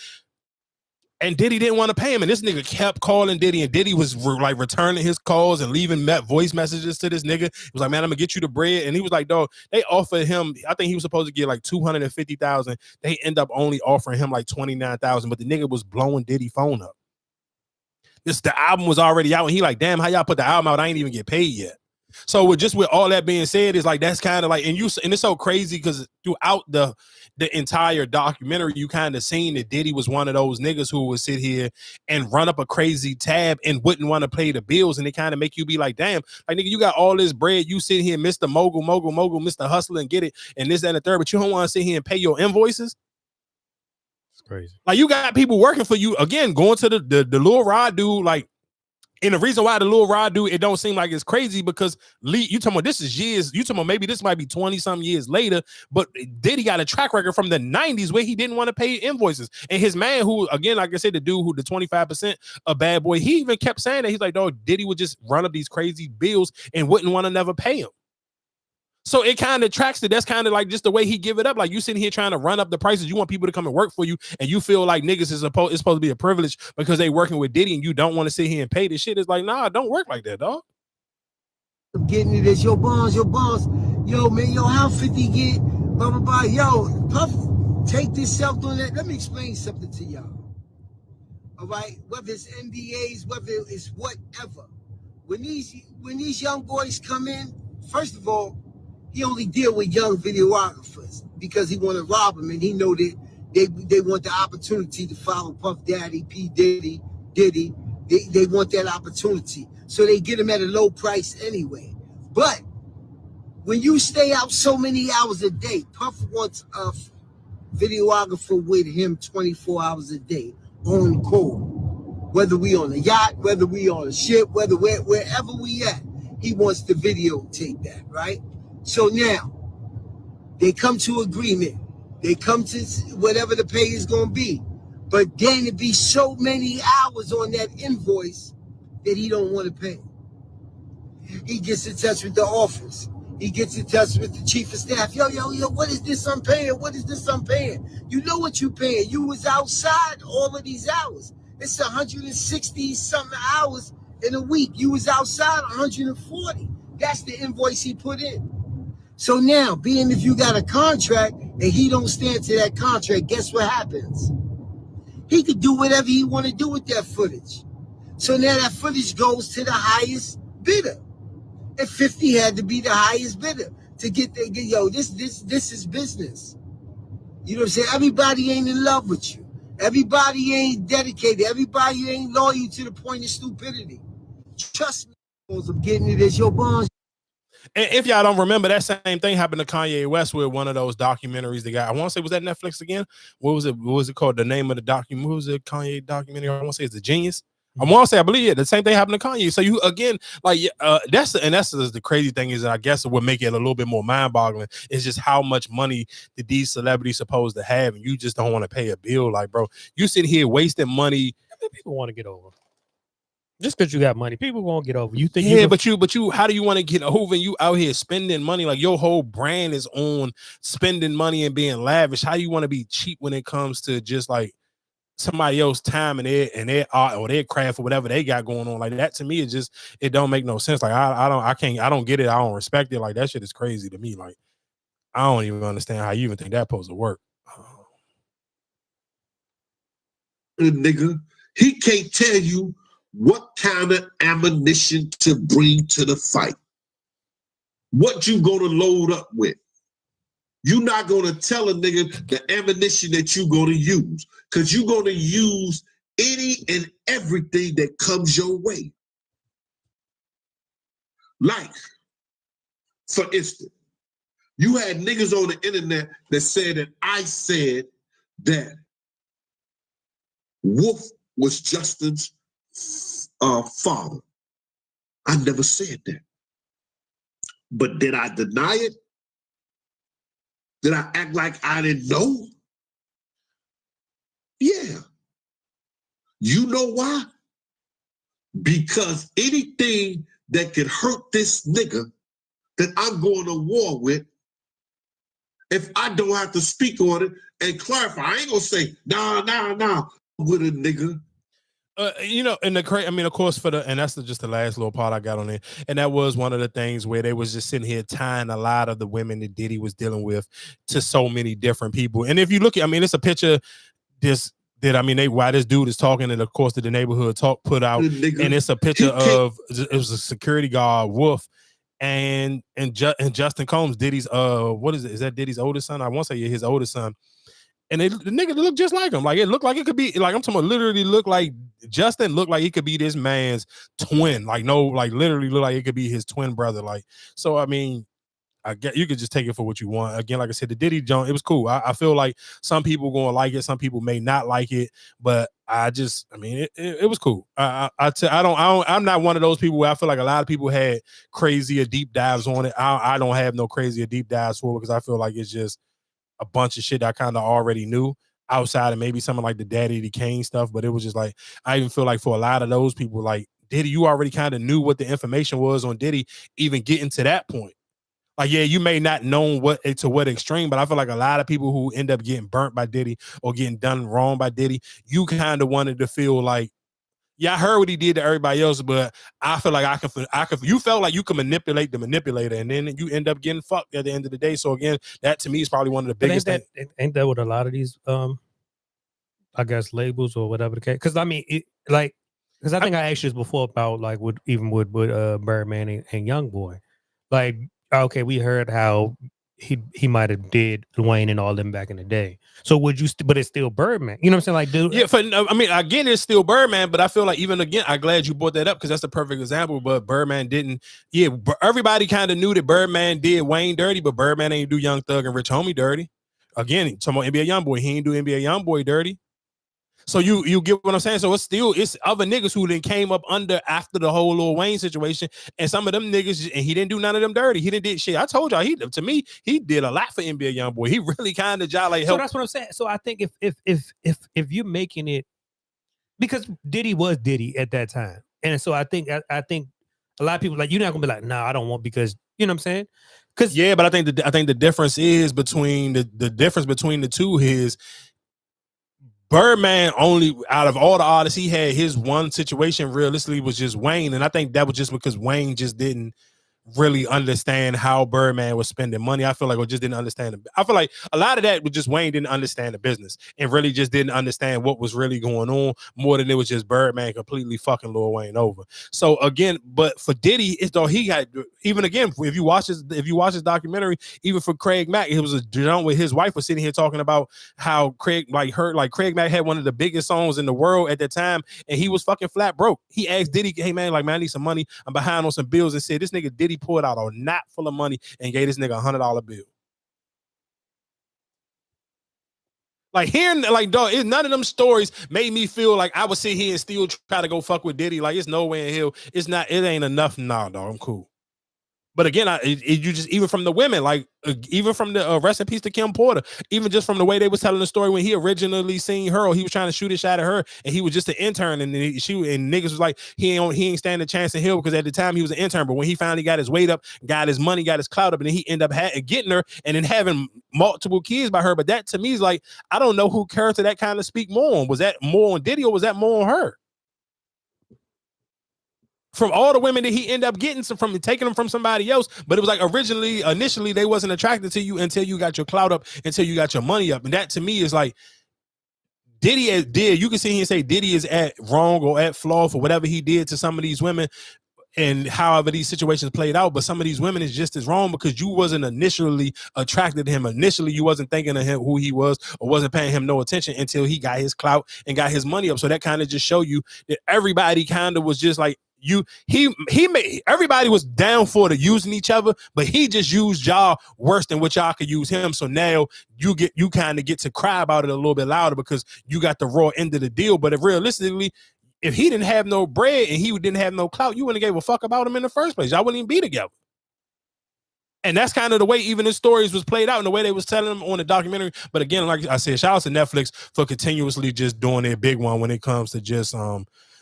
And Diddy didn't want to pay him. And this nigga kept calling Diddy. And Diddy was like returning his calls and leaving voice messages to this nigga. He was like, man, I'm going to get you the bread. And he was like, dog, they offered him, I think he was supposed to get like $250,000. They end up only offering him like $29,000. But the nigga was blowing Diddy phone up. The album was already out. And he like, damn, how y'all put the album out? I ain't even get paid yet. So with all that being said, is like that's kind of like, and it's so crazy because throughout the entire documentary, you kind of seen that Diddy was one of those niggas who would sit here and run up a crazy tab and wouldn't want to pay the bills, and they kind of make you be like, damn, like nigga, you got all this bread, you sit here, Mr. Mogul, Mr. Hustler, and get it, and this, that, and the third, but you don't want to sit here and pay your invoices. It's crazy. Like you got people working for you again, going to the Lil Rod dude, like. And the reason why the Lil Rod dude, it don't seem like it's crazy because Lee, you talking about this is years, you talking about maybe this might be 20-some years later, but Diddy got a track record from the 90s where he didn't want to pay invoices. And his man, who, again, like I said, the dude who the 25% a Bad Boy, he even kept saying that. He's like, dog, Diddy would just run up these crazy bills and wouldn't want to never pay him. So it kind of tracks it. That's kind of like just the way he give it up. Like you sitting here trying to run up the prices. You want people to come and work for you, and you feel like niggas is supposed to be a privilege because they working with Diddy, and you don't want to sit here and pay this shit. It's like, nah, don't work like that, dog. I'm getting it as your bonds. Yo, man, yo, how 50 get? Blah, blah, blah. Yo, Puff, take this self doing that. Let me explain something to y'all. All right? Whether it's NDAs, whether it's whatever. When these young boys come in, first of all, he only deal with young videographers because he want to rob them, and he know that they want the opportunity to follow Puff Daddy, P. Diddy. They want that opportunity. So they get him at a low price anyway. But when you stay out so many hours a day, Puff wants a videographer with him 24 hours a day on call. Whether we on a yacht, whether we on a ship, wherever we at, he wants to videotape that, right? So now, they come to agreement. They come to whatever the pay is going to be. But then it be so many hours on that invoice that he don't want to pay. He gets in touch with the office. He gets in touch with the chief of staff. Yo, what is this I'm paying? What is this I'm paying? You know what you paying. You was outside all of these hours. It's 160-something hours in a week. You was outside 140. That's the invoice he put in. So now, being if you got a contract and he don't stand to that contract, guess what happens? He could do whatever he want to do with that footage. So now that footage goes to the highest bidder. And 50 had to be the highest bidder to get there. Yo, this is business. You know what I'm saying? Everybody ain't in love with you. Everybody ain't dedicated. Everybody ain't loyal to the point of stupidity. Trust me, I'm getting it as your bonds. And if y'all don't remember, that same thing happened to Kanye West with one of those documentaries they got. I want to say, was that Netflix again? What was it called? The name of the document? What was the Kanye documentary? I want to say it's The Genius. I want to say, I believe the same thing happened to Kanye. So you, again, like, that's the crazy thing is that I guess it would make it a little bit more mind-boggling is just how much money that these celebrities supposed to have, and you just don't want to pay a bill. Like, bro, you sit here wasting money. People want to get over. Just because you got money, people won't get over. You think? Yeah, but you, how do you want to get over? And you out here spending money, like your whole brand is on spending money and being lavish. How do you want to be cheap when it comes to just like somebody else's time and their art or their craft or whatever they got going on? Like that to me, it don't make no sense. Like I don't get it. I don't respect it. Like that shit is crazy to me. Like I don't even understand how you even think that supposed to work. Nigga, he can't tell you what kind of ammunition to bring to the fight. What you gonna load up with. You're not gonna tell a nigga the ammunition that you gonna use, because you're gonna use any and everything that comes your way. Like, for instance, you had niggas on the internet that said that I said that Wolf was Justin's father. I never said that. But did I deny it? Did I act like I didn't know? Yeah. You know why? Because anything that could hurt this nigga that I'm going to war with, if I don't have to speak on it and clarify, I ain't gonna say, nah, with a nigga. And of course, and that's just the last little part I got on it. And that was one of the things where they was just sitting here tying a lot of the women that Diddy was dealing with to so many different people. And if you look at, it's a picture why this dude is talking, and of course the neighborhood talk put out, and it's a picture of, it was a security guard, Wolf, and Justin Combs, Diddy's what is it? Is that Diddy's oldest son? I want to say his oldest son. And the nigga looked just like him. Like it looked like it could be, like I'm talking about, literally looked like Justin looked like he could be this man's twin. Like literally looked like it could be his twin brother. Like, so I I get you could just take it for what you want. Again, like I said, the Diddy joint, it was cool. I feel like some people gonna like it, some people may not like it, but I mean, it was cool. I'm not one of those people where I feel like a lot of people had crazy or deep dives on it. I don't have no crazy or deep dives for it because I feel like it's just a bunch of shit I kind of already knew outside of maybe something like the Daddy Kane stuff. But it was just like, I even feel like for a lot of those people, like Diddy, you already kind of knew what the information was on Diddy, even getting to that point. Like, yeah, you may not know to what extreme, but I feel like a lot of people who end up getting burnt by Diddy or getting done wrong by Diddy, you kind of wanted to feel like, yeah, I heard what he did to everybody else, but I feel like I can. You felt like you could manipulate the manipulator, and then you end up getting fucked at the end of the day. So again, that to me is probably one of the biggest things. Ain't that what a lot of these, I guess, labels or whatever the case? Because I mean, because I think I asked you this before about like with Birdman and YoungBoy, like. Okay, we heard how he might have did Dwayne and all them back in the day. So would you? But it's still Birdman. You know what I'm saying? Like, dude. Yeah, I mean, again, it's still Birdman, but I feel like even again, I'm glad you brought that up because that's the perfect example. But Birdman didn't. Yeah, everybody kind of knew that Birdman did Wayne dirty, but Birdman ain't do Young Thug and Rich Homie dirty. Again, talking about NBA YoungBoy, he ain't do NBA YoungBoy dirty. So you get what I'm saying? So it's other niggas who then came up under after the whole Lil Wayne situation, and some of them niggas, and he didn't do none of them dirty. He didn't did shit. I told y'all, to me, he did a lot for NBA YoungBoy. He really kind of like helped. So that's what I'm saying. So I think if you're making it, because Diddy was Diddy at that time, and so I think a lot of people like you're not gonna be like, nah, I don't want, because you know what I'm saying? Because yeah, but I think the difference is between the difference between the two is. Birdman only out of all the artists he had, his one situation realistically was just Wayne, and I think that was just because Wayne just didn't really understand how Birdman was spending money. I feel like, or just didn't understand it. I feel like a lot of that was just Wayne didn't understand the business and really just didn't understand what was really going on more than it was just Birdman completely fucking Lil Wayne over. So again, but for Diddy, it's though he got, even again, if you watch his documentary, even for Craig Mack, it was a joint where his wife was sitting here talking about how Craig Mack had one of the biggest songs in the world at the time, and he was fucking flat broke. He asked Diddy, hey man, like, man, I need some money. I'm behind on some bills, and said, this nigga Diddy pulled out a knot full of money and gave this nigga $100 bill. Like hearing, like, dog, none of them stories made me feel like I would sit here and still try to go fuck with Diddy. Like, it's nowhere in hell. It ain't enough. Nah, dog, I'm cool. But again, you just, even from the women, like even from the rest in peace to Kim Porter, even just from the way they was telling the story when he originally seen her, he was trying to shoot a shot at her, and he was just an intern, and niggas was like, he ain't standing a chance in hell because at the time he was an intern. But when he finally got his weight up, got his money, got his clout up, and then he ended up getting her and then having multiple kids by her. But that to me is like, I don't know who character that kind of speak more on. Was that more on Diddy or was that more on her? From all the women that he ended up getting from taking them from somebody else, but it was like initially they wasn't attracted to you until you got your clout up, until you got your money up, and that to me is like Diddy did. You can see here and say Diddy is at wrong or at flaw for whatever he did to some of these women, and however these situations played out. But some of these women is just as wrong because you wasn't initially attracted to him. Initially, you wasn't thinking of him, who he was, or wasn't paying him no attention until he got his clout and got his money up. So that kind of just show you that everybody kind of was just like, he made everybody was down for the using each other, but he just used y'all worse than what y'all could use him. So now you kind of get to cry about it a little bit louder because you got the raw end of the deal. But if realistically, if he didn't have no bread and he didn't have no clout, you wouldn't have gave a fuck about him in the first place. Y'all wouldn't even be together. And that's kind of the way even the stories was played out and the way they was telling them on the documentary. But again, like I said, shout out to Netflix for continuously just doing their big one when it comes to just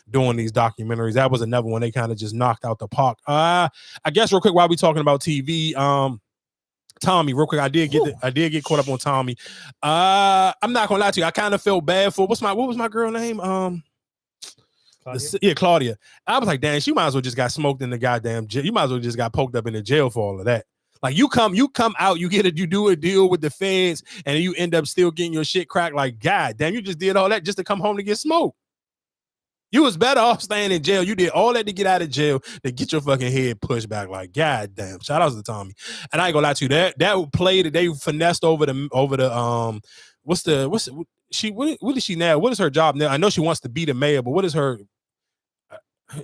doing these documentaries. That was another one they kind of just knocked out the park. I guess real quick while we talking about TV, Tommy, real quick, I did get caught up on Tommy. I'm not gonna lie to you, I kind of felt bad for what was my girl name? Claudia? Claudia. I was like, damn, she might as well just got smoked in the goddamn jail. You might as well just got poked up in the jail for all of that. Like you come out, you do a deal with the feds, and you end up still getting your shit cracked. Like, god damn, you just did all that just to come home to get smoked. You was better off staying in jail. You did all that to get out of jail to get your fucking head pushed back. Like, god damn. Shout out to Tommy. And I ain't gonna lie to you, that play that they finessed over the what is she now? What is her job now? I know she wants to be the mayor, but what is her?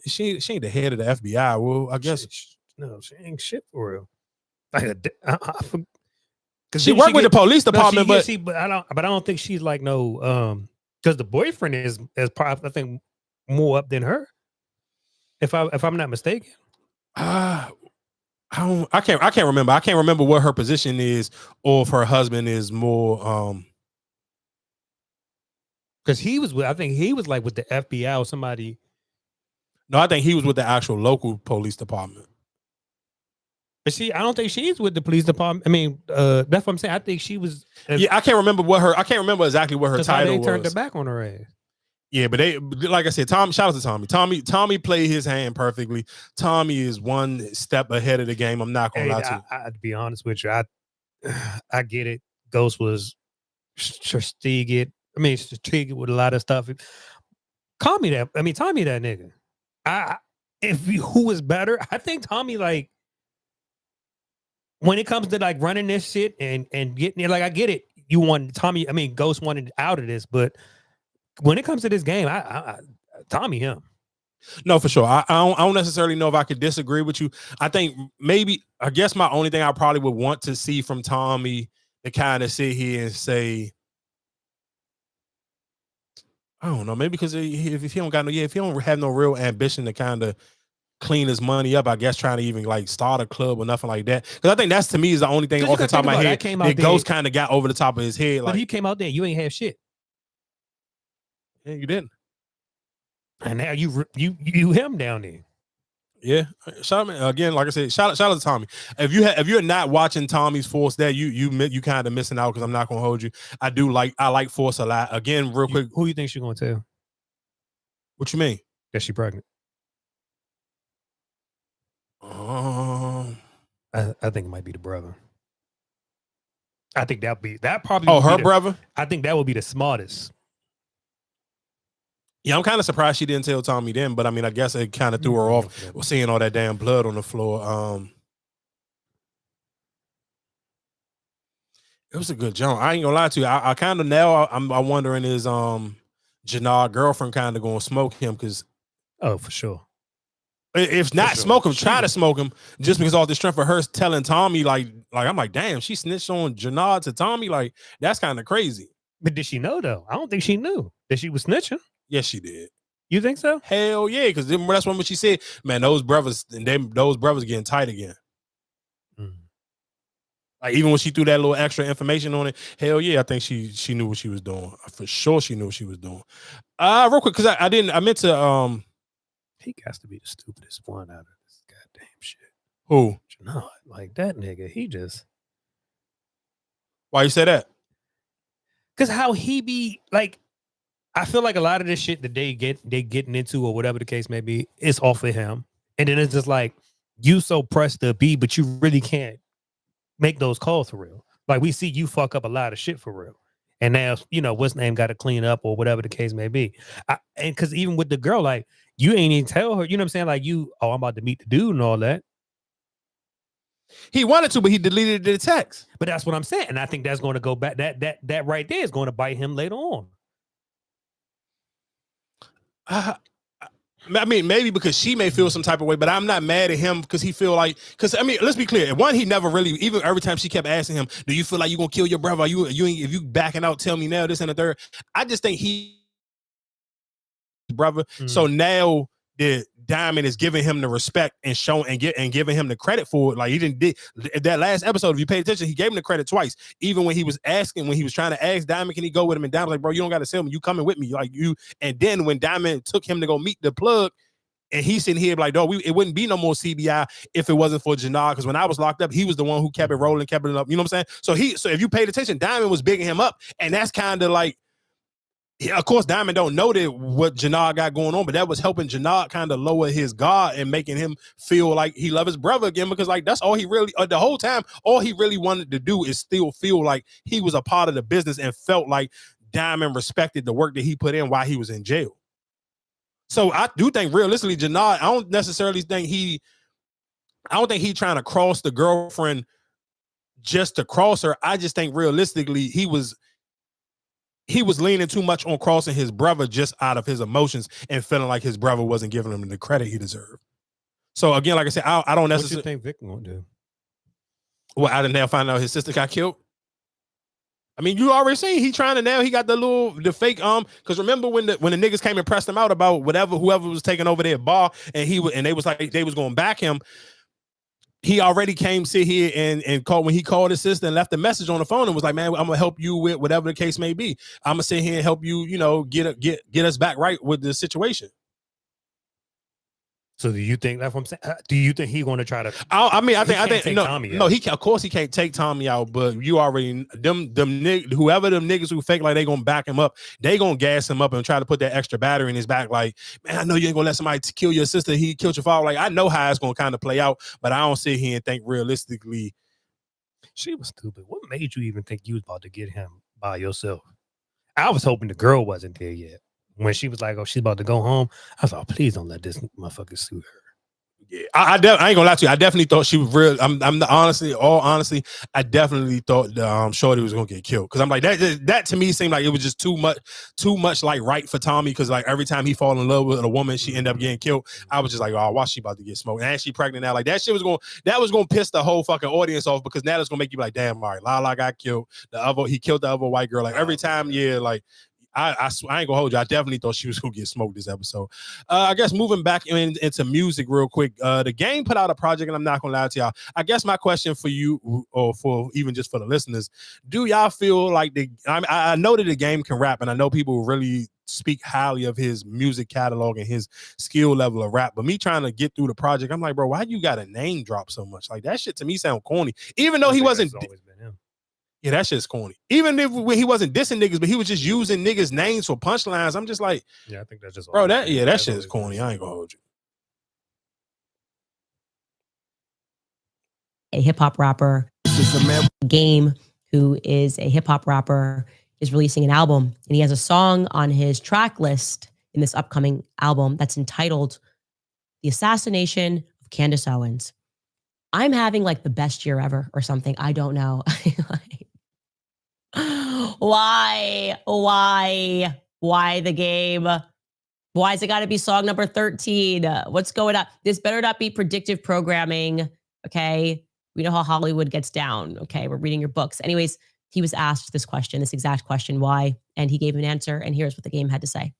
She ain't the head of the FBI. Well, I guess no, she ain't shit for real. Because she worked with the police department, but I don't think she's like no. Because the boyfriend is probably, I think, more up than her. If I'm not mistaken. I can't remember. I can't remember what her position is, or if her husband is more. Because I think he was like with the FBI or somebody. No, I think he was with the actual local police department. But I don't think she's with the police department. I mean, that's what I'm saying. I think she was. Yeah, I can't remember exactly what her title was. They turned their back on her ass. Yeah, but like I said, shout out to Tommy. Tommy played his hand perfectly. Tommy is one step ahead of the game. I'm not gonna lie to you. To be honest with you, I get it. Ghost was strategic with a lot of stuff. Tommy that nigga. Who is better? I think Tommy, like, when it comes to like running this shit and getting it, like, I get it. You want Tommy, Ghost wanted out of this, but when it comes to this game, I Tommy him. No, for sure. I don't necessarily know if I could disagree with you. I think I guess my only thing I probably would want to see from Tommy to kind of sit here and say, I don't know, maybe because if he don't have no real ambition to kind of clean his money up, I guess trying to even like start a club or nothing like that. Because I think that's, to me, is the only thing off the top of my head that Ghost kind of got over the top of his head. But he came out there, you ain't have shit. Yeah, you didn't. And now you him down there. Yeah, shout out again. Like I said, shout out to Tommy. If you're not watching Tommy's Force, that you kind of missing out, because I'm not gonna hold you. I like Force a lot. Again, real quick, who you think she's gonna tell? What you mean? That she pregnant? I think it might be the brother. I think that probably. Oh, her brother. I think that would be the smartest. Yeah, I'm kind of surprised she didn't tell Tommy then, but I guess it kind of threw her off seeing all that damn blood on the floor. It was a good jump. I ain't gonna lie to you. I kind of now I'm wondering, is Janard girlfriend kind of gonna smoke him? Because for sure. If not smoke him, try to smoke him, just because all the strength of her telling Tommy, like I'm like, damn, she snitched on Janard to Tommy, like that's kind of crazy. But did she know though? I don't think she knew that she was snitching. Yes, she did. You think so? Hell yeah, because that's when she said, man, those brothers getting tight again. Like, even when she threw that little extra information on it, hell yeah, I think she knew what she was doing. For sure, she knew what she was doing. Real quick, because I meant to he has to be the stupidest one out of this goddamn shit. Who? Janard, like that nigga, he just. Why you say that? Because how he be like. I feel like a lot of this shit that they getting into, or whatever the case may be, is off of him. And then it's just like, you so pressed to be, but you really can't make those calls for real. Like, we see you fuck up a lot of shit for real. And now, what's name got to clean up, or whatever the case may be. And because even with the girl, like, you ain't even tell her, you know what I'm saying? Like, I'm about to meet the dude and all that. He wanted to, but he deleted the text. But that's what I'm saying. And I think that's going to go back. That right there is going to bite him later on. Maybe because she may feel some type of way, but I'm not mad at him because he feel like, let's be clear. One, he never really, even every time she kept asking him, do you feel like you're going to kill your brother? If you backing out, tell me now, this and the third. I just think brother. So now the Diamond is giving him the respect and giving him the credit for it. Like, he did that last episode. If you pay attention, he gave him the credit twice. Even when he was trying to ask Diamond, can he go with him? And Diamond was like, bro, you don't got to sell me. You coming with me? Like, you. And then when Diamond took him to go meet the plug, and he's sitting here like, dog, it wouldn't be no more CBI if it wasn't for Janard. Because when I was locked up, he was the one who kept it rolling, kept it up. You know what I'm saying? So if you paid attention, Diamond was bigging him up, and that's kind of like. Yeah, of course, Diamond don't know what Janard got going on, but that was helping Janard kind of lower his guard and making him feel like he loved his brother again, because like that's all he really the whole time, all he really wanted to do is still feel like he was a part of the business and felt like Diamond respected the work that he put in while he was in jail. So I do think realistically, Janard, I don't think he trying to cross the girlfriend just to cross her. I just think realistically he was leaning too much on crossing his brother just out of his emotions and feeling like his brother wasn't giving him the credit he deserved. So again, like I said, I don't necessarily. What you think Vic gonna do? Well, out of now find out his sister got killed. I mean, you already seen he trying to now. He got the fake because remember when the niggas came and pressed him out about whoever was taking over their bar, and they was like they was going to back him. He already came sit here and called when he called his sister and left a message on the phone and was like, man, I'm gonna help you with whatever the case may be. I'm gonna sit here and help you, get us back right with the situation. So do you think that's what I'm saying? Do you think he's going to try to? I think Tommy no. out. Of course he can't take Tommy out, but you already whoever them niggas who fake like they gonna back him up, they gonna gas him up and try to put that extra battery in his back. Like, man, I know you ain't gonna let somebody kill your sister. He killed your father. Like, I know how it's gonna kind of play out, but I don't sit here and think realistically. She was stupid. What made you even think you was about to get him by yourself? I was hoping the girl wasn't there yet. When she was like, "Oh, she's about to go home," I was like, oh, "Please don't let this motherfucker sue her." Yeah, I ain't gonna lie to you. I definitely thought she was real. Honestly, I definitely thought Shorty was gonna get killed because I'm like that to me seemed like it was just too much like right for Tommy because like every time he fall in love with a woman, she end up getting killed. I was just like, oh, why she about to get smoked? And she pregnant now. Like that shit was gonna piss the whole fucking audience off because now it's gonna make you like, damn, all right, Lala got killed. He killed the other white girl. Like every time, yeah, like. I ain't gonna hold you. I definitely thought she was gonna get smoked this episode. I guess moving back into music real quick. The game put out a project, and I'm not gonna lie to y'all. I guess my question for you, or for even just for the listeners, do y'all feel like I know that the game can rap, and I know people really speak highly of his music catalog and his skill level of rap. But me trying to get through the project, I'm like, bro, why you got a name drop so much? Like that shit to me sound corny. Even though he wasn't. Yeah, that shit's corny. Even if when he wasn't dissing niggas, but he was just using niggas' names for punchlines. I'm just like, yeah, I think that's just bro. That shit is corny. I ain't gonna hold you. A hip hop rapper, Game, who is a hip hop rapper, is releasing an album, and he has a song on his track list in this upcoming album that's entitled "The Assassination of Candace Owens." I'm having like the best year ever or something. I don't know. Why the game? Why is it got to be song number 13? What's going on? This better not be predictive programming. Okay. We know how Hollywood gets down. Okay. We're reading your books. Anyways, he was asked this exact question, why? And he gave an answer. And here's what the game had to say.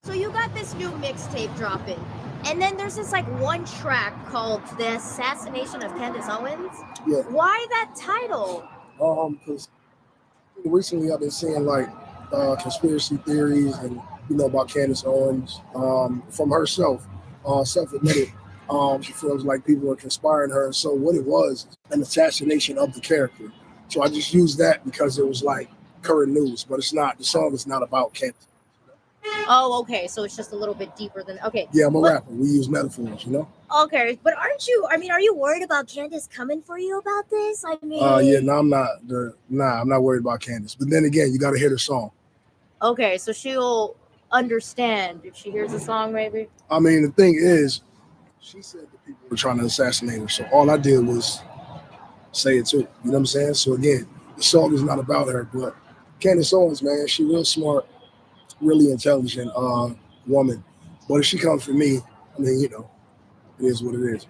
So you got this new mixtape dropping, and then there's this like one track called "The Assassination of Candace Owens." Yeah. Why that title? Because recently I've been seeing like conspiracy theories and about Candace Owens from herself, self-admitted. She feels like people are conspiring her. So what it was, an assassination of the character. So I just used that because it was like current news, but it's not. The song is not about Candace. Oh, okay. So it's just a little bit deeper than okay. Yeah, I'm a rapper. We use metaphors, Okay, but are you worried about Candace coming for you about this? I mean, yeah, no, I'm not. I'm not worried about Candace. But then again, you got to hear the song. Okay, so she'll understand if she hears the song, maybe. I mean, the thing is, she said that people were trying to assassinate her. So all I did was say it too. You know what I'm saying? So again, the song is not about her, but Candace Owens, man, she real smart, really intelligent woman. But if she comes for me, I mean, it is what it is.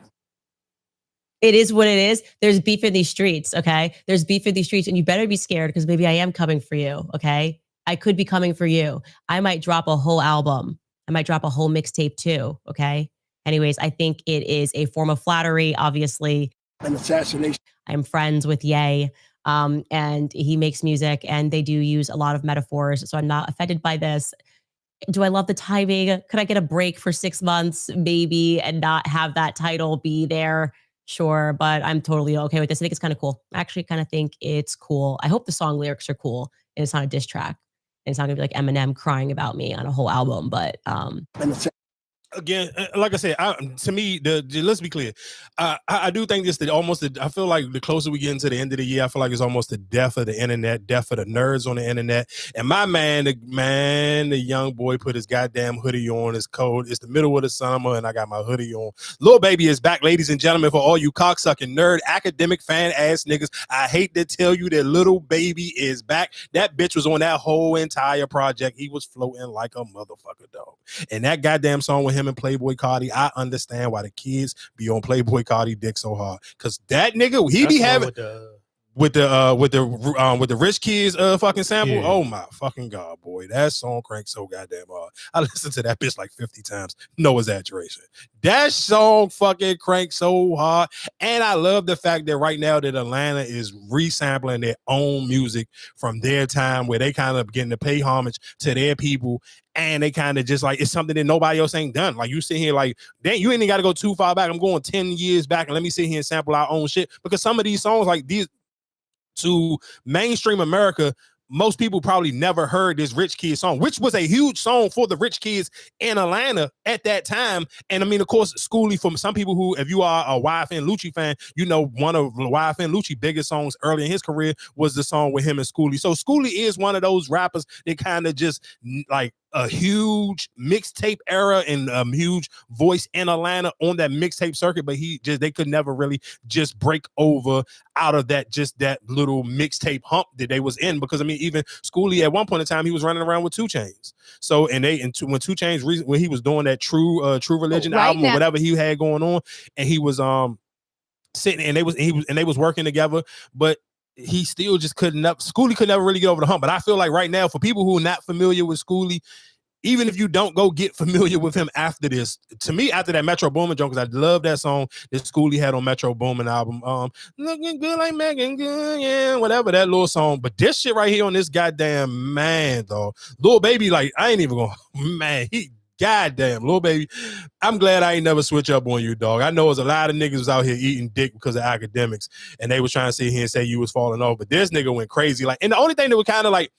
It is what it is. There's beef in these streets, okay? There's beef in these streets, and you better be scared because maybe I am coming for you, okay? I could be coming for you. I might drop a whole album. I might drop a whole mixtape too, okay? Anyways, I think it is a form of flattery, obviously. An assassination. I'm friends with Ye, and he makes music, and they do use a lot of metaphors, so I'm not offended by this. Do I love the timing? Could I get a break for 6 months, maybe, and not have that title be there? Sure, but I'm totally okay with this. I think it's kind of cool. I actually kind of think it's cool. I hope the song lyrics are cool, and it's not a diss track. And it's not gonna be like Eminem crying about me on a whole album, but again, like I said, to me, let's be clear. I do think this. I feel like the closer we get into the end of the year, I feel like it's almost the death of the internet, death of the nerds on the internet. And my man, the young boy put his goddamn hoodie on. It's cold. It's the middle of the summer, and I got my hoodie on. Lil Baby is back, ladies and gentlemen, for all you cocksucking nerd, academic fan ass niggas. I hate to tell you that Lil Baby is back. That bitch was on that whole entire project. He was floating like a motherfucker, dog. And that goddamn song with him and Playboy Cardi, I understand why the kids be on Playboy Cardi dick so hard. Cause that nigga, he be having with the rich kids fucking sample. Yeah. Oh my fucking god, boy, that song cranks so goddamn hard. I listened to that bitch like 50 times, no exaggeration. That song fucking cranks so hard. And I love the fact that right now that Atlanta is resampling their own music from their time, where they kind of getting to pay homage to their people, and they kind of just like, it's something that nobody else ain't done. Like, you sit here like, dang, you ain't got to go too far back. I'm going 10 years back and let me sit here and sample our own shit, because some of these songs, like these, to mainstream America, most people probably never heard this Rich Kid song, which was a huge song for the rich kids in Atlanta at that time. And I mean, of course, Schoolie, from some people who, if you are a YFN Lucci fan, you know one of YFN Lucci biggest songs early in his career was the song with him and Schoolie. So Schoolie is one of those rappers that kind of just like a huge mixtape era and huge voice in Atlanta on that mixtape circuit, but they could never really just break over out of that, just that little mixtape hump that they was in. Because I mean, even Schoolie at one point in time, he was running around with 2 Chainz. So when 2 Chainz, when he was doing that True Religion album or whatever he had going on, and he was sitting and they was working together, but he still just Schoolie could never really get over the hump. But I feel like right now, for people who are not familiar with Schoolie, even if you don't go get familiar with him after this, to me, after that Metro Boomin joint, because I love that song that Schoolie had on Metro Boomin album, looking good like Megan Good, yeah, whatever, that little song. But this shit right here on this goddamn, man, though, Lil Baby, like, I ain't even gonna, man, goddamn, Lil Baby, I'm glad I ain't never switch up on you, dog. I know there's a lot of niggas was out here eating dick because of academics, and they was trying to sit here and say you was falling off, but this nigga went crazy. Like, and the only thing that was kind of like,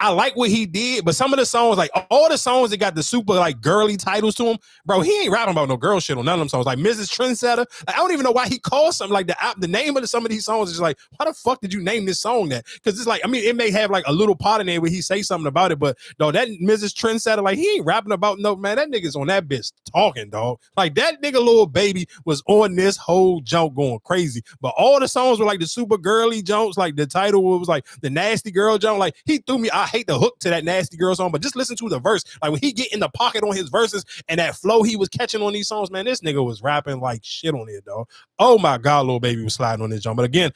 I like what he did, but some of the songs, like all the songs that got the super like girly titles to him, bro, he ain't rapping about no girl shit on none of them songs. Like Mrs. Trendsetter, like, I don't even know why he called something like the name of some of these songs is just like, why the fuck did you name this song that? Because it's like, I mean, it may have like a little part in there where he say something about it, but no, that Mrs. Trendsetter, like, he ain't rapping about no, man, that nigga's on that bitch talking, dog. Like that nigga Lil Baby was on this whole junk going crazy, but all the songs were like the super girly junks, like the title was like the nasty girl junk, like he threw me, I hate the hook to that nasty girl song, but just listen to the verse. Like when he get in the pocket on his verses and that flow he was catching on these songs, man, this nigga was rapping like shit on it, dog. Oh my God, Lil Baby was sliding on this jump. But again,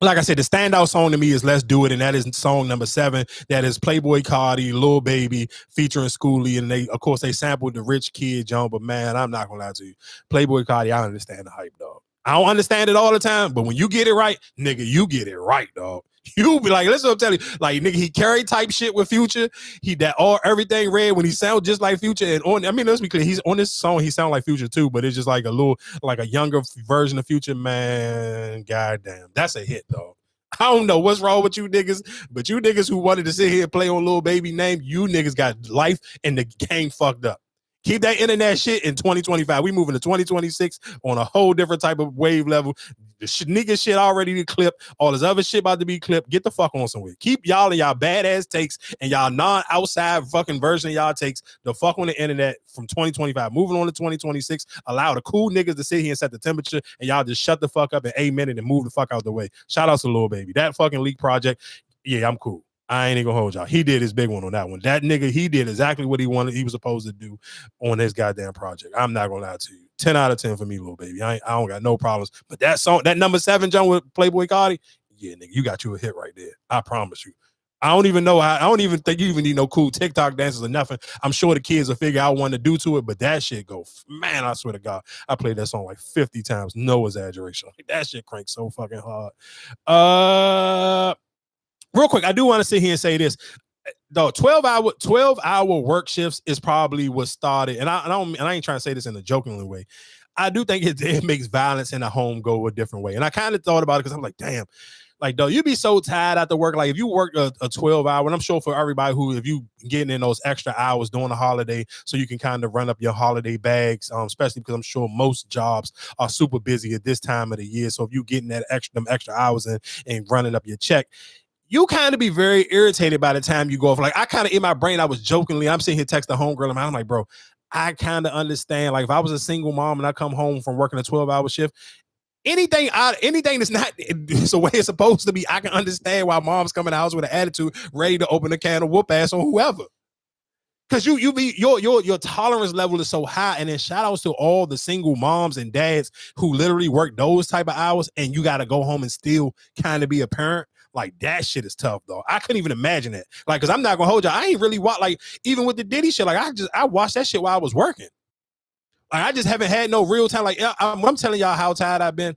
like I said, the standout song to me is Let's Do It, and that is song number 7. That is Playboy Cardi, Lil Baby, featuring Schoolie, and they, of course, they sampled the Rich Kid jump, but man, I'm not gonna lie to you. Playboy Cardi, I understand the hype, dog. I don't understand it all the time, but when you get it right, nigga, you get it right, dog. You be like, listen, I'm telling you, like, nigga, he carry type shit with Future. He that all everything red when he sound just like Future. And on, I mean, let's be clear, he's on this song, he sound like Future too, but it's just like a little, like a younger version of Future. Man, goddamn, that's a hit, dog. I don't know what's wrong with you niggas, but you niggas who wanted to sit here and play on Lil Baby name, you niggas got life and the game fucked up. Keep that internet shit in 2025. We moving to 2026 on a whole different type of wave level. The nigga shit already clipped. All this other shit about to be clipped. Get the fuck on somewhere. Keep y'all and y'all badass takes and y'all non-outside fucking version of y'all takes the fuck on the internet from 2025. Moving on to 2026. Allow the cool niggas to sit here and set the temperature, and y'all just shut the fuck up and amen it and move the fuck out the way. Shout out to Lil Baby. That fucking leak project. Yeah, I'm cool. I ain't even gonna hold y'all. He did his big one on that one. That nigga, he did exactly what he was supposed to do on his goddamn project. I'm not gonna lie to you. 10 out of 10 for me, Lil Baby. I don't got no problems. But that song, that number 7 John with Playboy Cardi, yeah, nigga, you got you a hit right there. I promise you. I don't even know how. I don't even think you even need no cool TikTok dances or nothing. I'm sure the kids will figure out one to do to it, but that shit go, man, I swear to God, I played that song like 50 times. No exaggeration. Like, that shit cranks so fucking hard. Real quick, I do want to sit here and say this. Though 12-hour work shifts is probably what started, and I ain't trying to say this in a jokingly way. I do think it makes violence in the home go a different way. And I kind of thought about it because I'm like, damn, like, though, you'd be so tired after work. Like, if you work a 12-hour, and I'm sure for everybody who, if you getting in those extra hours during the holiday, so you can kind of run up your holiday bags, especially because I'm sure most jobs are super busy at this time of the year. So if you getting them extra hours and running up your check, you kind of be very irritated by the time you go off. Like, I kind of, in my brain, I was jokingly, I'm sitting here texting homegirl, and I'm like, bro, I kind of understand. Like, if I was a single mom and I come home from working a 12-hour shift, anything that's not the way it's supposed to be, I can understand why mom's coming to the house with an attitude, ready to open a can of whoop ass on whoever. Cause you be your tolerance level is so high, and then shout outs to all the single moms and dads who literally work those type of hours, and you got to go home and still kind of be a parent. Like that shit is tough though. I couldn't even imagine it. Like, cause I'm not gonna hold you. I ain't really watch like even with the Diddy shit. Like I watched that shit while I was working. Like I just haven't had no real time. Like I'm telling y'all how tired I've been.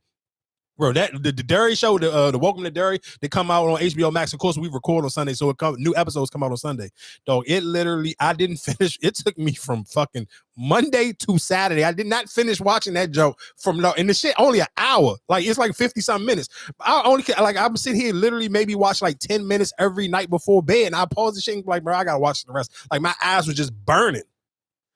Bro, that the Dairy show, the Welcome to Dairy, they come out on HBO Max. Of course, we record on Sunday, so new episodes come out on Sunday. Dog, it literally, I didn't finish. It took me from fucking Monday to Saturday. I did not finish watching that joke and the shit only an hour. Like it's like 50 something minutes. I'm sitting here literally maybe watch like 10 minutes every night before bed, and I pause the shit and be like, bro, I gotta watch the rest. Like my eyes were just burning.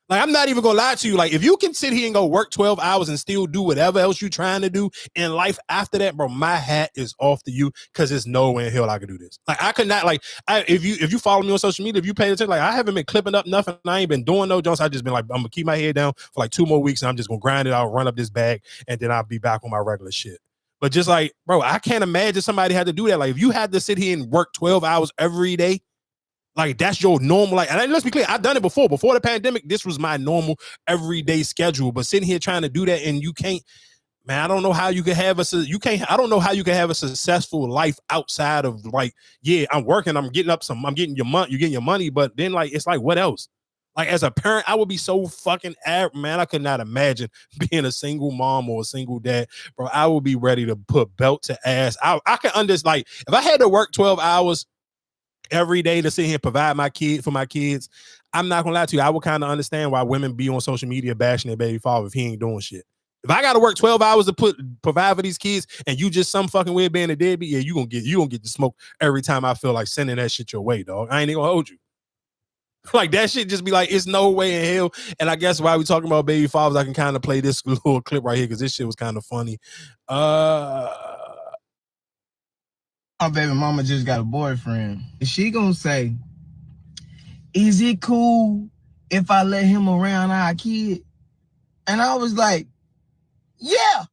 Like, I'm not even gonna lie to you. Like, if you can sit here and go work 12 hours and still do whatever else you're trying to do in life after that, bro, my hat is off to you, because there's no way in hell I could do this. Like, I could not, like, if you follow me on social media, if you pay attention, like, I haven't been clipping up nothing. I ain't been doing no jokes. I just been like, I'm gonna keep my head down for like 2 more weeks, and I'm just gonna grind it out, run up this bag, and then I'll be back on my regular shit. But just like, bro, I can't imagine somebody had to do that. Like, if you had to sit here and work 12 hours every day, like that's your normal, like, and let's be clear, I've done it before the pandemic. This was my normal everyday schedule. But sitting here trying to do that, and you can't, man, I don't know how you can have I don't know how you can have a successful life outside of like, yeah, I'm working, I'm getting your money, you're getting your money, but then like, it's like, what else? Like as a parent, I would be so fucking man, I could not imagine being a single mom or a single dad, bro. I would be ready to put belt to ass. I can understand, like, if I had to work 12 hours every day to sit here and provide for my kids, I'm not gonna lie to you, I would kind of understand why women be on social media bashing their baby father if he ain't doing shit. If I gotta work 12 hours to provide for these kids, and you just some fucking weird being a deadbeat, yeah, you gonna get the smoke every time I feel like sending that shit your way, dog. I ain't even gonna hold you. Like that shit just be like, it's no way in hell. And I guess while we talking about baby fathers, I can kind of play this little clip right here because this shit was kind of funny. My baby mama just got a boyfriend. She gonna say, is it cool if I let him around our kid? And I was like, yeah,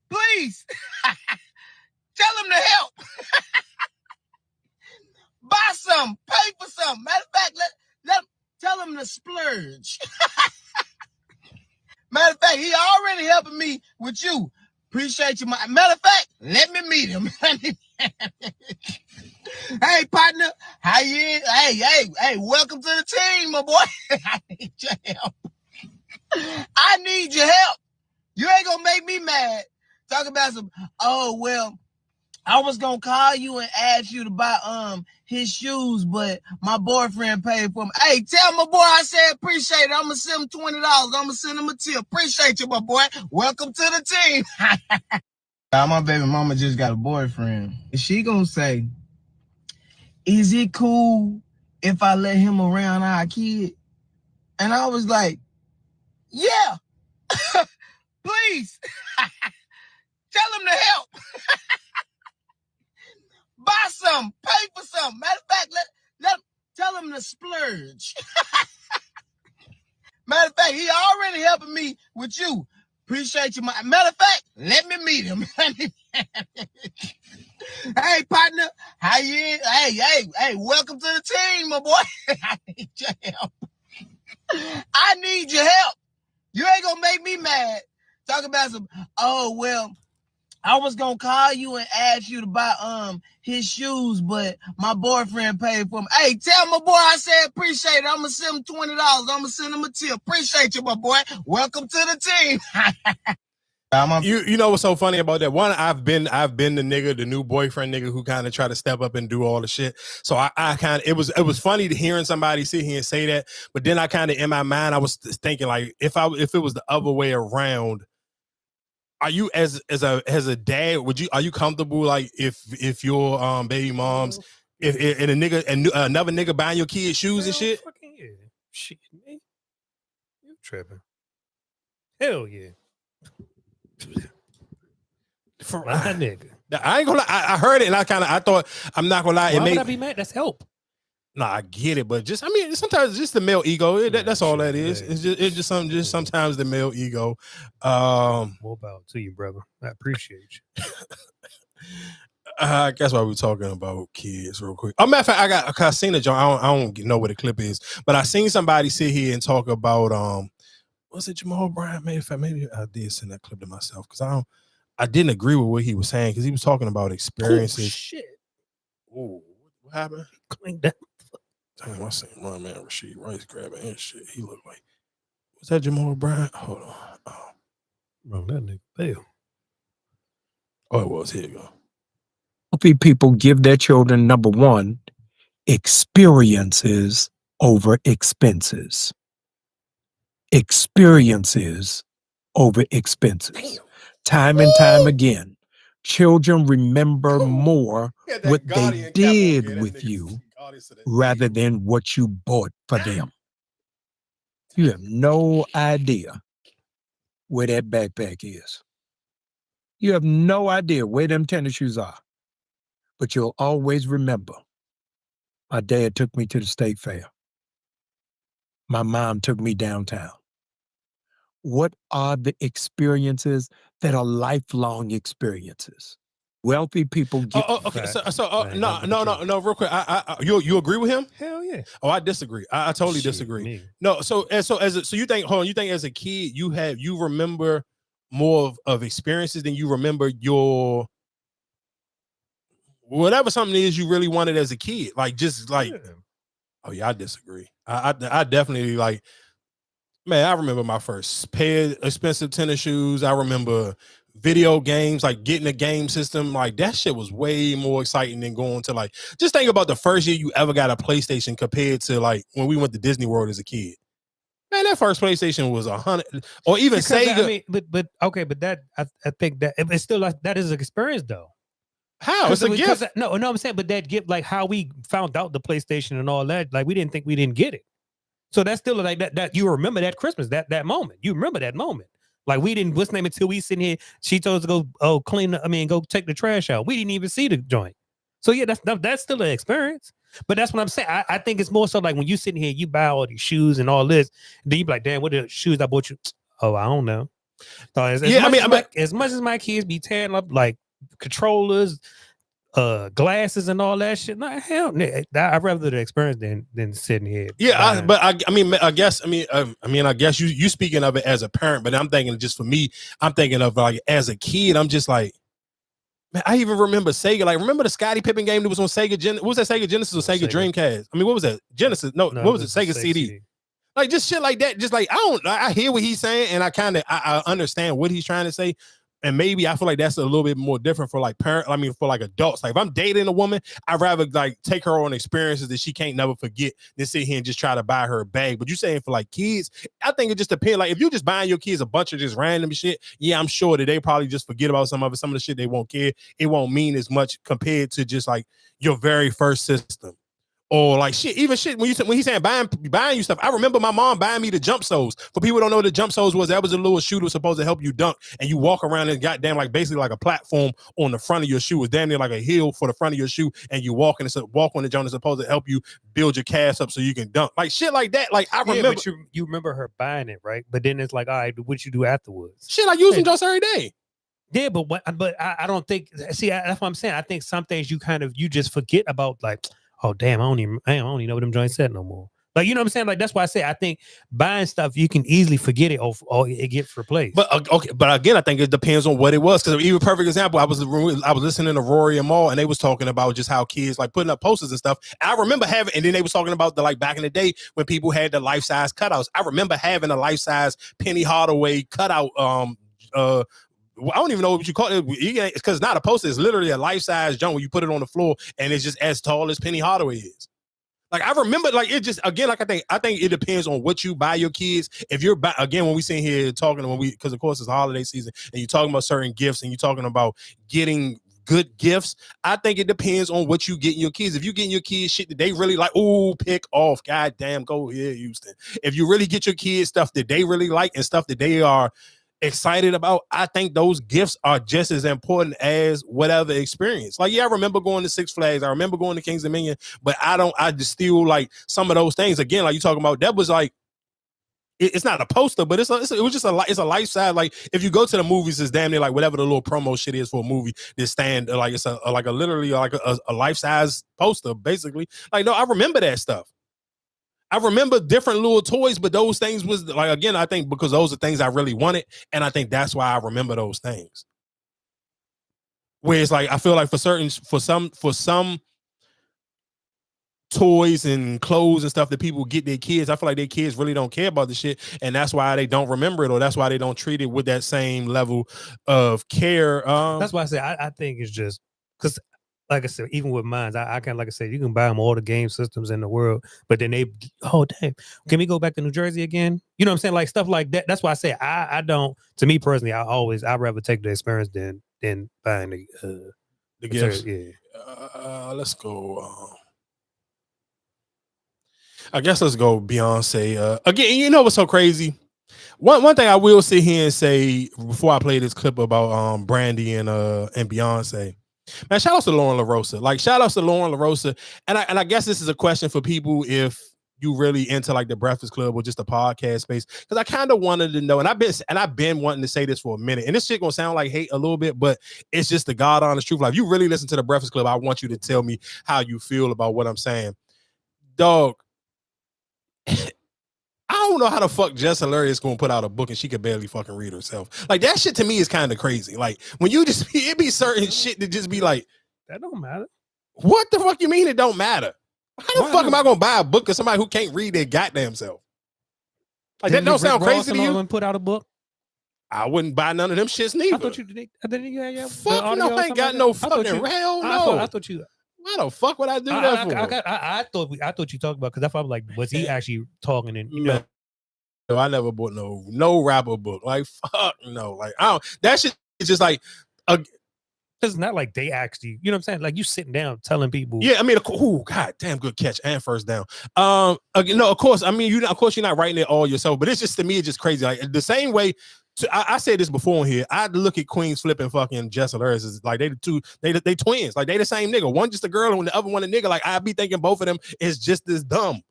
please. Tell him to help. Buy some, pay for something. Matter of fact, tell him to splurge. Matter of fact, he already helping me with you. Appreciate you. Matter of fact, let me meet him. Hey, partner, how you? Hey, welcome to the team, my boy. I need your help. I need your help. You ain't gonna make me mad. Talk about some, oh, well, I was gonna call you and ask you to buy his shoes, but my boyfriend paid for them. Hey, tell my boy I said appreciate it. I'm gonna send him $20. I'm gonna send him a tip. Appreciate you, my boy. Welcome to the team. My baby mama just got a boyfriend. She gonna say, is it cool if I let him around our kid? And I was like, yeah, please. Tell him to help. Buy some, pay for something. Matter of fact, tell him to splurge. Matter of fact, he already helping me with you. Appreciate you. Matter of fact, let me meet him. Hey, partner, how you? Hey, welcome to the team, my boy. I need your help. I need your help. You ain't gonna make me mad. Talk about some, oh, well, I was gonna call you and ask you to buy his shoes, but my boyfriend paid for them. Hey, tell my boy I said appreciate it. I'm gonna send him $20. I'm gonna send him a tip. Appreciate you, my boy. Welcome to the team. You know what's so funny about that? One, I've been the new boyfriend nigga who kind of try to step up and do all the shit. So I kind of, it was funny to hearing somebody sit here and say that. But then I kind of, in my mind, I was thinking like, if it was the other way around, are you as a dad, are you comfortable like if your baby moms, if and a nigga and another nigga buying your kids shoes and shit? Fucking yeah. Shit, man. You tripping. Hell yeah. For my nigga. I ain't gonna lie. I heard it and I thought, I'm not gonna lie. Why would I be mad? That's help. No, I get it, but sometimes it's just the male ego. That's all that is. It's just sometimes the male ego. More about to you, brother. I appreciate you. I guess why we're talking about kids real quick. Matter of fact, I seen a joint. I don't know what the clip is, but I seen somebody sit here and talk about was it Jamal Bryant? Maybe I did send that clip to myself because I didn't agree with what he was saying because he was talking about experiences. Oh, shit. Oh, what happened? Clean that. Damn, I seen my man Rasheed Rice grabbing his shit. He looked like, was that Jamal Bryant? Hold on. Oh. Bro, that nigga fail. Oh, it was. Here you go. Healthy people give their children, number one, experiences over expenses. Experiences over expenses. Time and time again, children remember more what they did with you rather than what you bought for them. You have no idea where that backpack is. You have no idea where them tennis shoes are. But you'll always remember, my dad took me to the state fair. My mom took me downtown. What are the experiences that are lifelong experiences? Wealthy people get. Okay. No. Real quick, you agree with him? Hell yeah. Oh, I disagree. I totally disagree. Me. No. So you think? Hold on. You think as a kid you remember more of experiences than you remember your whatever something is you really wanted as a kid. Like just like. Yeah. Oh yeah, I disagree. I definitely like. Man, I remember my first pair of expensive tennis shoes. I remember video games, like getting a game system. Like that shit was way more exciting than going to like, just think about the first year you ever got a PlayStation compared to like when we went to Disney World as a kid. Man, that first PlayStation was 100 or even Sega. I mean, but okay, but that, I think that it's still like, that is an experience though. How? It's a gift. No, I'm saying, but that gift, like how we found out the PlayStation and all that, like we didn't think we didn't get it. So that's still like that you remember that Christmas, that moment. You remember that moment. Like we didn't, what's the name, until we sitting here, she told us to go go take the trash out. We didn't even see the joint. So yeah, that's still an experience. But that's what I'm saying. I think it's more so like when you sitting here, you buy all these shoes and all this, then you be like, damn, what are the shoes I bought you? Oh, I don't know. So as much as my kids be tearing up like controllers, glasses and all that shit. No, hell, I'd rather the experience than sitting here. Yeah, I guess you speaking of it as a parent, but I'm thinking just for me, I'm thinking of like as a kid, I'm just like, man, I even remember Sega. Like, remember the Scottie Pippen game that was on Sega? What was that, Sega Genesis or Sega Dreamcast? I mean, what was that? Genesis? No, what was it? Sega CD. Like just shit like that. Just like I hear what he's saying, and I understand what he's trying to say. And maybe I feel like that's a little bit more different for like for like adults. Like if I'm dating a woman, I'd rather like take her on experiences that she can't never forget than sit here and just try to buy her a bag. But you saying for like kids, I think it just depends. Like if you just buying your kids a bunch of just random shit, yeah, I'm sure that they probably just forget about some of it. Some of the shit they won't care. It won't mean as much compared to just like your very first system. Or like shit, even shit when he's saying buying you stuff. I remember my mom buying me the jump soles. For people who don't know what the jump soles was, that was a little shoe that was supposed to help you dunk, and you walk around and goddamn like basically like a platform on the front of your shoe. It's damn near like a hill for the front of your shoe, and you walk and it's a walk on the joint is supposed to help you build your calves up so you can dunk. Like shit like that. Like I remember, but you remember her buying it, right? But then it's like, all right, what you do afterwards? Shit, I use them just every day. Yeah, but I don't think. See, that's what I'm saying. I think some things you just forget about, like. Oh damn! I don't even know what them joints said no more. Like you know what I'm saying? Like that's why I say I think buying stuff you can easily forget it or it gets replaced. But okay, but again, I think it depends on what it was. Because even perfect example, I was listening to Rory and Maul, and they was talking about just how kids like putting up posters and stuff. I remember having, and then they was talking about the like back in the day when people had the life size cutouts. I remember having a life size Penny Hardaway cutout. I don't even know what you call it. It's because it's not a poster. It's literally a life-size joint where you put it on the floor and it's just as tall as Penny Hardaway is. Like I remember, like it just again, like I think it depends on what you buy your kids. If you're again, when we sit here talking, because of course it's holiday season and you're talking about certain gifts and you're talking about getting good gifts, I think it depends on what you get in your kids. If you get in your kids shit that they really like, oh, pick off, goddamn, go here, Houston. If you really get your kids stuff that they really like and stuff that they are excited about, I think those gifts are just as important as whatever experience. Like, yeah, I remember going to Six Flags. I remember going to Kings Dominion, but I just still like some of those things. Again, like you talking about, that was like, it's not a poster, but it was just it's a life size. Like if you go to the movies, it's damn near like whatever the little promo shit is for a movie. This stand like it's literally like a life size poster, basically. Like no, I remember that stuff. I remember different little toys, but those things was like again, I think because those are things I really wanted, and I think that's why I remember those things. Where it's like I feel like for some toys and clothes and stuff that people get their kids, I feel like their kids really don't care about the shit, and that's why they don't remember it, or that's why they don't treat it with that same level of care. That's why I say I think it's just because, like I said, even with mine, I can, like I said, you can buy them all the game systems in the world, but then they, oh damn, can we go back to New Jersey again? You know what I'm saying? Like stuff like that. That's why I say I don't. To me personally, I'd rather take the experience than buying the gifts. Yeah. Let's go. I guess let's go Beyonce. Again, you know what's so crazy? One thing I will sit here and say before I play this clip about Brandy and Beyonce. Man, shout out to Lauren LaRosa. Like shout out to Lauren LaRosa. And I guess this is a question for people if you really into like the Breakfast Club or just the podcast space. Because I kind of wanted to know, and I've been wanting to say this for a minute. And this shit gonna sound like hate a little bit, but it's just the God honest truth. Like if you really listen to the Breakfast Club, I want you to tell me how you feel about what I'm saying. Dog. I don't know how the fuck Jess Hilarious gonna put out a book and she could barely fucking read herself. Like that shit to me is kind of crazy. Like when you just it be certain shit that just be like, that don't matter. What the fuck you mean it don't matter? How the fuck am I gonna buy a book of somebody who can't read their goddamn self? Like that don't sound crazy to you? Put out a book. I wouldn't buy none of them shits neither. I thought you did. Fuck no, I ain't got no fucking hell no. I thought you. Why the fuck would I do that for? I thought you talked about because that's why I'm like, was he actually talking? And you know, no, I never bought no rapper book. Like fuck no, like I don't. That shit is just like. It's not like they actually, you know what I'm saying? Like you sitting down telling people. Yeah, I mean, god damn, good catch and first down. No, of course, I mean, of course, you're not writing it all yourself, but it's just to me, it's just crazy. Like the same way. I said this before on here. I look at Queen's Flip and fucking Jess Hilarious as like they twins. Like they the same nigga. One just a girl and the other one a nigga. Like I be thinking both of them is just as dumb.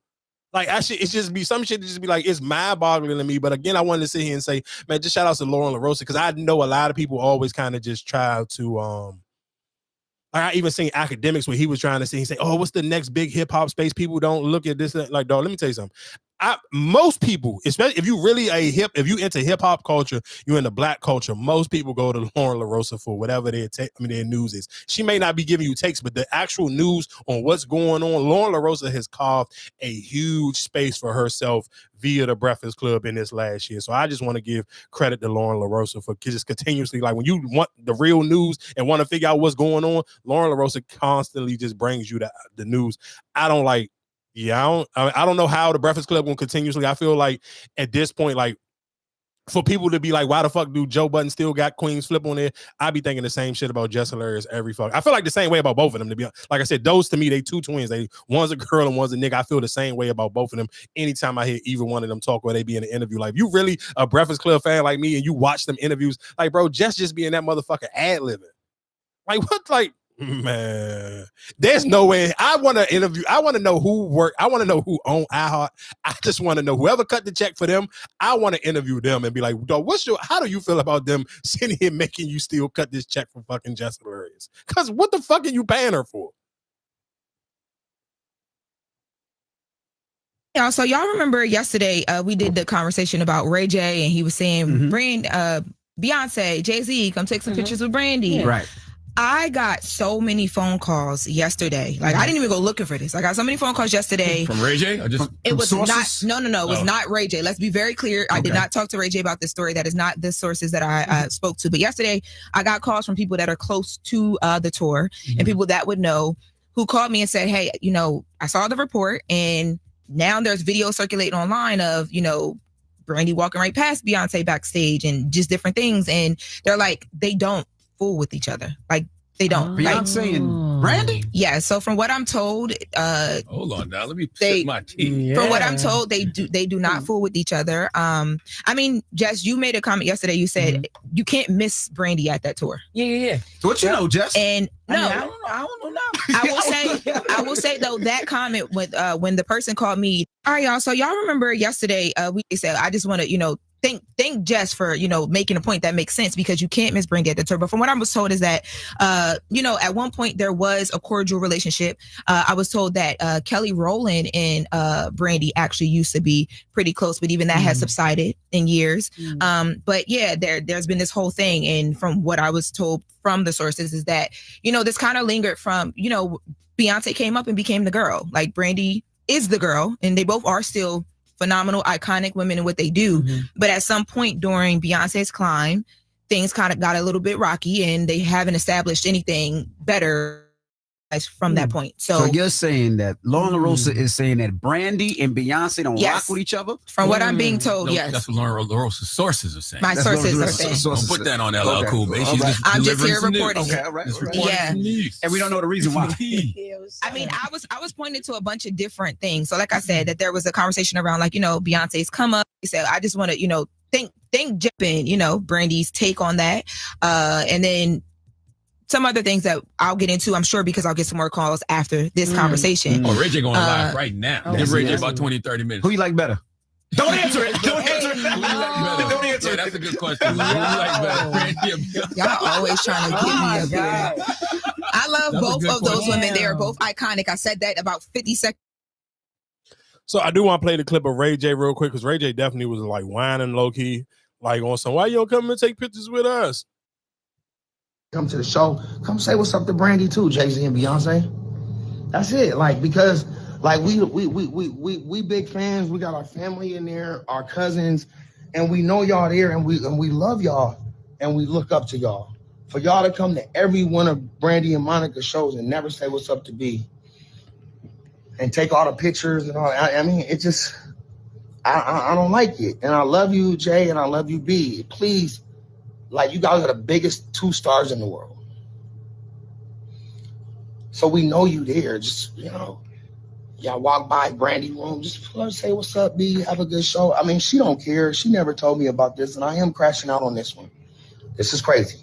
Like it's just be some shit to just be like it's mind-boggling to me. But again, I wanted to sit here and say, man, just shout out to Lauren LaRosa because I know a lot of people always kind of just try to I even seen academics where he was trying to say, he said, oh, what's the next big hip hop space? People don't look at this. Like, dog, let me tell you something. Most people, especially if you really if you into hip hop culture, you into black culture, most people go to Lauren LaRosa for whatever their news is. She may not be giving you takes, but the actual news on what's going on, Lauren LaRosa has carved a huge space for herself via the Breakfast Club in this last year. So I just want to give credit to Lauren LaRosa for just continuously, like when you want the real news and want to figure out what's going on, Lauren LaRosa constantly just brings you the news. I don't know how the Breakfast Club will continuously. I feel like at this point, like for people to be like, why the fuck do Joe Budden still got Queen's Flip on there? I be thinking the same shit about Jess Hilarious every fuck. I feel like the same way about both of them, to be honest. Like I said, those to me, they two twins. One's a girl and one's a nigga. I feel the same way about both of them. Anytime I hear either one of them talk or they be in an interview, like you really a Breakfast Club fan like me and you watch them interviews, like bro, Jess just be in that motherfucker ad-libbing. Like what, like, man, there's no way. I want to interview. I want to know who worked. I want to know who owned iHeart. I just want to know whoever cut the check for them. I want to interview them and be like, dog, how do you feel about them sitting here making you still cut this check for fucking Jess Hilarious? Because what the fuck are you paying her for? Yeah, so y'all remember yesterday we did the conversation about Ray J and he was saying, Beyonce, Jay-Z, come take some pictures with Brandy. Yeah. Right. I got so many phone calls yesterday. Like I didn't even go looking for this. I got so many phone calls yesterday. From Ray J? Or just it was sources? not. No. It was not Ray J. Let's be very clear. I did not talk to Ray J about this story. That is not the sources that I spoke to. But yesterday, I got calls from people that are close to the tour and people that would know who called me and said, "Hey, I saw the report and now there's video circulating online of Brandy walking right past Beyonce backstage and just different things." And they're like, they don't fool with each other. Like They don't. Beyonce and Brandy? Yeah. So from what I'm told, hold on now. Let me they- sip my tea. from what I'm told, they do not fool with each other. I mean, Jess, you made a comment yesterday. You said you can't miss Brandy at that tour. Yeah. What you know, Jess? And no, I don't know now. I will say though, that comment with when the person called me, all right, y'all. So y'all remember yesterday we said I just want to, thank Jess for, making a point that makes sense because you can't miss Brandy at the tour. But from what I was told is that at one point there was a cordial relationship. I was told that Kelly Rowland and Brandy actually used to be pretty close, but even that has subsided in years. But yeah, there's been this whole thing, and from what I was told from the sources is that, this kind of lingered from, Beyonce came up and became the girl. Like Brandy is the girl, and they both are still phenomenal, iconic women in what they do. But at some point during Beyonce's climb, things kind of got a little bit rocky, and they haven't established anything better from that point. So you're saying that Lauren LaRosa is saying that Brandy and Beyonce don't Yes. rock with each other? From what I'm being told, yes. That's what Lauren LaRosa's sources are saying. My sources are saying. Don't put that on LL Cool, baby. She's just I'm just delivering here some news. reporting it. all right. Just reporting Yeah. some news. And we don't know the reason why. I mean, I was pointed to a bunch of different things. So like I said, that there was a conversation around Beyonce's come up. He said, I just want to, think Jeff Brandy's take on that. And then some other things that I'll get into, I'm sure, because I'll get some more calls after this conversation. Oh, Ray J going live right now. Give Ray J about 20, 30 minutes. Who you like better? Don't answer it. Don't answer it. Don't answer it. That's a good question. Who you like better? Randy or Beyonce? Y'all always trying to get me up here. I love That's a both good of those question. women. They are both iconic. I said that about 50 seconds. So I do want to play the clip of Ray J real quick because Ray J definitely was like whining low key, like on some, why you don't come and take pictures with us? Come to the show. Come say what's up to Brandy too, Jay-Z and Beyonce. That's it. Because we big fans. We got our family in there, our cousins, and we know y'all there, and we love y'all, and we look up to y'all. For y'all to come to every one of Brandy and Monica's shows and never say what's up to B, and take all the pictures and all. I mean, it just I don't like it. And I love you, Jay, and I love you, B. Please. You guys are the biggest two stars in the world. So we know you there. Just, y'all walk by Brandy room. Just let her say, what's up, B? Have a good show. I mean, she don't care. She never told me about this, and I am crashing out on this one. This is crazy.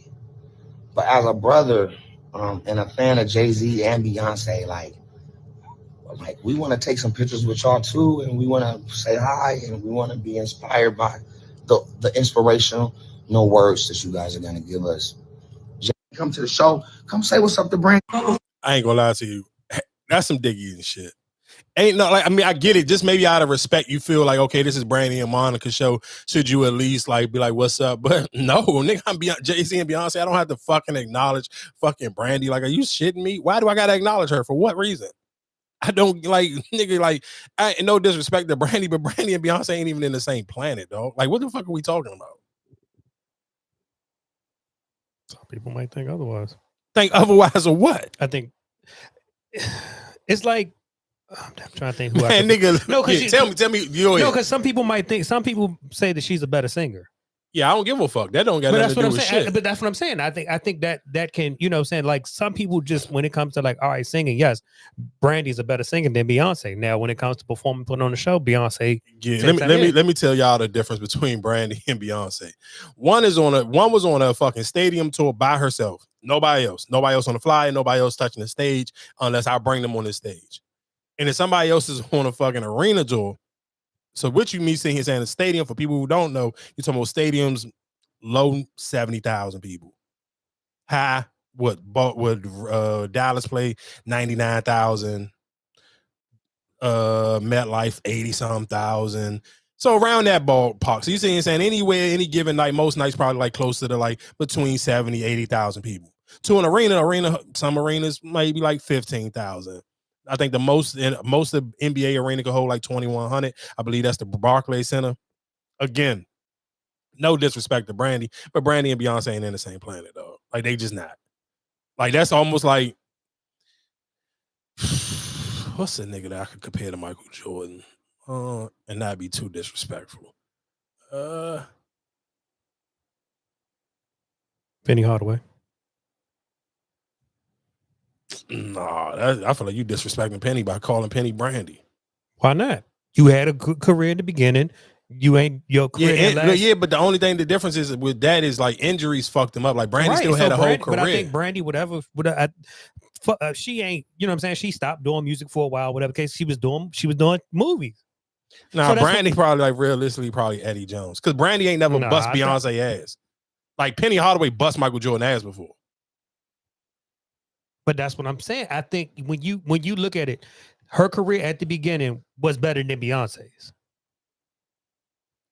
But as a brother and a fan of Jay-Z and Beyonce, we want to take some pictures with y'all too, and we want to say hi, and we want to be inspired by the inspirational words that you guys are going to give us. Come to the show. Come say what's up to Brandy. I ain't gonna lie to you. That's some dick eating shit. Ain't no, I get it. Just maybe out of respect, you feel like, okay, this is Brandy and Monica show. Should you at least be like, what's up? But no, nigga, I'm Jay-Z and Beyonce. I don't have to fucking acknowledge fucking Brandy. Are you shitting me? Why do I gotta acknowledge her? For what reason? I don't nigga, no disrespect to Brandy, but Brandy and Beyonce ain't even in the same planet, dog. What the fuck are we talking about? Some people might think otherwise. Think otherwise of what? I think it's like I'm trying to think who Man, nigga, no, tell me. No, because some people say that she's a better singer. Yeah, I don't give a fuck. That don't got But nothing that's to what do I'm with saying. shit. But that's what I'm saying. I think that can, some people just, when it comes to all right, singing, yes, Brandy's a better singer than Beyonce. Now, when it comes to performing, putting on the show, Beyonce. Yeah, let me tell y'all the difference between Brandy and Beyonce. One was on a fucking stadium tour by herself. Nobody else on the flyer, nobody else touching the stage unless I bring them on the stage. And then somebody else is on a fucking arena tour. So what you mean saying here saying a stadium, for people who don't know, you're talking about stadiums low 70,000 people. High, would Dallas play 99,000, MetLife 80-some thousand. So around that ballpark. So you're saying anywhere, any given night, most nights probably close to between 70, 80,000 people. To an arena, some arenas maybe 15,000. I think the most of NBA arena could hold 2,100. I believe that's the Barclays Center. Again, no disrespect to Brandy, but Brandy and Beyonce ain't in the same planet, though. They just not. That's almost like what's the nigga that I could compare to Michael Jordan and not be too disrespectful. Penny Hardaway. No, I feel like you disrespecting Penny by calling Penny Brandy. Why not? You had a good career in the beginning. You ain't your career. But the only thing, the difference is with that is like injuries fucked him up. Like Brandy still had a whole career. But I think Brandy, she ain't. You know what I'm saying? She stopped doing music for a while. Whatever case, she was doing movies. Nah, so Brandy probably like realistically probably Eddie Jones because Brandy ain't never bust Beyonce ass. Like Penny Hardaway bust Michael Jordan ass before. But that's what I'm saying. I think when you look at it, her career at the beginning was better than Beyonce's.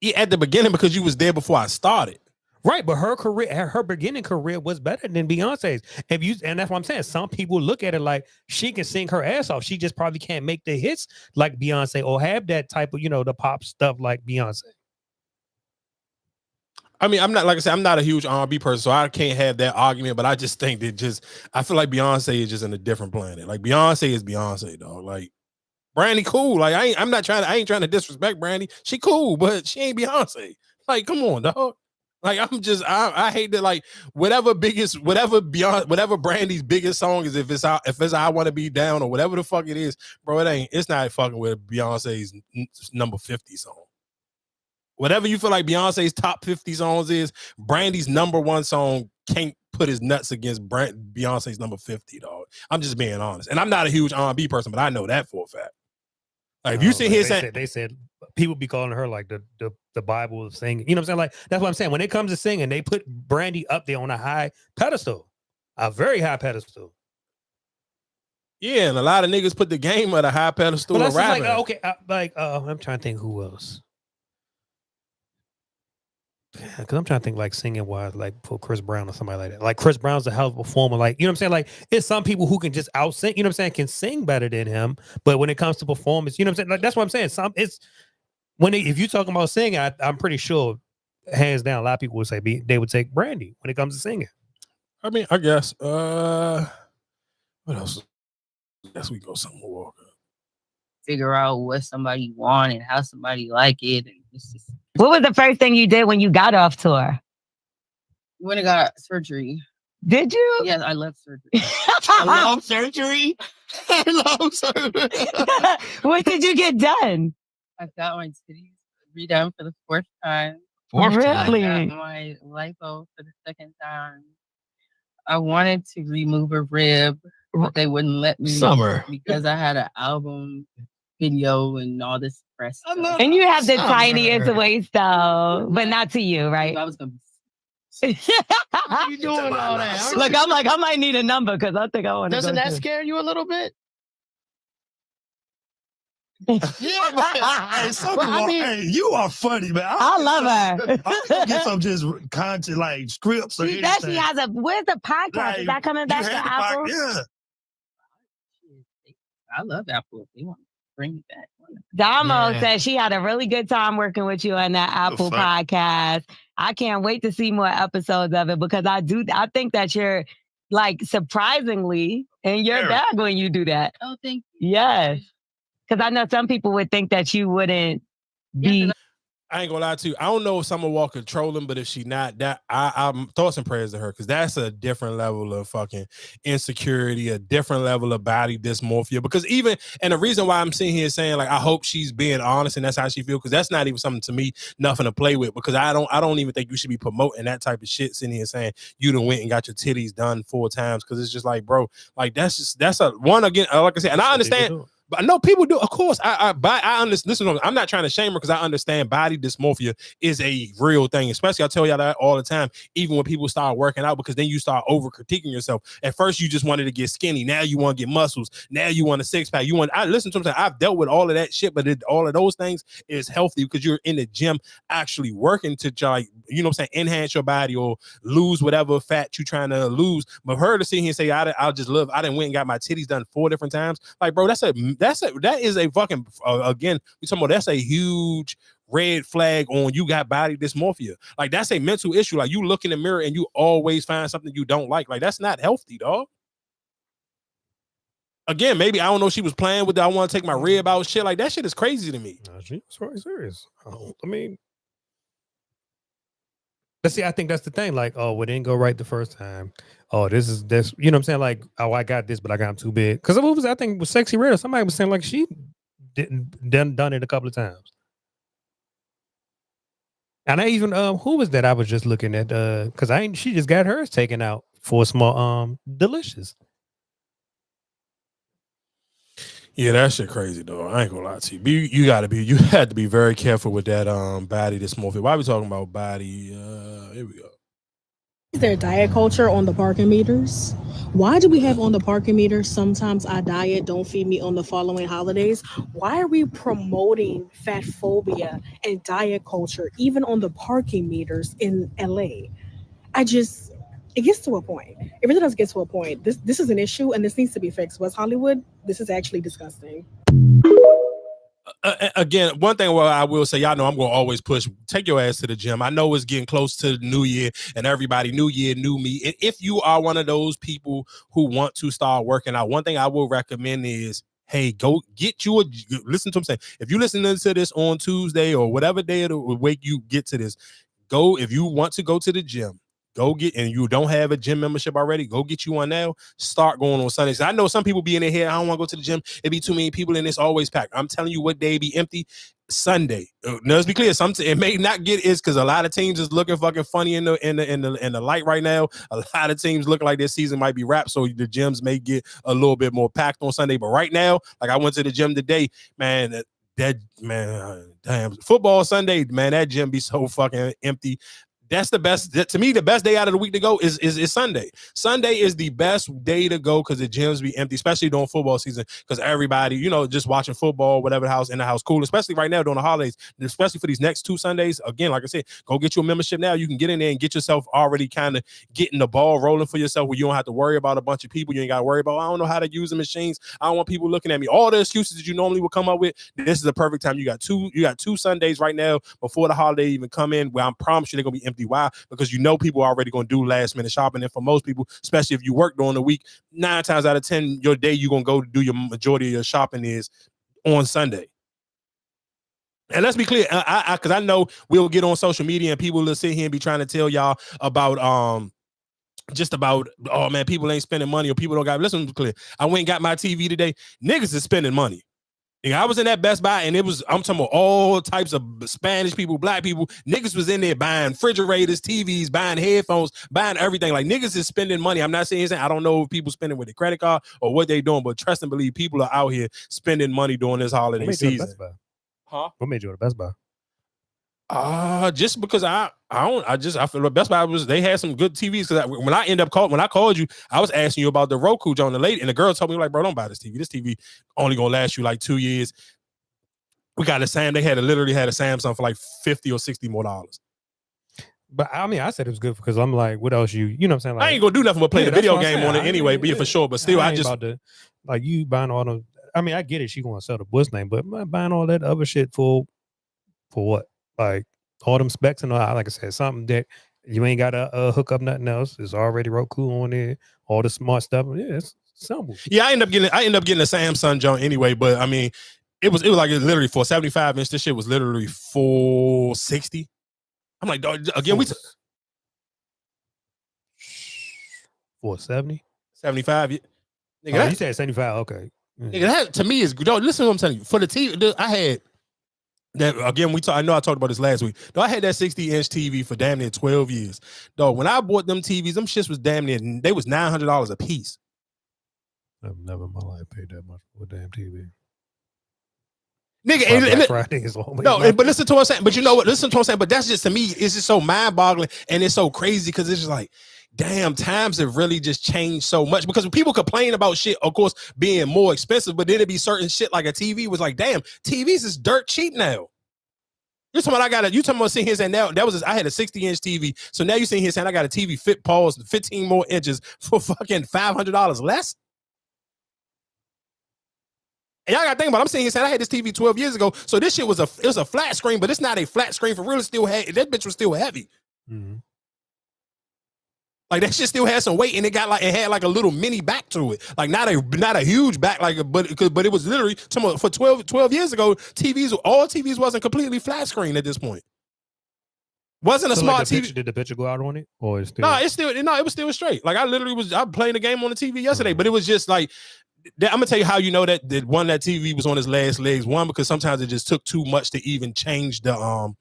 Yeah, at the beginning because you was there before I started. Right, but her career, her beginning career was better than Beyonce's. And that's what I'm saying. Some people look at it like she can sing her ass off. She just probably can't make the hits like Beyonce or have that type of, the pop stuff like Beyonce. I mean, I'm not, like I said, I'm not a huge R&B person, so I can't have that argument, but I just think that I feel like Beyonce is just in a different planet. Like Beyonce is Beyonce, dog. Like Brandy cool. Like I ain't trying to disrespect Brandy. She cool, but she ain't Beyonce. Like, come on, dog. Like I hate that. Like whatever Brandy's biggest song is, if it's I Want to Be Down or whatever the fuck it is, bro, it's not fucking with Beyonce's number 50 song. Whatever you feel like Beyonce's top 50 songs is, Brandy's number 1 song can't put his nuts against Beyonce's number 50, dog. I'm just being honest. And I'm not a huge R&B person, but I know that for a fact. Like if you sit here saying they said people be calling her like the Bible of singing. You know what I'm saying? Like that's what I'm saying. When it comes to singing, they put Brandy up there on a high pedestal, a very high pedestal. Yeah, and a lot of niggas put the game at a high pedestal. But like okay, I'm trying to think who else. Because I'm trying to think like singing wise, like for Chris Brown or somebody like that. Like Chris Brown's a hell of a performer. Like, you know what I'm saying? Like it's some people who can just out sing, you know what I'm saying, can sing better than him. But when it comes to performance, you know what I'm saying? Like that's what I'm saying. If you're talking about singing, I'm pretty sure hands down, a lot of people would say they would take Brandy when it comes to singing. I mean, I guess. What else? I guess we go somewhere Walker. Figure out what somebody want and how somebody like it. And it's just... What was the first thing you did when you got off tour? When I got surgery. Did you? Yes, I love surgery. I love surgery. I love surgery. What did you get done? I got my titties redone for the 4th time. Really? I got my lipo for the 2nd time. I wanted to remove a rib, but they wouldn't let me. Summer. Because I had an album video and all this press stuff. And you have the tiniest waist though, but not to you, right? I was gonna be... You doing all that? Look, I'm like, I might need a number because I think I want to. Doesn't that scare you a little bit? Yeah, hey, hey, you are funny, man. I love her. I'm gonna get some just content like scripts or she anything. actually has where's the podcast? Like, is that coming back to Apple? Yeah. I love Apple. If they want to bring it back. Damo said she had a really good time working with you on that Apple podcast. I can't wait to see more episodes of it because I think that you're like surprisingly in your bag when you do that. Oh, thank you. Yes. Because I know some people would think that you wouldn't be. I ain't gonna lie to you. I don't know if Summer Walker trolling, but if she not, that I'm thoughts and prayers to her because that's a different level of fucking insecurity, a different level of body dysmorphia. Because and the reason why I'm sitting here saying like I hope she's being honest and that's how she feels because that's not even something to me, nothing to play with. Because I don't even think you should be promoting that type of shit. Sitting here saying you done went and got your titties done 4 times because it's just like, bro, like that's a one again. Like I said, and I understand. But I know people do. Of course, I understand. Listen, I'm not trying to shame her because I understand body dysmorphia is a real thing. Especially, I tell y'all that all the time. Even when people start working out, because then you start over critiquing yourself. At first, you just wanted to get skinny. Now you want to get muscles. Now you want a 6-pack. I listen to them say I've dealt with all of that shit, but all of those things is healthy because you're in the gym actually working to like enhance your body or lose whatever fat you're trying to lose. But her to sit here and say I didn't went and got my titties done 4 different times. Like, bro, that is a fucking again, we talking about that's a huge red flag on you got body dysmorphia. Like that's a mental issue. Like you look in the mirror and you always find something you don't like. Like that's not healthy, dog. Again, maybe I don't know. She was playing with I want to take my rib out shit. Like that shit is crazy to me. No, she was very serious. I mean, but see, I think that's the thing. Like, oh, we didn't go right the first time. oh, this, you know what I'm saying? Like, oh, I got this, but I got him too big. Because what was I think was Sexy Red? Somebody was saying like she done it a couple of times. And I even who was that I was just looking at? Because she just got hers taken out for a small Delicious. Yeah, that shit crazy though. I ain't gonna lie to you. You had to be very careful with that body dysmorphia. Why are we talking about body? Here we go. Is there diet culture on the parking meters? Why do we have on the parking meters? Sometimes I diet, don't feed me on the following holidays. Why are we promoting fat phobia and diet culture even on the parking meters in LA? It gets to a point. It really does get to a point. This is an issue and this needs to be fixed. West Hollywood, this is actually disgusting. Again, one thing I will say, y'all know I'm going to always push, take your ass to the gym. I know it's getting close to the new year and everybody, new year, new me. And if you are one of those people who want to start working out, one thing I will recommend is, hey, go get you listen to what I'm saying. If you listen to this on Tuesday or whatever day of the week you get to this, if you want to go to the gym, go get, and you don't have a gym membership already, go get you one now. Start going on Sundays. I know some people be in their head, I don't want to go to the gym. It be too many people in this, always packed. I'm telling you what day be empty. Sunday. Let's be clear. It may not get is because a lot of teams is looking fucking funny in the light right now. A lot of teams looking like their season might be wrapped, so the gyms may get a little bit more packed on Sunday. But right now, like I went to the gym today, man. Damn, football Sunday, man. That gym be so fucking empty. That's the best. To me, the best day out of the week to go is Sunday. Sunday is the best day to go because the gyms be empty, especially during football season. Because everybody, just watching football, whatever the house in the house, cool. Especially right now during the holidays, especially for these next 2 Sundays. Again, like I said, go get you a membership now. You can get in there and get yourself already kind of getting the ball rolling for yourself, where you don't have to worry about a bunch of people. You ain't got to worry about, I don't know how to use the machines. I don't want people looking at me. All the excuses that you normally would come up with. This is the perfect time. You got two Sundays right now before the holiday even come in, where I promise you they're gonna be empty. Why? Because people are already going to do last minute shopping. And for most people, especially if you work during the week, 9 times out of 10, your day you're going to go do your majority of your shopping is on Sunday. And let's be clear, because I know we'll get on social media and people will sit here and be trying to tell y'all about just about, oh man, people ain't spending money or people don't got. Listen, be clear. I went and got my TV today. Niggas is spending money. I was in that Best Buy and I'm talking about all types of Spanish people, black people. Niggas was in there buying refrigerators, TVs, buying headphones, buying everything. Like niggas is spending money. I'm not saying I don't know if people spending with their credit card or what they doing, but trust and believe people are out here spending money during this holiday season. Huh? What made you go to Best Buy? Just because I feel like Best Buy they had some good TVs. Because when I called you, I was asking you about the Roku John, the lady, and the girl told me like, bro, don't buy this TV. This TV only gonna last you like 2 years. We got the same. They literally had a Samsung for like $50 or $60 more. But I mean, I said it was good because I'm like, what else you know what I'm saying? Like, I ain't gonna do nothing but play the video game on it anyway, but yeah, for sure. But still, I just like you buying all the. I mean, I get it. She gonna sell the Bush name, but buying all that other shit for what? Like all them specs and all, like I said, something that you ain't got to hook up nothing else. It's already Roku on there. All the smart stuff. Yeah, it's simple. Yeah, I end up getting a Samsung joint anyway. But I mean, it was like literally for 75 inch. This shit was literally $460. I'm like, dog, again, we $470, 75. Nigga, you said 75. Okay, nigga, that to me is good. Listen to what I'm telling you. For the TV, I had. That again, I know I talked about this last week. Though I had that 60-inch TV for damn near 12 years. Dog, when I bought them TVs, them shits was damn near, they was $900 a piece. I've never in my life paid that much for a damn TV. Nigga, Friday is always but listen to what I'm saying. But you know what? Listen to what I'm saying. But that's just, to me, it's just so mind-boggling and it's so crazy because it's just like, damn, times have really just changed so much. Because when people complain about shit, of course, being more expensive, but then it'd be certain shit like a TV was like, damn, TVs is dirt cheap now. You're talking about you talking about sitting here saying now I had a 60-inch TV. So now you're sitting here saying I got a TV 15 more inches for fucking $500 less. And y'all got to think about it. I'm sitting here saying I had this TV 12 years ago. So this shit was a flat screen, but it's not a flat screen for real. That bitch was still heavy. Mm-hmm. Like that shit still had some weight, and it had like a little mini back to it. Like not a huge back, but it was literally for 12 years ago, all TVs wasn't completely flat screen at this point. Wasn't a So, smart like, TV. did the picture go out on it, or it's still? No, it was still straight. Like I literally was playing the game on the TV yesterday, but it was just like I'm gonna tell you how you know that that TV was on his last legs. One, because sometimes it just took too much to even change the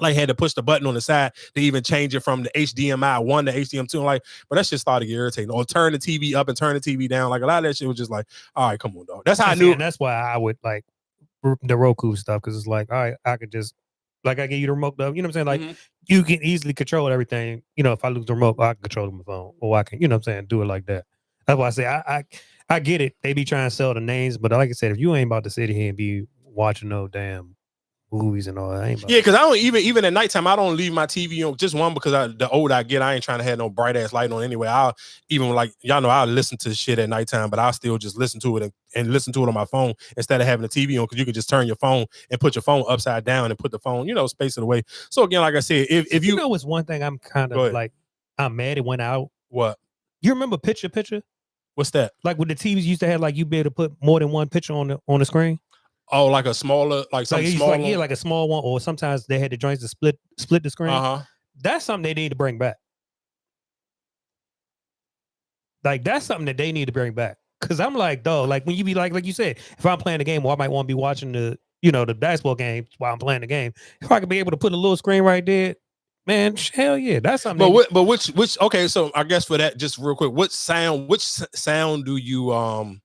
like had to push the button on the side to even change it from the HDMI 1 to HDMI 2. I'm like, but that shit started to get irritating. Or turn the TV up and turn the TV down. Like a lot of that shit was just like, all right, come on, dog. That's how I knew. And that's why I would like the Roku stuff, because it's like, all right, I could just like I get you the remote, though. You know what I'm saying? Like you can easily control everything. You know, if I lose the remote, I can control my phone, or I can, you know what I'm saying, do it like that. That's why I say I get it. They be trying to sell the names, but like I said, if you ain't about to sit here and be watching no damn movies and all that, I ain't about Yeah, because I don't even at nighttime, I don't leave my TV on. Just one, because the older I get, I ain't trying to have no bright ass light on anyway. I'll even like y'all know I'll listen to shit at nighttime, but I'll still just listen to it and listen to it on my phone instead of having the TV on, because you can just turn your phone and put your phone upside down and put the phone, space it away. So again, like I said, if you know, it's one thing I'm kind of like I'm mad it went out. What? You remember picture? What's that? Like when the TVs used to have, like you be able to put more than one picture on the screen. Oh, like a smaller, like something smaller. Like a small one, or sometimes they had the joints to split the screen. That's something they need to bring back. Like that's something that they need to bring back. Cause I'm like, dog, like when you be like you said, if I'm playing the game, or I might want to be watching the basketball game while I'm playing the game. If I could be able to put a little screen right there, man, hell yeah, that's something. But which okay, so I guess for that, just real quick, which sound do you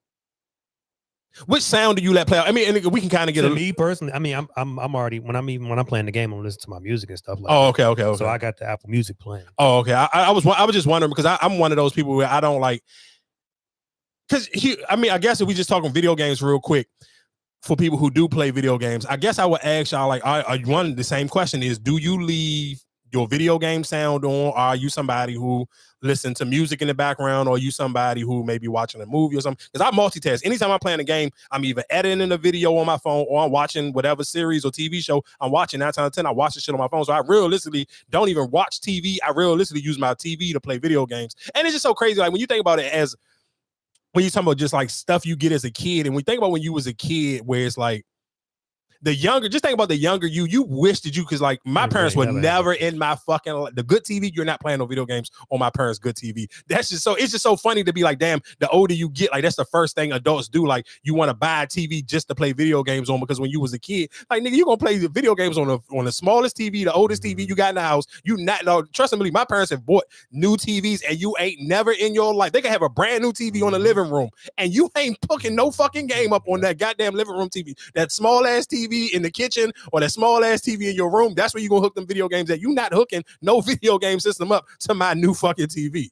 which sound do you let play out? I mean, and we can kind of get me personally. I mean, I'm already when I'm playing the game, I'm listening to my music and stuff like that. Okay. So I got the Apple Music playing. Oh, okay. I was just wondering, because I'm one of those people where I don't like, because I guess if we just talking video games real quick, for people who do play video games, I guess I would ask y'all, like, the same question is, do you leave your video game sound on? Or are you somebody who listen to music in the background, or are you somebody who may be watching a movie or something? Because I multitask. Anytime I'm playing a game, I'm either editing a video on my phone, or I'm watching whatever series or TV show I'm watching. 9 times out of 10, I watch the shit on my phone. So I realistically don't even watch TV. I realistically use my TV to play video games. And it's just so crazy. Like when you think about it, as when you talk about just like stuff you get as a kid, and we think about when you was a kid, where it's like, just think about the younger you wish that you, because like my parents would never in my fucking, the good TV, you're not playing no video games on my parents' good TV. That's just it's just so funny to be like, damn, the older you get, like that's the first thing adults do. Like you want to buy a TV just to play video games on, because when you was a kid, like nigga, you gonna play the video games on the smallest TV, the oldest TV you got in the house. Trust me, my parents have bought new TVs, and you ain't never in your life, they can have a brand new TV on the living room, and you ain't hooking no fucking game up on that goddamn living room TV. That small ass TV in the kitchen, or that small ass TV in your room, that's where you gonna hook them video games at. You not hooking no video game system up to my new fucking TV.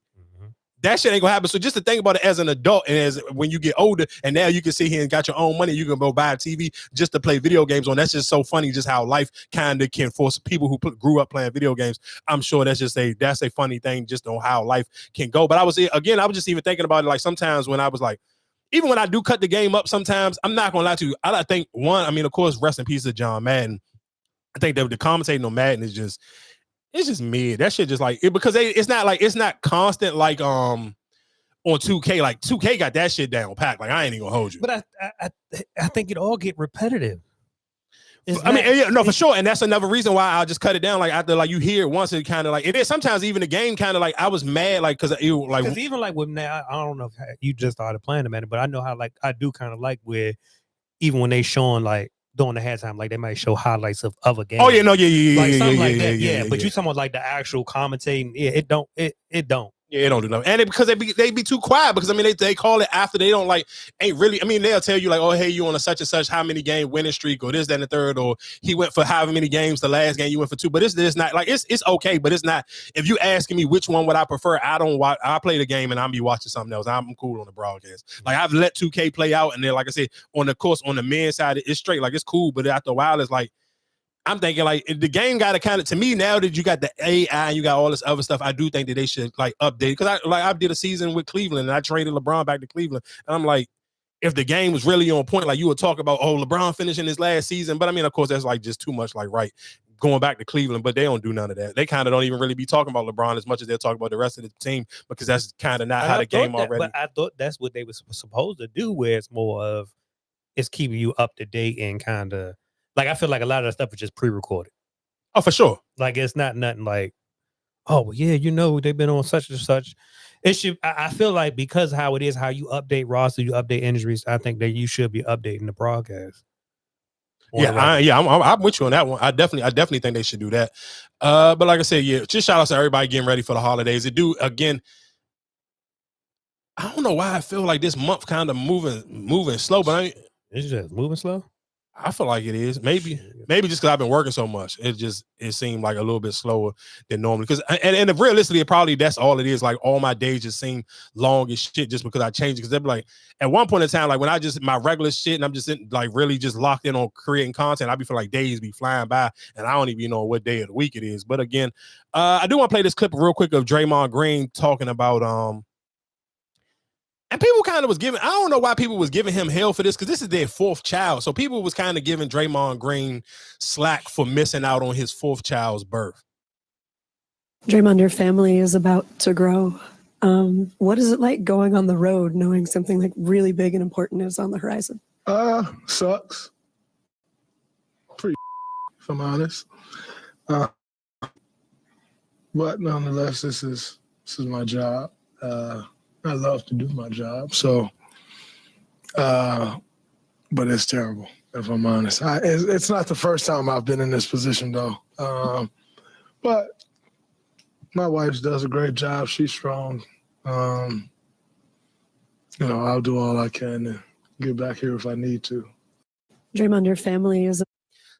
That shit ain't gonna happen. So just to think about it as an adult, and as when you get older, and now you can sit here and got your own money, you can go buy a TV just to play video games on. That's just so funny, just how life kind of can force people who grew up playing video games. I'm sure that's a funny thing, just on how life can go. But I was just even thinking about it, like sometimes when I was like, even when I do cut the game up, sometimes I'm not gonna lie to you. I think of course, rest in peace to John Madden. I think that the commentating on Madden is just mid. That shit just like it, because it's not constant like on 2K. Like 2K got that shit down packed. Like I ain't even gonna hold you. But I think it all get repetitive. For sure, and that's another reason why I'll just cut it down. Like after, like you hear it once, it kind of like it is. Sometimes even the game kind of like I was mad, like because even like with now, I don't know if you just started playing the Madden, but I know how like I do kind of like where even when they showing like during the halftime, like they might show highlights of other games. Oh yeah, no, yeah, like something yeah, like yeah, that. Yeah, but you talking about like the actual commentating? Yeah, it don't. Yeah, it don't do nothing. And because they be too quiet, because I mean they call it after they don't like ain't really. I mean they'll tell you like, oh hey, you on a such and such how many game winning streak, or this, that, and the third, or he went for however many games the last game you went for 2. But it's not like it's okay, but it's not. If you asking me which one would I prefer, I don't watch. I play the game and I'm be watching something else. I'm cool on the broadcast. Like I've let 2K play out, and then like I said on the men's side it's straight, like it's cool. But after a while it's like, I'm thinking like the game got to kind of, to me now that you got the AI and you got all this other stuff, I do think that they should like update, because I did a season with Cleveland and I traded LeBron back to Cleveland, and I'm like, if the game was really on point, like you would talk about, oh LeBron finishing his last season, but I mean of course that's like just too much like going back to Cleveland, but they don't do none of that. They kind of don't even really be talking about LeBron as much as they're talking about the rest of the team, because that's kind of not how the game already. But I thought that's what they were supposed to do, where it's more of it's keeping you up to date and kind of like I feel like a lot of that stuff is just pre-recorded. Oh, for sure. Like it's not nothing like, oh well, yeah, they've been on such and such. It should. I feel like because how it is, how you update roster, you update injuries. I think that you should be updating the broadcast. I'm with you on that one. I definitely think they should do that. But like I said, yeah, just shout out to everybody getting ready for the holidays. It do again. I don't know why I feel like this month kind of moving slow, but it's just moving slow. I feel like it is. Maybe just because I've been working so much, it seemed like a little bit slower than normally. Because and realistically, probably that's all it is. Like all my days just seem long as shit just because I changed it. Because they'd be like, at one point in time, like when I just my regular shit and I'm just like really just locked in on creating content, I be feeling like days be flying by and I don't even know what day of the week it is. But again, I do want to play this clip real quick of Draymond Green talking about and people kind of was giving, I don't know why people was giving him hell for this, because this is their fourth child. So people was kind of giving Draymond Green slack for missing out on his fourth child's birth. Draymond, your family is about to grow. What is it like going on the road knowing something like really big and important is on the horizon? Sucks. Pretty, if I'm honest. But nonetheless, this is my job. I love to do my job, so, but it's terrible, if I'm honest. It's not the first time I've been in this position, though. But my wife does a great job. She's strong. I'll do all I can to get back here if I need to. Draymond, your family is.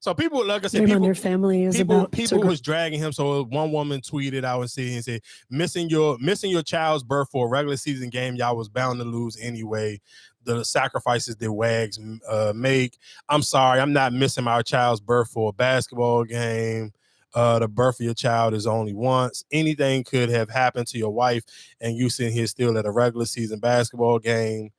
So people, like I said, your family is people was dragging him. So one woman tweeted out and said, missing your child's birth for a regular season game, y'all was bound to lose anyway. The sacrifices that Wags make. I'm sorry, I'm not missing my child's birth for a basketball game. The birth of your child is only once. Anything could have happened to your wife, and you sitting here still at a regular season basketball game.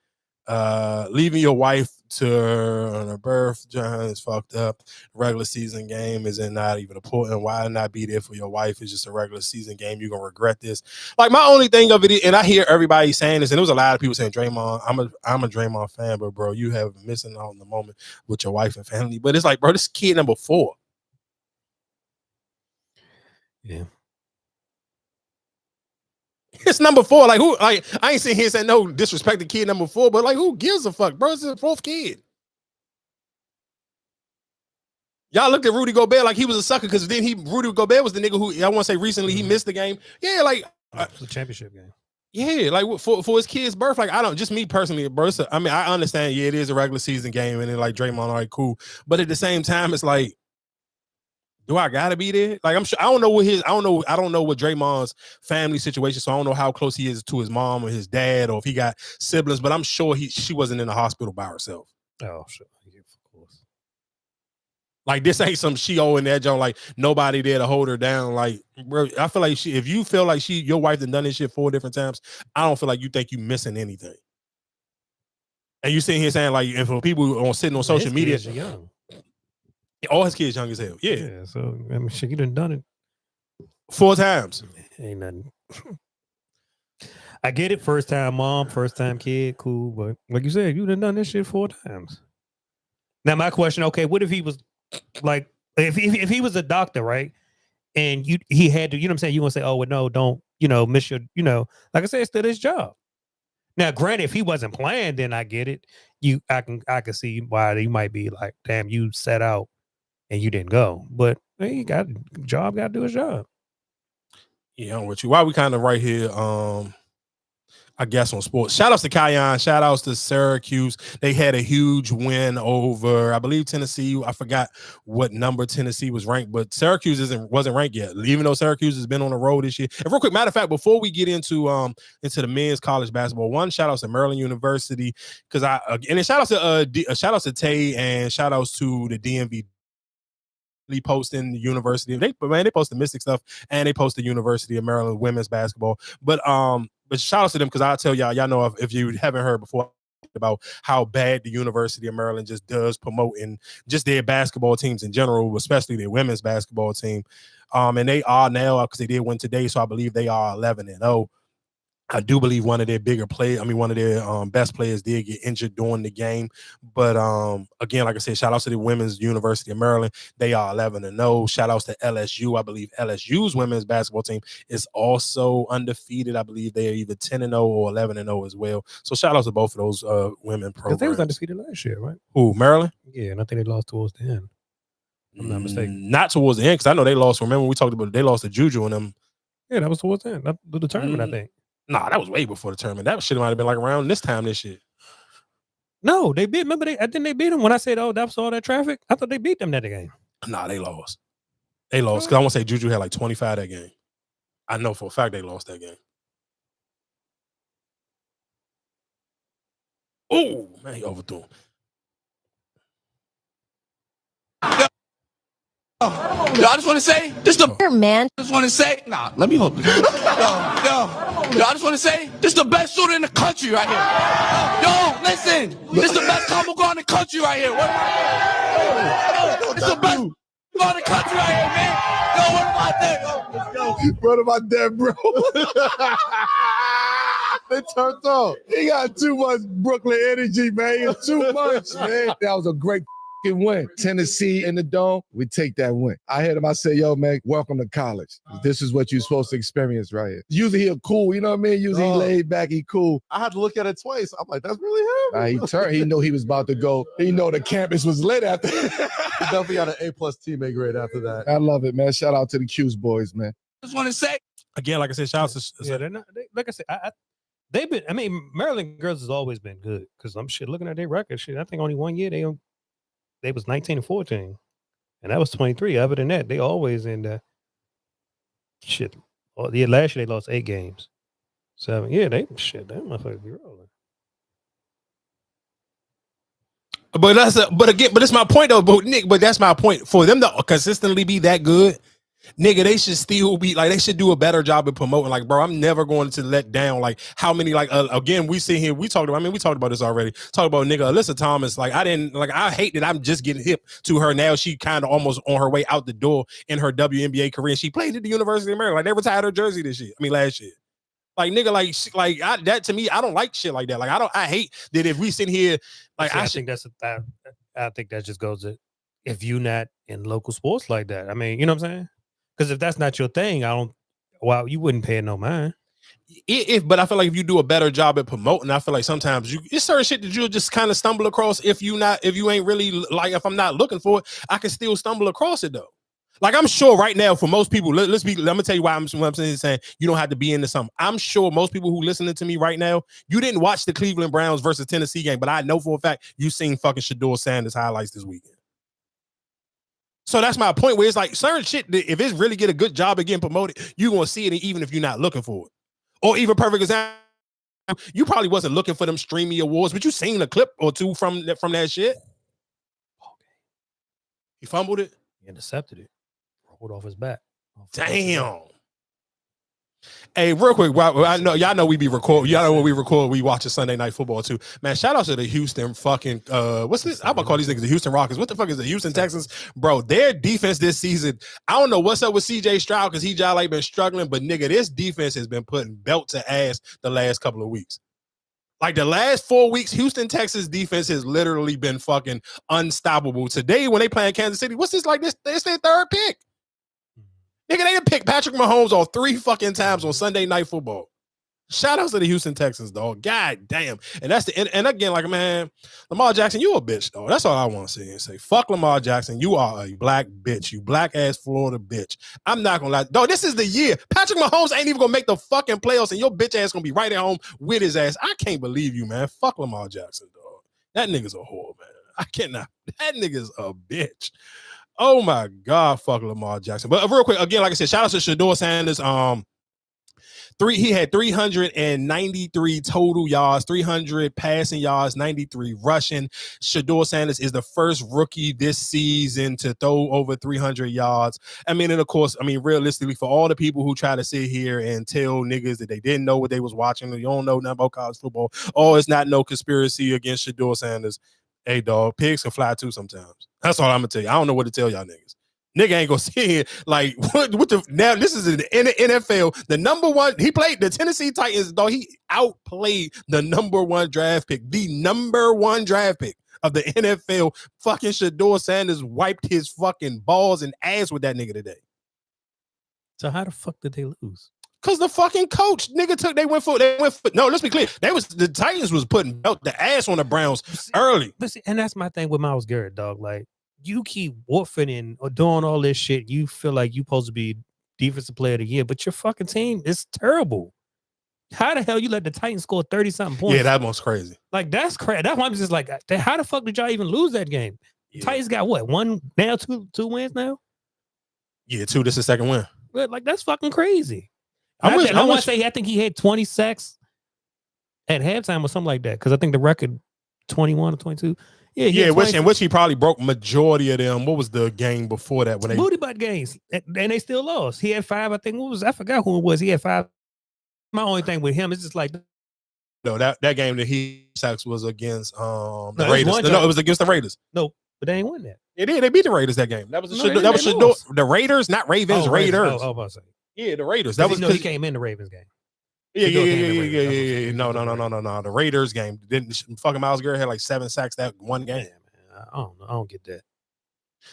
Leaving your wife to her birth is fucked up. Regular season game is not even important. Why not be there for your wife? It's just a regular season game. You're gonna regret this. Like my only thing of it, and I hear everybody saying this, and there was a lot of people saying Draymond. I'm a Draymond fan, but bro, you have missing out on the moment with your wife and family. But it's like, bro, this is kid number 4. Yeah. It's number 4. Like who? Like I ain't sitting here saying no disrespect to kid number 4, but like who gives a fuck, bro? It's his 4th kid. Y'all looked at Rudy Gobert like he was a sucker because then Rudy Gobert was the nigga who I want to say recently he missed the game. Yeah, like it's a championship game. Yeah, like for his kid's birth. Like I don't, just me personally, bro. I mean, I understand. Yeah, it is a regular season game, and then like Draymond, all right, cool. But at the same time, it's like, do I gotta be there? Like I'm sure I don't know what Draymond's family situation. So I don't know how close he is to his mom or his dad, or if he got siblings. But I'm sure she wasn't in the hospital by herself. Oh, sure, yeah, of course. Like this ain't some she in that joint. Like nobody there to hold her down. Like bro, I feel like if you feel like your wife done this shit 4 different times, I don't feel like you think you missing anything. And you sitting here saying like, if people sitting on social media, young. All his kids young as hell. Yeah. So I mean, shit, you done it 4 times. Ain't nothing. I get it. First time mom, first time kid, cool. But like you said, you done this shit 4 times. Now my question, okay, what if he was like, if he was a doctor, right? And he had to, you know what I'm saying? You gonna say, oh well, no, don't, miss your, like I said, it's still his job. Now, granted, if he wasn't playing, then I get it. I can see why he might be like, damn, you set out and you didn't go. But he got to do his job. Yeah, I'm with you. Why we kind of right here, I guess on sports. Shout outs to Kion. Shout outs to Syracuse. They had a huge win over, I believe, Tennessee. I forgot what number Tennessee was ranked, but Syracuse wasn't ranked yet, even though Syracuse has been on the road this year. And real quick, matter of fact, before we get into the men's college basketball, one shout outs to Maryland University, because shout outs to Tay, and shout outs to the DMV. Posting the University, they post the Mystic stuff, and they post the University of Maryland women's basketball. But shout out to them, because I'll tell y'all know if you haven't heard before about how bad the University of Maryland just does promoting just their basketball teams in general, especially their women's basketball team. And they are now, because they did win today, so I believe they are 11-0. I do believe one of their best players did get injured during the game. But again, like I said, shout out to the Women's University of Maryland. They are 11-0. Shout outs to LSU. I believe LSU's women's basketball team is also undefeated. I believe they are either 10-0 or 11-0 as well. So shout outs to both of those women programs. Because they was undefeated last year, right? Who, Maryland? Yeah, and I think they lost towards the end. I'm not mistaken. Not towards the end, because I know they lost. Remember we talked about they lost to Juju and them. Yeah, that was towards the end. The tournament, I think. Nah, that was way before the tournament. That shit might have been like around this time this year. No, they beat. Remember, I think they beat them when I said, "Oh, that was all that traffic." I thought they beat them that game. Nah, they lost. They lost because I want to say Juju had like 25 that game. I know for a fact they lost that game. Oh man, he overthrew him. Yo, I just want to say, this the man. I just want to say, let me hold this. Yo, I just want to say, this the best shooter in the country right here. Yo, listen, this the best combo guard in the country right here. This the best guard in the country right here, man. Yo, what am I there? Yo, let's go. What am I there, bro? They turned off. He got too much Brooklyn energy, man. It's too much, man. That was a great win. Tennessee in the dome, we take that win. I heard him, I said, yo, man, welcome to college. This is what you're supposed to experience right here. Usually he cool, you know what I mean? Usually he laid back, he cool. I had to look at it twice. I'm like, that's really him. He turned, he knew he was about to go. He know the campus was lit after. He definitely got an A+ teammate grade after that. I love it, man. Shout out to the Q's boys, man. Just want to say. Again, like I said, shout out to... Yeah, they're not, like I said, they've been, I mean, Maryland girls has always been good because I'm looking at their record. I think only 1 year they was 19-14, and that was 23. Other than that, they always in the shit. Oh, yeah, last year they lost 8 games. 7. Yeah, that motherfucker be rolling. But it's my point though, Nick. But that's my point. For them to consistently be that good, nigga, they should still be like, they should do a better job of promoting. Like, bro, I'm never going to let down. Like, how many, like, again, we sit here, we talked about this already. Talk about nigga Alyssa Thomas. Like, I hate that I'm just getting hip to her now. She kind of almost on her way out the door in her WNBA career. She played at the University of Maryland. Like, they retired her jersey last year. Like, nigga, that to me, I don't like shit like that. Like, I hate that if we sit here, like, I think that just goes to, if you not in local sports like that. I mean, you know what I'm saying? Because if that's not your thing, you wouldn't pay no mind. But I feel like if you do a better job at promoting, I feel like sometimes it's certain shit that you'll just kind of stumble across if you ain't really, like, if I'm not looking for it, I can still stumble across it though. Like, I'm sure right now for most people, let me tell you why I'm saying you don't have to be into something. I'm sure most people who listening to me right now, you didn't watch the Cleveland Browns versus Tennessee game, but I know for a fact you seen fucking Shedeur Sanders highlights this weekend. So that's my point, where it's like certain shit, if it's really get a good job of getting promoted, you're going to see it even if you're not looking for it. Or even perfect example, you probably wasn't looking for them streamy awards, but you seen a clip or two from that shit. He fumbled it. He intercepted it. Rolled off his back. Damn. Hey, real quick, I know y'all know we be recording. Y'all know when we record, we watch a Sunday Night Football too. Man, shout out to the Houston fucking what's this? I'm gonna call these niggas the Houston Rockets. What the fuck is the Houston Texans? Bro, their defense this season, I don't know what's up with CJ Stroud because he just like been struggling, but nigga, this defense has been putting belt to ass the last couple of weeks. Like the last 4 weeks, Houston Texas defense has literally been fucking unstoppable. Today, when they playing Kansas City, what's this like? This their third pick. Nigga, they done picked Patrick Mahomes all 3 fucking times on Sunday Night Football. Shout out to the Houston Texans, dog. God damn. And that's and again, like, man, Lamar Jackson, you a bitch, dog. That's all I want to say and say. Fuck Lamar Jackson. You are a black bitch. You black ass Florida bitch. I'm not gonna lie. Dog, this is the year. Patrick Mahomes ain't even gonna make the fucking playoffs, and your bitch ass gonna be right at home with his ass. I can't believe you, man. Fuck Lamar Jackson, dog. That nigga's a whore, man. I cannot. That nigga's a bitch. Oh my God, fuck Lamar Jackson. But real quick, again, like I said, shout out to Shedeur Sanders. He had 393 total yards, 300 passing yards, 93 rushing. Shedeur Sanders is the first rookie this season to throw over 300 yards. I mean, and of course, I mean, realistically, for all the people who try to sit here and tell niggas that they didn't know what they was watching, you don't know nothing about college football, it's not no conspiracy against Shedeur Sanders. Hey, dog, pigs can fly too sometimes. That's all I'm gonna tell you. I don't know what to tell y'all niggas. Nigga ain't gonna see it. Like what the now? This is in the NFL. The number one. He played the Tennessee Titans. Though he outplayed the number one draft pick. The number one draft pick of the NFL. Fucking Shador Sanders wiped his fucking balls and ass with that nigga today. So how the fuck did they lose? Cause the fucking coach nigga they went for no, let's be clear. The Titans was putting the ass on the Browns early. But see, and that's my thing with Myles Garrett, dog. Like you keep woofing and or doing all this shit. You feel like you supposed to be defensive player of the year, but your fucking team is terrible. How the hell you let the Titans score 30-something points? Yeah, that one's crazy. Like that's crazy. That's why I'm just like, how the fuck did y'all even lose that game? Yeah. Titans got what? One now, two wins now? Yeah, 2. This is the second win. But like that's fucking crazy. I want to say I think he had 20 sacks at halftime or something like that. Because I think the record 21 or 22. Yeah, which he probably broke majority of them. What was the game before that when they booty butt games and they still lost? He had 5. I think I forgot who it was. He had 5. My only thing with him is just like no that game that he sacks was against the Raiders. No, it was against the Raiders. No, but they ain't win that. They did. They beat the Raiders that game. That was the Raiders, not Ravens. Raiders. Oh, about to say. Yeah, the Raiders. That was he came in the Ravens game. Yeah. No. The Raiders game. Didn't fucking Myles Garrett had like 7 sacks that one game. Yeah, man. I don't know. I don't get that.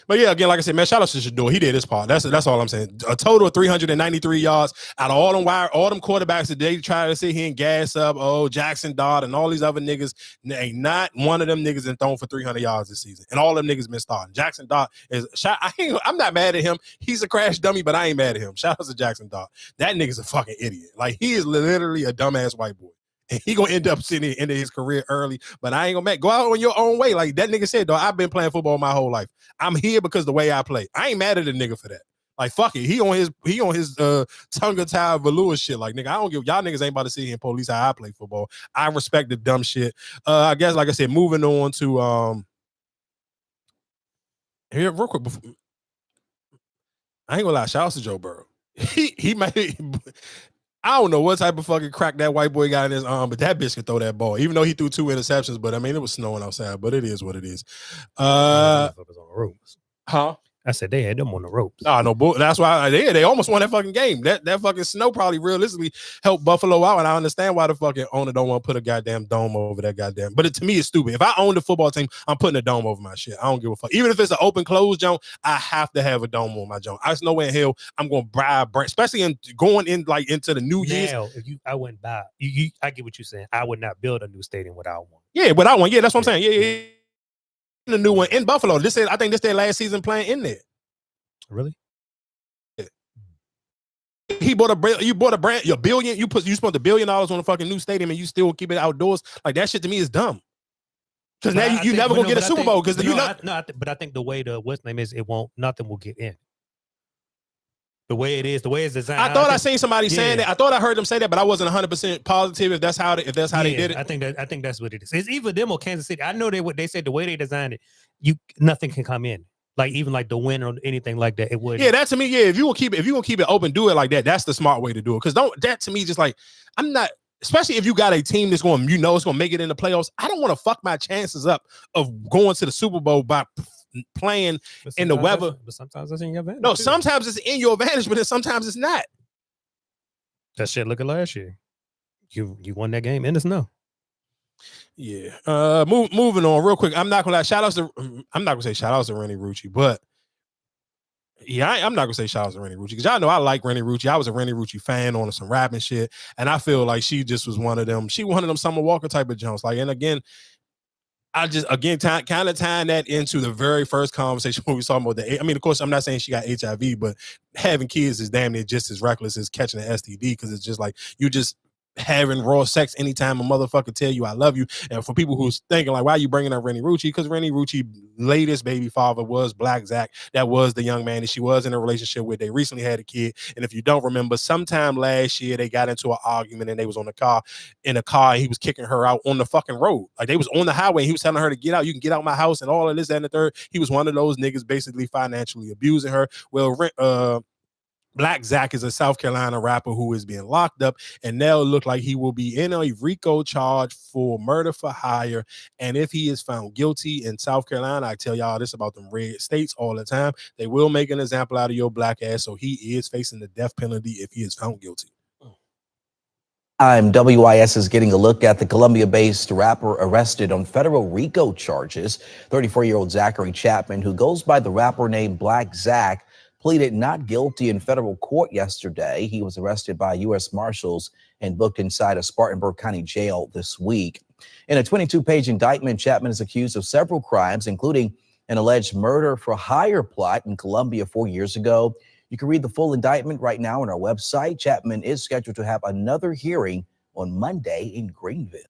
But yeah, again, like I said, man, shout out to Shador. He did his part. That's all I'm saying. A total of 393 yards out of all them quarterbacks that they try to sit here and gas up. Oh, Jackson Dodd and all these other niggas. Ain't not one of them niggas been thrown for 300 yards this season. And all them niggas been starting. Jackson Dodd is I'm not mad at him. He's a crash dummy, but I ain't mad at him. Shout out to Jackson Dodd. That nigga's a fucking idiot. Like he is literally a dumbass white boy. And he gonna end up sitting into his career early, but I ain't gonna go out on your own way. Like that nigga said, though, I've been playing football my whole life. I'm here because the way I play. I ain't mad at a nigga for that. Like fuck it, he on his tongue tie velour shit. Like nigga, I don't give y'all niggas ain't about to sit here and police how I play football. I respect the dumb shit. I guess like I said, moving on to here real quick. I ain't gonna lie, shout out to Joe Burrow. He might. I don't know what type of fucking crack that white boy got in his arm, but that bitch can throw that ball. Even though he threw 2 interceptions, but I mean, it was snowing outside, but it is what it is. Huh? I said they had them on the ropes. Oh, no, that's why they almost won that fucking game. That fucking snow probably realistically helped Buffalo out, and I understand why the fucking owner don't want to put a goddamn dome over that goddamn. But to me, it's stupid. If I own the football team, I'm putting a dome over my shit. I don't give a fuck. Even if it's an open closed jump, I have to have a dome on my jump. I just know in hell I'm going to bribe, especially in going in like into the new year. Now, if I wouldn't buy, I get what you're saying. I would not build a new stadium without one. Yeah, without one. Yeah, that's what I'm saying. Yeah. The new one in Buffalo. I think this their last season playing in there. Really? Yeah. You bought a brand, you spent $1 billion on a fucking new stadium and you still keep it outdoors. Like that shit to me is dumb. Because now you never gonna get a Super Bowl because but I think the way what's name is nothing will get in. The way it is, the way it's designed. I thought I seen somebody saying that. I thought I heard them say that, but I wasn't 100% positive if that's how they did it. I think that's what it is. It's either them or Kansas City. I know they said the way they designed it, nothing can come in. Like even like the wind or anything like that, it would. Yeah, that to me, yeah. If you gonna keep it open, do it like that. That's the smart way to do it. Because that to me just like I'm not. Especially if you got a team that's going, it's going to make it in the playoffs. I don't want to fuck my chances up of going to the Super Bowl by playing in the weather. But sometimes that's in your advantage. No, sometimes it's in your advantage, but then sometimes it's not. That shit. Look at last year. You won that game in the snow. Yeah. Moving on real quick. I'm not gonna say shout outs to Rennie Rucci, but yeah, I'm not gonna say shout outs to Rennie Rucci because y'all know I like Rennie Rucci. I was a Rennie Rucci fan on some rapping shit, and I feel like she just was one of them. She one of them Summer Walker type of jumps. Like, and again, kind of tying that into the very first conversation when we saw about of course, I'm not saying she got HIV, but having kids is damn near just as reckless as catching an STD because it's just like you just having raw sex anytime a motherfucker tell you I love you. And for people who's thinking like, why are you bringing up Rennie Rucci? Because Rennie Rucci latest baby father was Black Zach. That was the young man that she was in a relationship with. They recently had a kid. And if you don't remember, sometime last year they got into an argument and they was in a car and he was kicking her out on the fucking road. Like they was on the highway and he was telling her to get out. You can get out my house and all of this, that, and the third. He was one of those niggas basically financially abusing her. Well, Black Zach is a South Carolina rapper who is being locked up, and now it look like he will be in a RICO charge for murder for hire. And if he is found guilty in South Carolina, I tell y'all this about them red states all the time, they will make an example out of your black ass. So he is facing the death penalty if he is found guilty. WIS is getting a look at the Columbia-based rapper arrested on federal RICO charges. 34-year-old Zachary Chapman, who goes by the rapper name Black Zach, pleaded not guilty in federal court yesterday. He was arrested by U.S. Marshals and booked inside a Spartanburg County jail this week. In a 22-page indictment, Chapman is accused of several crimes, including an alleged murder for hire plot in Columbia 4 years ago. You can read the full indictment right now on our website. Chapman is scheduled to have another hearing on Monday in Greenville.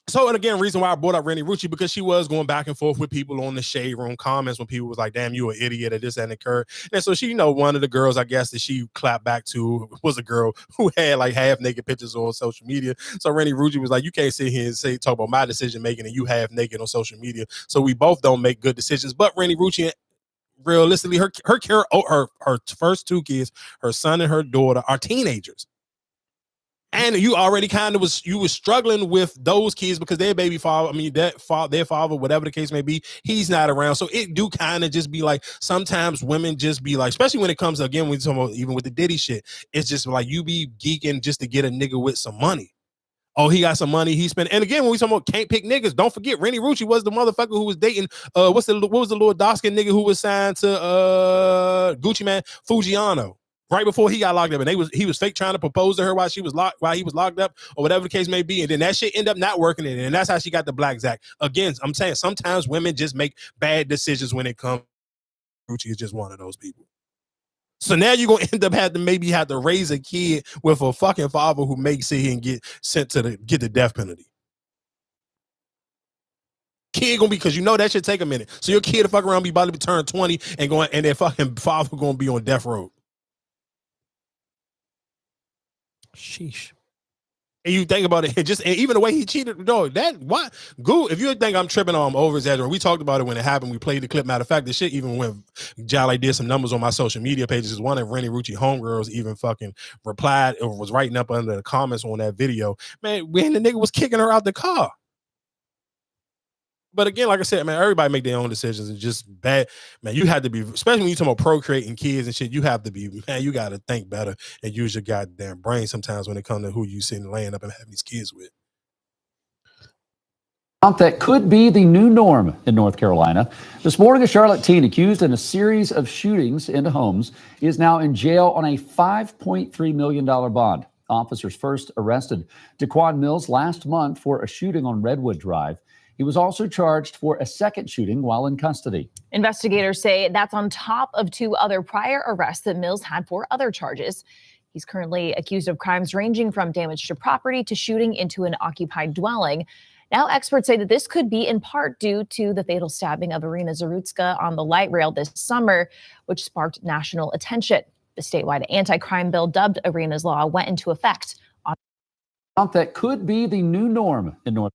So, and again, reason why I brought up Rennie Rucci, because she was going back and forth with people on the Shade Room comments when people was like, damn, you an idiot, or this and occurred. And so she, you know, one of the girls, I guess, that she clapped back to was a girl who had like half naked pictures on social media. So Rennie Rucci was like, you can't sit here and talk about my decision making and you half naked on social media. So we both don't make good decisions. But Rennie Rucci, realistically, her first two kids, her son and her daughter, are teenagers. And you already kind of was struggling with those kids because their baby father, I mean, their father, whatever the case may be, he's not around. So it do kind of just be like, sometimes women just be like, especially when it comes to, again, when talking about, even with the Diddy shit, it's just like you be geeking just to get a nigga with some money. Oh, he got some money he spent. And again, when we talking about can't pick niggas, don't forget Rennie Rucci was the motherfucker who was dating what was the little dark-skinned nigga who was signed to Gucci Man, Fujiano, right before he got locked up. And he was fake trying to propose to her while he was locked up, or whatever the case may be. And then that shit ended up not working in it. And that's how she got the Black Zach. Again, I'm saying sometimes women just make bad decisions when it comes. Rucci is just one of those people. So now you're gonna end up have to raise a kid with a fucking father who makes it and get sent to get the death penalty. Kid gonna be, because you know that should take a minute. So your kid to fuck around be about to be turned 20 and their fucking father gonna be on death row. Sheesh. And you think about it, and even the way he cheated, dog, that what? Goo, if you think I'm tripping on over exaggerating, we talked about it when it happened. We played the clip. Matter of fact, the shit even when Jolly did some numbers on my social media pages, one of Rennie Rucci homegirls even fucking replied or was writing up under the comments on that video. Man, when the nigga was kicking her out the car. But again, like I said, man, everybody make their own decisions. And just bad, man, you have to be, especially when you talk about procreating kids and shit, you have to be, man, you got to think better and use your goddamn brain sometimes when it comes to who you sitting laying up and having these kids with. That could be the new norm in North Carolina. This morning, a Charlotte teen accused in a series of shootings into homes is now in jail on a $5.3 million bond. Officers first arrested Daquan Mills last month for a shooting on Redwood Drive. He was also charged for a second shooting while in custody. Investigators say that's on top of 2 other prior arrests that Mills had for other charges. He's currently accused of crimes ranging from damage to property to shooting into an occupied dwelling. Now experts say that this could be in part due to the fatal stabbing of Irina Zarutska on the light rail this summer, which sparked national attention. The statewide anti-crime bill dubbed Irina's Law went into effect on. That could be the new norm in North.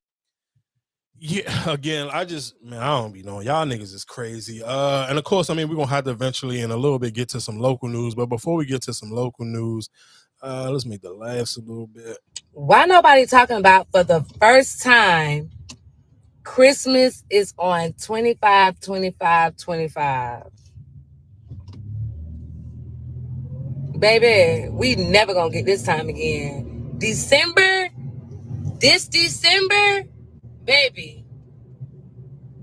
Yeah, again, I don't be knowing. Y'all niggas is crazy. And of course, I mean, we're gonna have to eventually in a little bit get to some local news. But before we get to some local news, let's make the laughs a little bit. Why nobody talking about for the first time Christmas is on 25, 25, 25? Baby, we never gonna get this time again. This December, baby,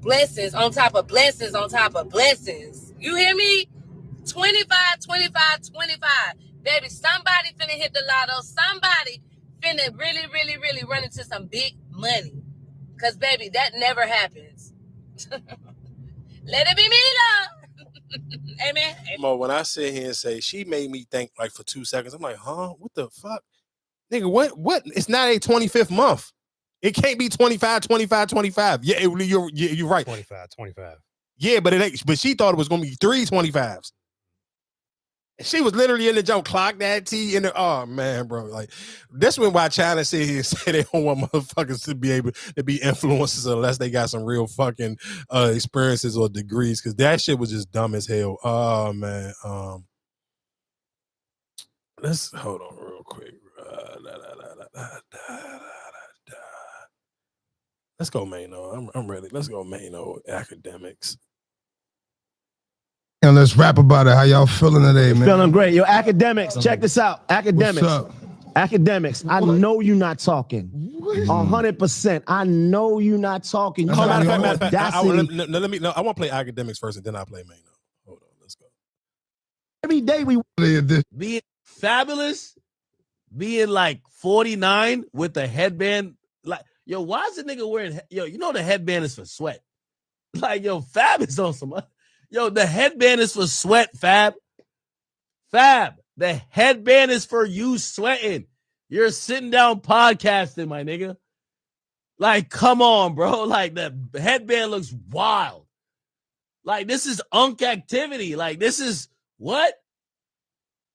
blessings on top of blessings on top of blessings. You hear me? 25, 25, 25. Baby, somebody finna hit the lotto. Somebody finna really, really, really run into some big money. Because, baby, that never happens. Let it be me, though. Amen. Mo, when I sit here and say she made me think like for 2 seconds, I'm like, huh? What the fuck? Nigga, what? It's not a 25th month. It can't be 25, 25, 25. Yeah, you're right. 25, 25. Yeah, but it ain't. But she thought it was gonna be 3 25s. She was literally in the joke, clock that T in the. Oh man, bro, like this one why China sit here and say they don't want motherfuckers to be able to be influencers unless they got some real fucking experiences or degrees, because that shit was just dumb as hell. Oh man, Let's hold on real quick. Let's go Mano. I'm ready. Let's go Mano academics. And let's rap about it. How y'all feeling today, man? Feeling great. Yo, academics, check this out. Academics. What's up? Academics, I know you're not talking. 100%. I know you're not talking. You got Matter the of fact, I audacity. want to play academics first, and then I play Mano. Hold on, let's go. Every day we being fabulous, being like 49 with the headband. Like, yo, why is the nigga wearing? Yo, you know the headband is for sweat. Like, yo, Fab is on some. Yo, the headband is for sweat, Fab. Fab, the headband is for you sweating. You're sitting down podcasting, my nigga. Like, come on, bro. Like, the headband looks wild. Like, this is unk activity. Like, this is what?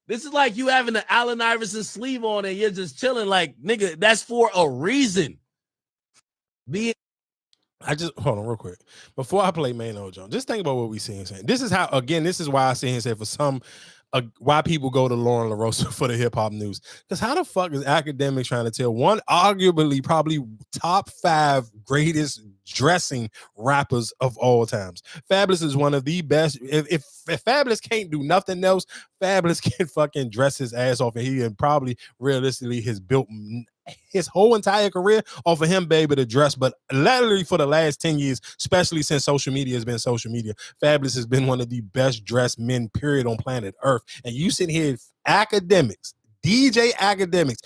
This is like you having the Allen Iverson sleeve on and you're just chilling. Like, nigga, that's for a reason. I just hold on real quick before I play Mano John. Just think about what we see and saying. This is how, again, this is why I see and say for some, why people go to Lauren LaRosa for the hip hop news. Because how the fuck is academics trying to tell one, arguably probably top 5 greatest dressing rappers of all times? Fabulous is one of the best. If Fabulous can't do nothing else, Fabulous can fucking dress his ass off, and he and probably realistically has built his whole entire career off of him, baby, to dress. But literally for the last 10 years, especially since social media has been social media, Fabulous has been one of the best dressed men, period, on planet Earth. And you sit here, academics, DJ Academics,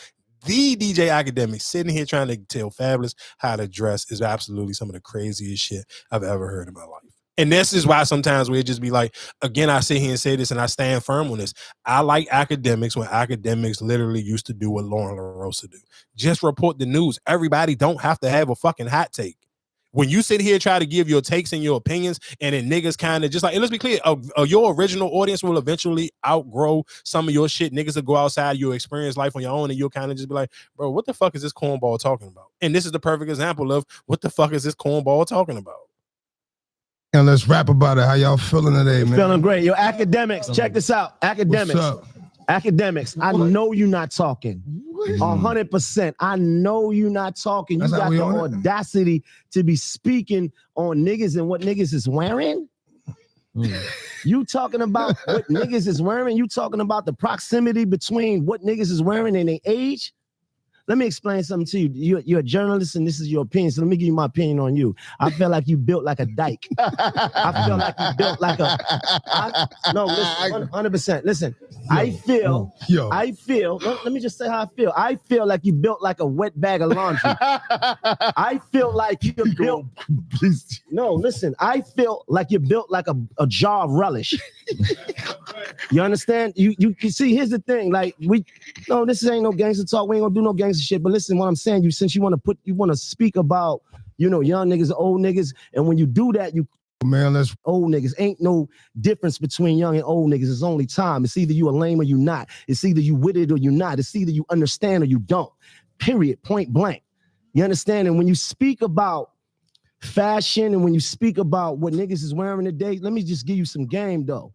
the DJ Academics, sitting here trying to tell Fabulous how to dress is absolutely some of the craziest shit I've ever heard in my life. And this is why sometimes we'd just be like, again, I sit here and say this and I stand firm on this. I like academics when academics literally used to do what Lauren LaRosa do. Just report the news. Everybody don't have to have a fucking hot take. When you sit here, try to give your takes and your opinions, and then niggas kind of just like, and let's be clear, your original audience will eventually outgrow some of your shit. Niggas will go outside, you'll experience life on your own, and you'll kind of just be like, bro, what the fuck is this cornball talking about? And this is the perfect example of what the fuck is this cornball talking about? And let's rap about it. How y'all feeling today, man? Feeling great. Yo, academics, check this out. Academics. What's up? Academics, I know you're not talking. 100%. I know you're not talking. You got the audacity to be speaking on niggas and what niggas is wearing. You talking about what niggas is wearing? You talking about the proximity between what niggas is wearing and their age? Let me explain something to you. You're a journalist and this is your opinion. So let me give you my opinion on you. I feel like you built like a dyke. I feel like you built like no, listen, 100%. Listen, I feel, let me just say how I feel. I feel like you built like a wet bag of laundry. I feel like you built, no, listen, I feel like you built like a jar of relish. You understand? You can see, here's the thing, like this ain't no gangster talk. We ain't gonna do no gangster shit. But listen, what I'm saying, since you want to speak about, young niggas, old niggas, and when you do that, old niggas ain't no difference between young and old niggas. It's only time. It's either you a lame or you not. It's either you with it or you not. It's either you understand or you don't. Period. Point blank. You understand? And when you speak about fashion and when you speak about what niggas is wearing today, let me just give you some game though.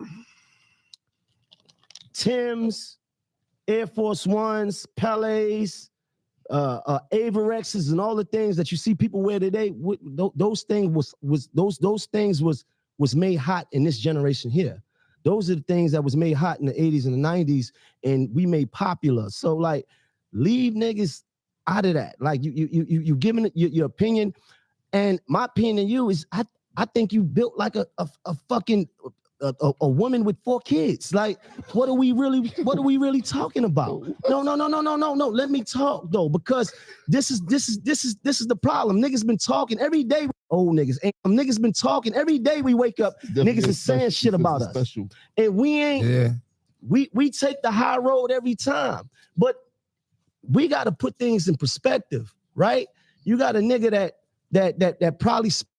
Tim's, Air Force Ones, Pelés, Avirexes, and all the things that you see people wear today. Those things was made hot in this generation here. Those are the things that was made hot in the 80s and the 90s, and we made popular. So like, leave niggas out of that. Like you giving it your opinion, and my opinion to you is I think you built like a fucking a woman with 4 kids. Like, what are we really talking about? No. Let me talk though, because this is the problem. Niggas been talking every day. Old niggas, niggas been talking every day. We wake up, niggas is saying shit about us, and we ain't. Yeah. We take the high road every time, but we got to put things in perspective, right? You got a nigga that probably spent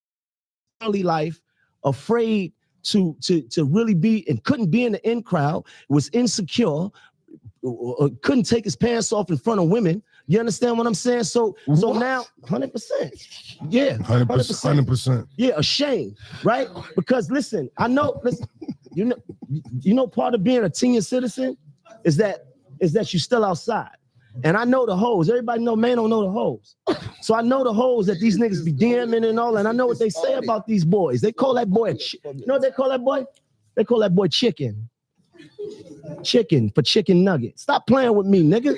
early life afraid to really be and couldn't be in the in crowd, was insecure, couldn't take his pants off in front of women. You understand what I'm saying? So now 100%. Yeah. 100%. Yeah, ashamed, right? Because listen, I know, you know, part of being a senior citizen is that is that you still outside. And I know the hoes. Everybody know, man don't know the hoes. So I know the hoes that these niggas be DMing and all, and I know what they say about these boys. They call that boy, you know what they call that boy? They call that boy chicken. Chicken for chicken nugget. Stop playing with me, nigga.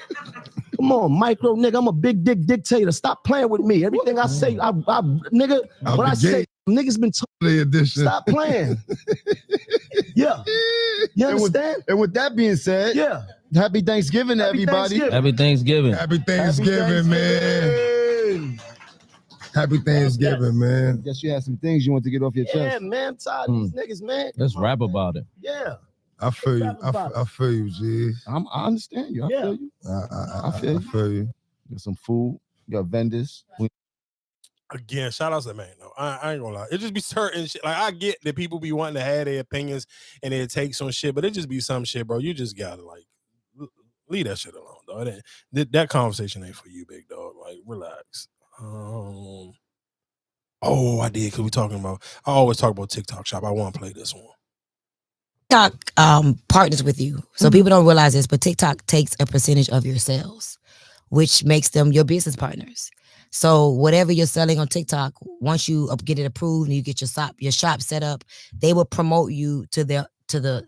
Come on, micro nigga. I'm a big dick dictator. Stop playing with me. Everything I say, nigga, what I say, niggas been talking. Stop playing. Yeah. You understand? And with that being said, yeah. Happy Thanksgiving, everybody. Happy Thanksgiving. Happy Thanksgiving, man. Happy Thanksgiving, man. Guess you had some things you want to get off your chest. Yeah, man. I'm tired of these niggas, man. Let's rap about it. Yeah. I feel you. I feel you, G. I understand you. I feel you. I feel you. Get some food. You got vendors. Again, shout out to man. No, I ain't gonna lie. It just be certain shit. Like I get that people be wanting to have their opinions and their takes on shit, but it just be some shit, bro. You just gotta like leave that shit alone, dog. That conversation ain't for you, big dog. Like, relax. Oh, I did because we talking about. I always talk about TikTok Shop. I want to play this one. TikTok partners with you. So people don't realize this, but TikTok takes a percentage of your sales, which makes them your business partners. So whatever you're selling on TikTok, once you get it approved and you get your shop set up, they will promote you to the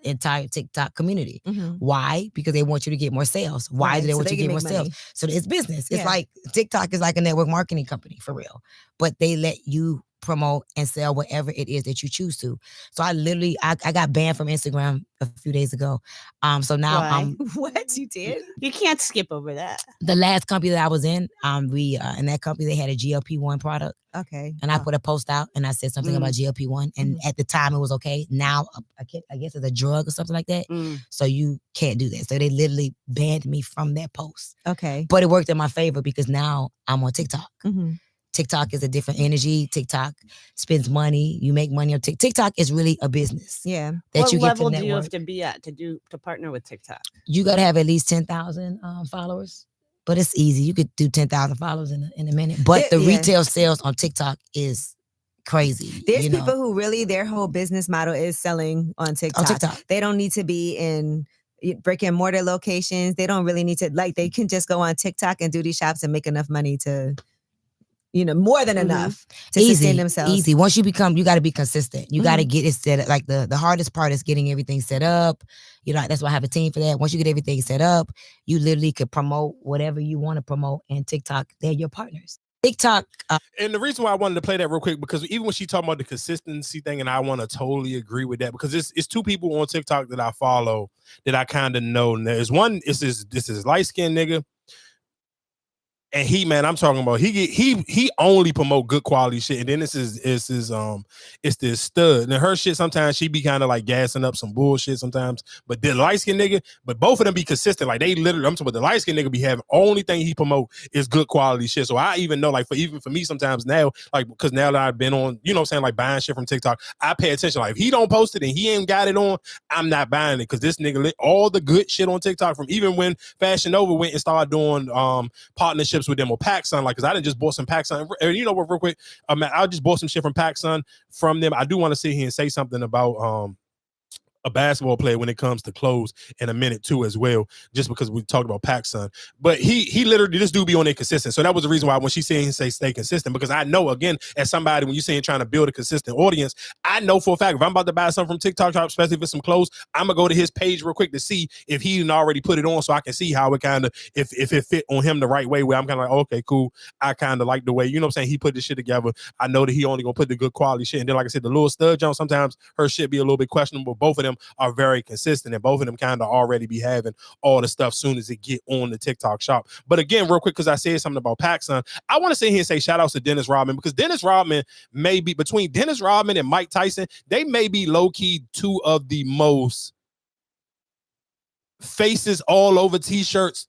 entire TikTok community. Why? Because they want you to get more sales. Why do they want you to get more sales? So it's business. It's like TikTok is like a network marketing company for real, but they let you promote and sell whatever it is that you choose to. So I got banned from Instagram a few days ago. So now What you did? You can't skip over that. The last company that I was in, in that company they had a GLP-1 product. Okay. And I put a post out and I said something about GLP-1, and at the time it was okay. Now I guess it's a drug or something like that. So you can't do that. So they literally banned me from that post. Okay. But it worked in my favor because now I'm on TikTok. TikTok is a different energy. TikTok spends money. You make money on TikTok. TikTok is really a business. Yeah. That What you get to level do you network. have to be at to partner with TikTok? You got to have at least 10,000 followers, but it's easy. You could do 10,000 followers in a minute. But the retail sales on TikTok is crazy. There's people who really their whole business model is selling on TikTok. They don't need to be in brick and mortar locations. They don't really need to, they can just go on TikTok and do these shops and make enough money to, more than enough to sustain themselves. Easy. Once you got to be consistent. You got to get it set up. Like the hardest part is getting everything set up. That's why I have a team for that. Once you get everything set up, you literally could promote whatever you want to promote. And TikTok, they're your partners. TikTok. And the reason why I wanted to play that real quick, because even when she talking about the consistency thing, and I want to totally agree with that, because it's two people on TikTok that I follow that I kind of know. And there's one, this is light-skinned nigga. And I'm talking about he only promote good quality shit. And then it's this stud. And her shit, sometimes she be kind of like gassing up some bullshit sometimes. But the light skinned nigga, but both of them be consistent. Like they literally, I'm talking about the light skinned nigga be having only thing he promote is good quality shit. So I even know, like for me sometimes now, like because now that I've been on, like buying shit from TikTok, I pay attention. Like if he don't post it and he ain't got it on, I'm not buying it, because this nigga lit all the good shit on TikTok from even when Fashion Nova went and started doing partnerships with them or PacSun, like, because I didn't just bought some PacSun. You know what, real quick, I just bought some shit from PacSun from them. I do want to sit here and say something about a basketball player when it comes to clothes in a minute too as well, just because we talked about PacSun. But he literally, this dude be on there consistent. So that was the reason why when she's saying stay consistent, because I know, again, as somebody, when you're saying trying to build a consistent audience, I know for a fact if I'm about to buy something from TikTok Shop, especially if it's some clothes, I'm gonna go to his page real quick to see if he didn't already put it on, so I can see how it kind of, if it fit on him the right way, where I'm kind of like, okay, cool, I kind of like the way, he put this shit together. I know that he only gonna put the good quality shit. And then, like I said, the little stud Jones, sometimes her shit be a little bit questionable. Both of them are very consistent, and both of them kind of already be having all the stuff soon as it get on the TikTok Shop. But again, real quick, because I said something about PacSun, I want to sit here and say shout outs to Dennis Rodman, because Dennis Rodman may be, between Dennis Rodman and Mike Tyson, they may be low-key two of the most faces all over t-shirts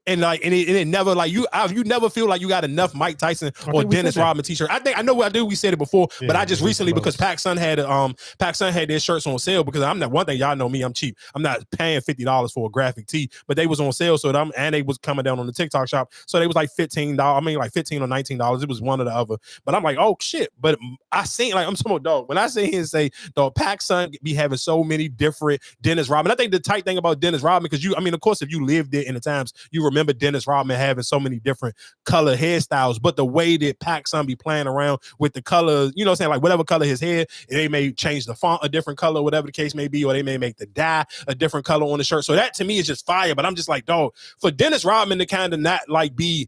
And it never like you never feel like you got enough Mike Tyson or Dennis Rodman t-shirt. I know we said it before, but I just recently because PacSun had their shirts on sale because I'm not one thing y'all know me, I'm cheap. I'm not paying $50 for a graphic tee, but they was on sale, so and they was coming down on the TikTok shop, so they was like $15. I mean like $15 or $19. It was one or the other. But I'm like, oh shit. But I seen like I'm talking dog. When I say here and say dog, PacSun be having so many different Dennis Rodman. I think the tight thing about Dennis Rodman because of course if you lived there in the times you remember Dennis Rodman having so many different color hairstyles, but the way that PacSun be playing around with the colors, you know what I'm saying, like whatever color his hair, they may change the font a different color, whatever the case may be, or they may make the dye a different color on the shirt. So that to me is just fire. But I'm just like, dog, for Dennis Rodman to kind of not like be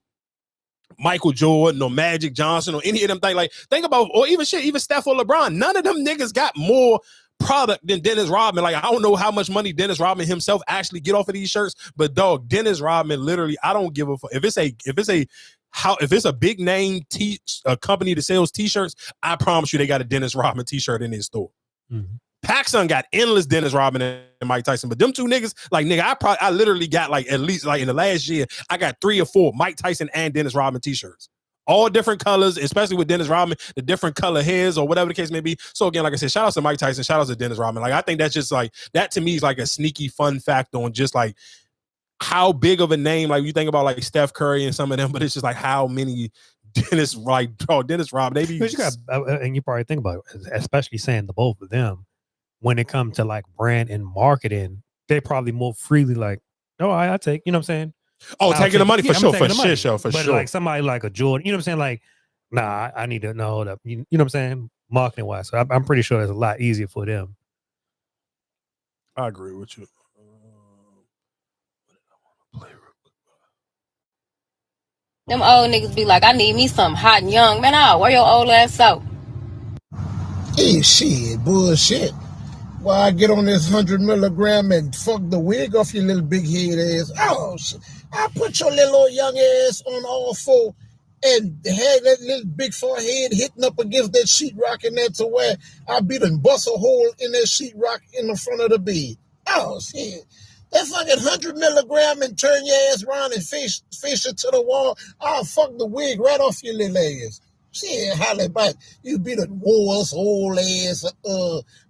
Michael Jordan or Magic Johnson or any of them things, like think about, or even Steph or LeBron, none of them niggas got more product than Dennis Rodman. Like I don't know how much money Dennis Rodman himself actually get off of these shirts, but dog, Dennis Rodman literally, I don't give a fuck if it's a big name a company that sells t-shirts, I promise you they got a Dennis Rodman t-shirt in their store. Mm-hmm. PacSun got endless Dennis Rodman and Mike Tyson, but them two niggas, like nigga, I literally got like at least like in the last year, I got 3 or 4 Mike Tyson and Dennis Rodman t-shirts. All different colors, especially with Dennis Rodman, the different color hairs or whatever the case may be. So again, like I said, shout out to Mike Tyson, shout out to Dennis Rodman. Like I think that's just like that to me is like a sneaky fun fact on just like how big of a name. Like you think about like Steph Curry and some of them, but it's just like how many Dennis Rodman. Maybe and you probably think about it, especially saying the both of them when it comes to like brand and marketing, they probably more freely like, oh, I take, you know what I'm saying. Oh, taking the money for sure, for sure. But like somebody like a Jordan, you know what I'm saying? Like, nah, I need to know that, you know what I'm saying? Marketing wise. So I'm pretty sure it's a lot easier for them. I agree with you. Them old niggas be like, I need me something hot and young. Man, where your old ass out? Hey, shit, bullshit. Why I get on this 100 milligram and fuck the wig off your little big head ass. Oh, shit. I put your little old young ass on all 4 and had that little big forehead hitting up against that sheetrock in there to where I beat and bust a hole in that sheetrock in the front of the bed. Oh, shit. That fucking 100 milligram and turn your ass around and face it to the wall. I'll fuck the wig right off your little ass. Shit, holla back. You be the world's whole ass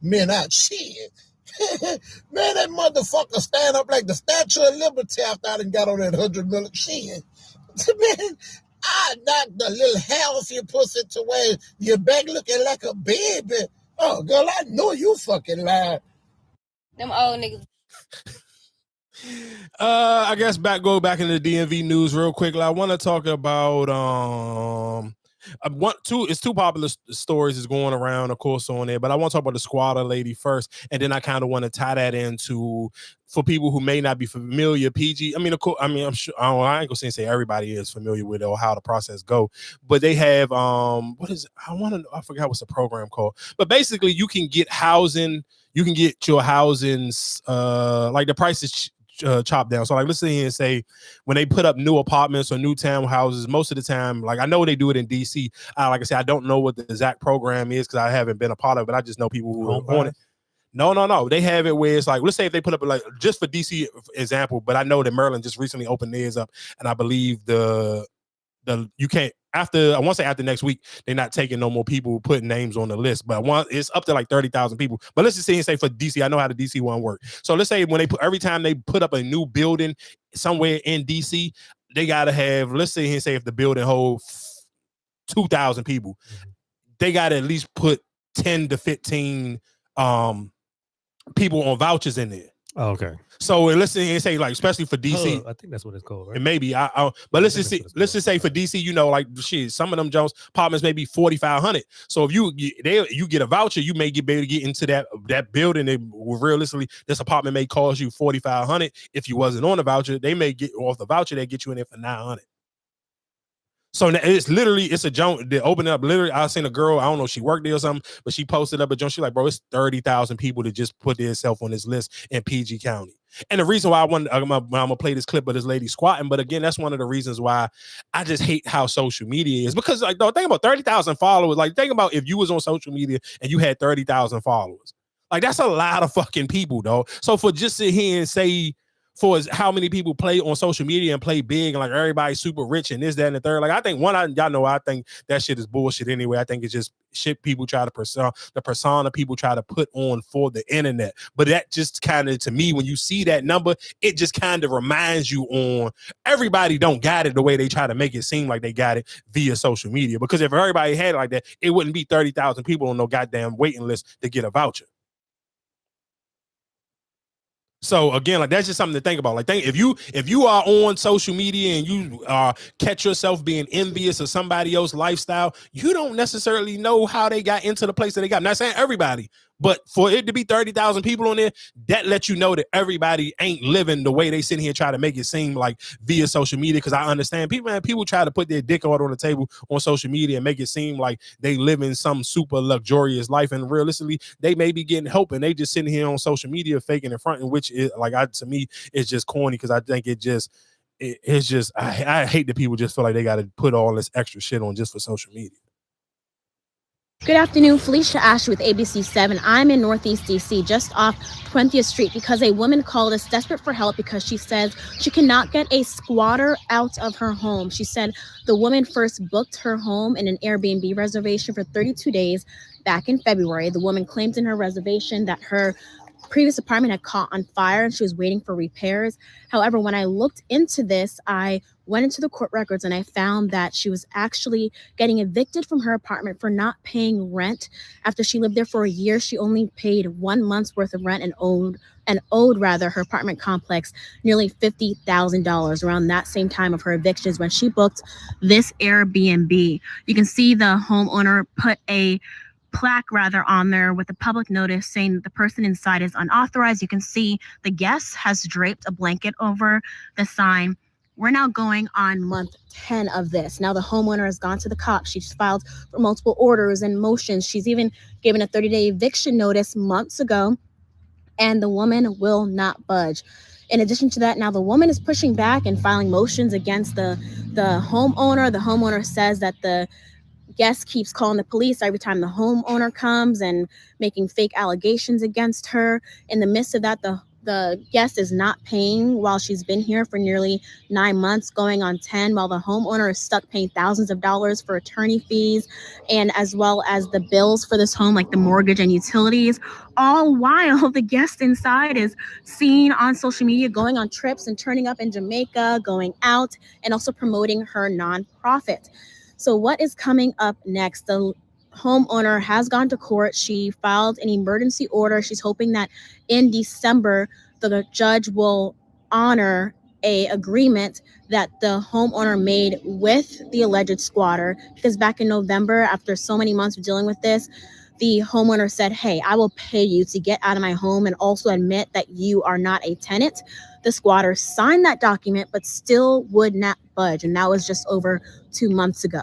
men out. Shit. Man, that motherfucker stand up like the Statue of Liberty after I done got on that 100 milligram. Shit. Man, I knocked the little hair off your pussy to where your back looking like a baby. Oh, girl, I know you fucking lied. Them old niggas. I guess go back into the DMV news real quickly. I want to talk about it's 2 popular stories is going around, of course, on there, but I want to talk about the squatter lady first, and then I kind of want to tie that into for people who may not be familiar. PG, I mean, of course, I'm sure I ain't gonna say everybody is familiar with it or how the process go, but they have what is it? I forgot what's the program called, but basically you can get housing. You can get your housings like the price is chopped down. So like let's sit here and say when they put up new apartments or new townhouses, most of the time, like I know they do it in DC. Like I said, I don't know what the exact program is because I haven't been a part of it, but I just know people who are on it. No. They have it where it's like, let's say if they put up like just for DC example, but I know that Maryland just recently opened theirs up, and I believe you can't after I want to say after next week, they're not taking no more people putting names on the list, but it's up to like 30,000 people. But let's just say for DC, I know how the DC one works. So let's say when every time they put up a new building somewhere in DC, they gotta have, let's say if the building holds 2,000 people, they gotta at least put 10 to 15 people on vouchers in there. Oh, okay. So let's say like, especially for DC, I think that's what it's called, right? And maybe but let's just say for DC, you know, like shit, some of them Jones apartments may be 4,500. So if you get a voucher, you may be able to get into that building. Realistically, this apartment may cost you 4,500. If you wasn't on the voucher, they may get off the voucher. They get you in there for 900. So it's a joint. They open it up. Literally, I seen a girl. I don't know if she worked there or something, but she posted up a joint. She's like, bro, it's 30,000 people that just put themselves on this list in PG County. And the reason why I'm gonna play this clip of this lady squatting, but again, that's one of the reasons why I just hate how social media is. Because like, think about 30,000 followers. Like, think about if you was on social media and you had 30,000 followers. Like, that's a lot of fucking people, though. So for just sit here and say for how many people play on social media and play big and like everybody's super rich and this, that, and the third. Like I think y'all know, I think that shit is bullshit anyway. I think it's just shit people try to the persona people try to put on for the internet. But that just kind of, to me, when you see that number, it just kind of reminds you on everybody don't got it the way they try to make it seem like they got it via social media. Because if everybody had it like that, it wouldn't be 30,000 people on no goddamn waiting list to get a voucher. So again, like that's just something to think about. Like, if you are on social media and you catch yourself being envious of somebody else's lifestyle, you don't necessarily know how they got into the place that they got. I'm not saying everybody, but for it to be 30,000 people on there, that lets you know that everybody ain't living the way they sit here and try to make it seem like via social media. Because I understand people try to put their dick out on the table on social media and make it seem like they live in some super luxurious life, and realistically, they may be getting help and they just sitting here on social media faking and fronting, which is like, to me, it's just corny. Because I think it's just I hate that people just feel like they got to put all this extra shit on just for social media. Good afternoon, Felicia Ash with ABC7. I'm in Northeast DC, just off 20th Street, because a woman called us desperate for help because she says she cannot get a squatter out of her home. She said the woman first booked her home in an Airbnb reservation for 32 days back in February. The woman claims in her reservation that her previous apartment had caught on fire and she was waiting for repairs. However, when I looked into this, I went into the court records and I found that she was actually getting evicted from her apartment for not paying rent. After she lived there for a year, she only paid 1 month's worth of rent and owed her apartment complex nearly $50,000 around that same time of her evictions when she booked this Airbnb. You can see the homeowner put a plaque on there with a public notice saying that the person inside is unauthorized. You can see the guest has draped a blanket over the sign. We're now going on month 10 of this. Now the homeowner has gone to the cops. She's filed for multiple orders and motions. She's even given a 30-day eviction notice months ago, and the woman will not budge. In addition to that, now the woman is pushing back and filing motions against the homeowner. The homeowner says that the guest keeps calling the police every time the homeowner comes and making fake allegations against her. In the midst of that, the guest is not paying while she's been here for nearly 9 months, going on 10, while the homeowner is stuck paying thousands of dollars for attorney fees, and as well as the bills for this home, like the mortgage and utilities, all while the guest inside is seen on social media going on trips and turning up in Jamaica, going out, and also promoting her nonprofit. So what is coming up next? The homeowner has gone to court. She filed an emergency order. She's hoping that in December, the judge will honor a agreement that the homeowner made with the alleged squatter. Because back in November, after so many months of dealing with this, the homeowner said, hey, I will pay you to get out of my home and also admit that you are not a tenant. The squatter signed that document, but still would not budge. And that was just over 2 months ago.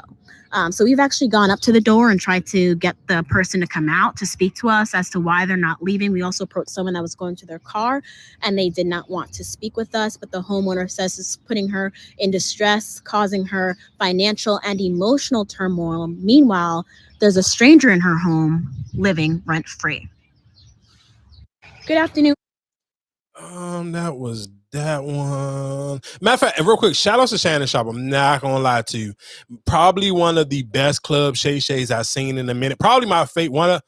So we've actually gone up to the door and tried to get the person to come out to speak to us as to why they're not leaving. We also approached someone that was going to their car and they did not want to speak with us. But the homeowner says it's putting her in distress, causing her financial and emotional turmoil. Meanwhile, there's a stranger in her home living rent-free. Good afternoon. That was that one. Matter of fact, real quick, shout out to Shannon Sharp. I'm not gonna lie to you. Probably one of the best club Shay Shays I've seen in a minute. Probably my favorite one.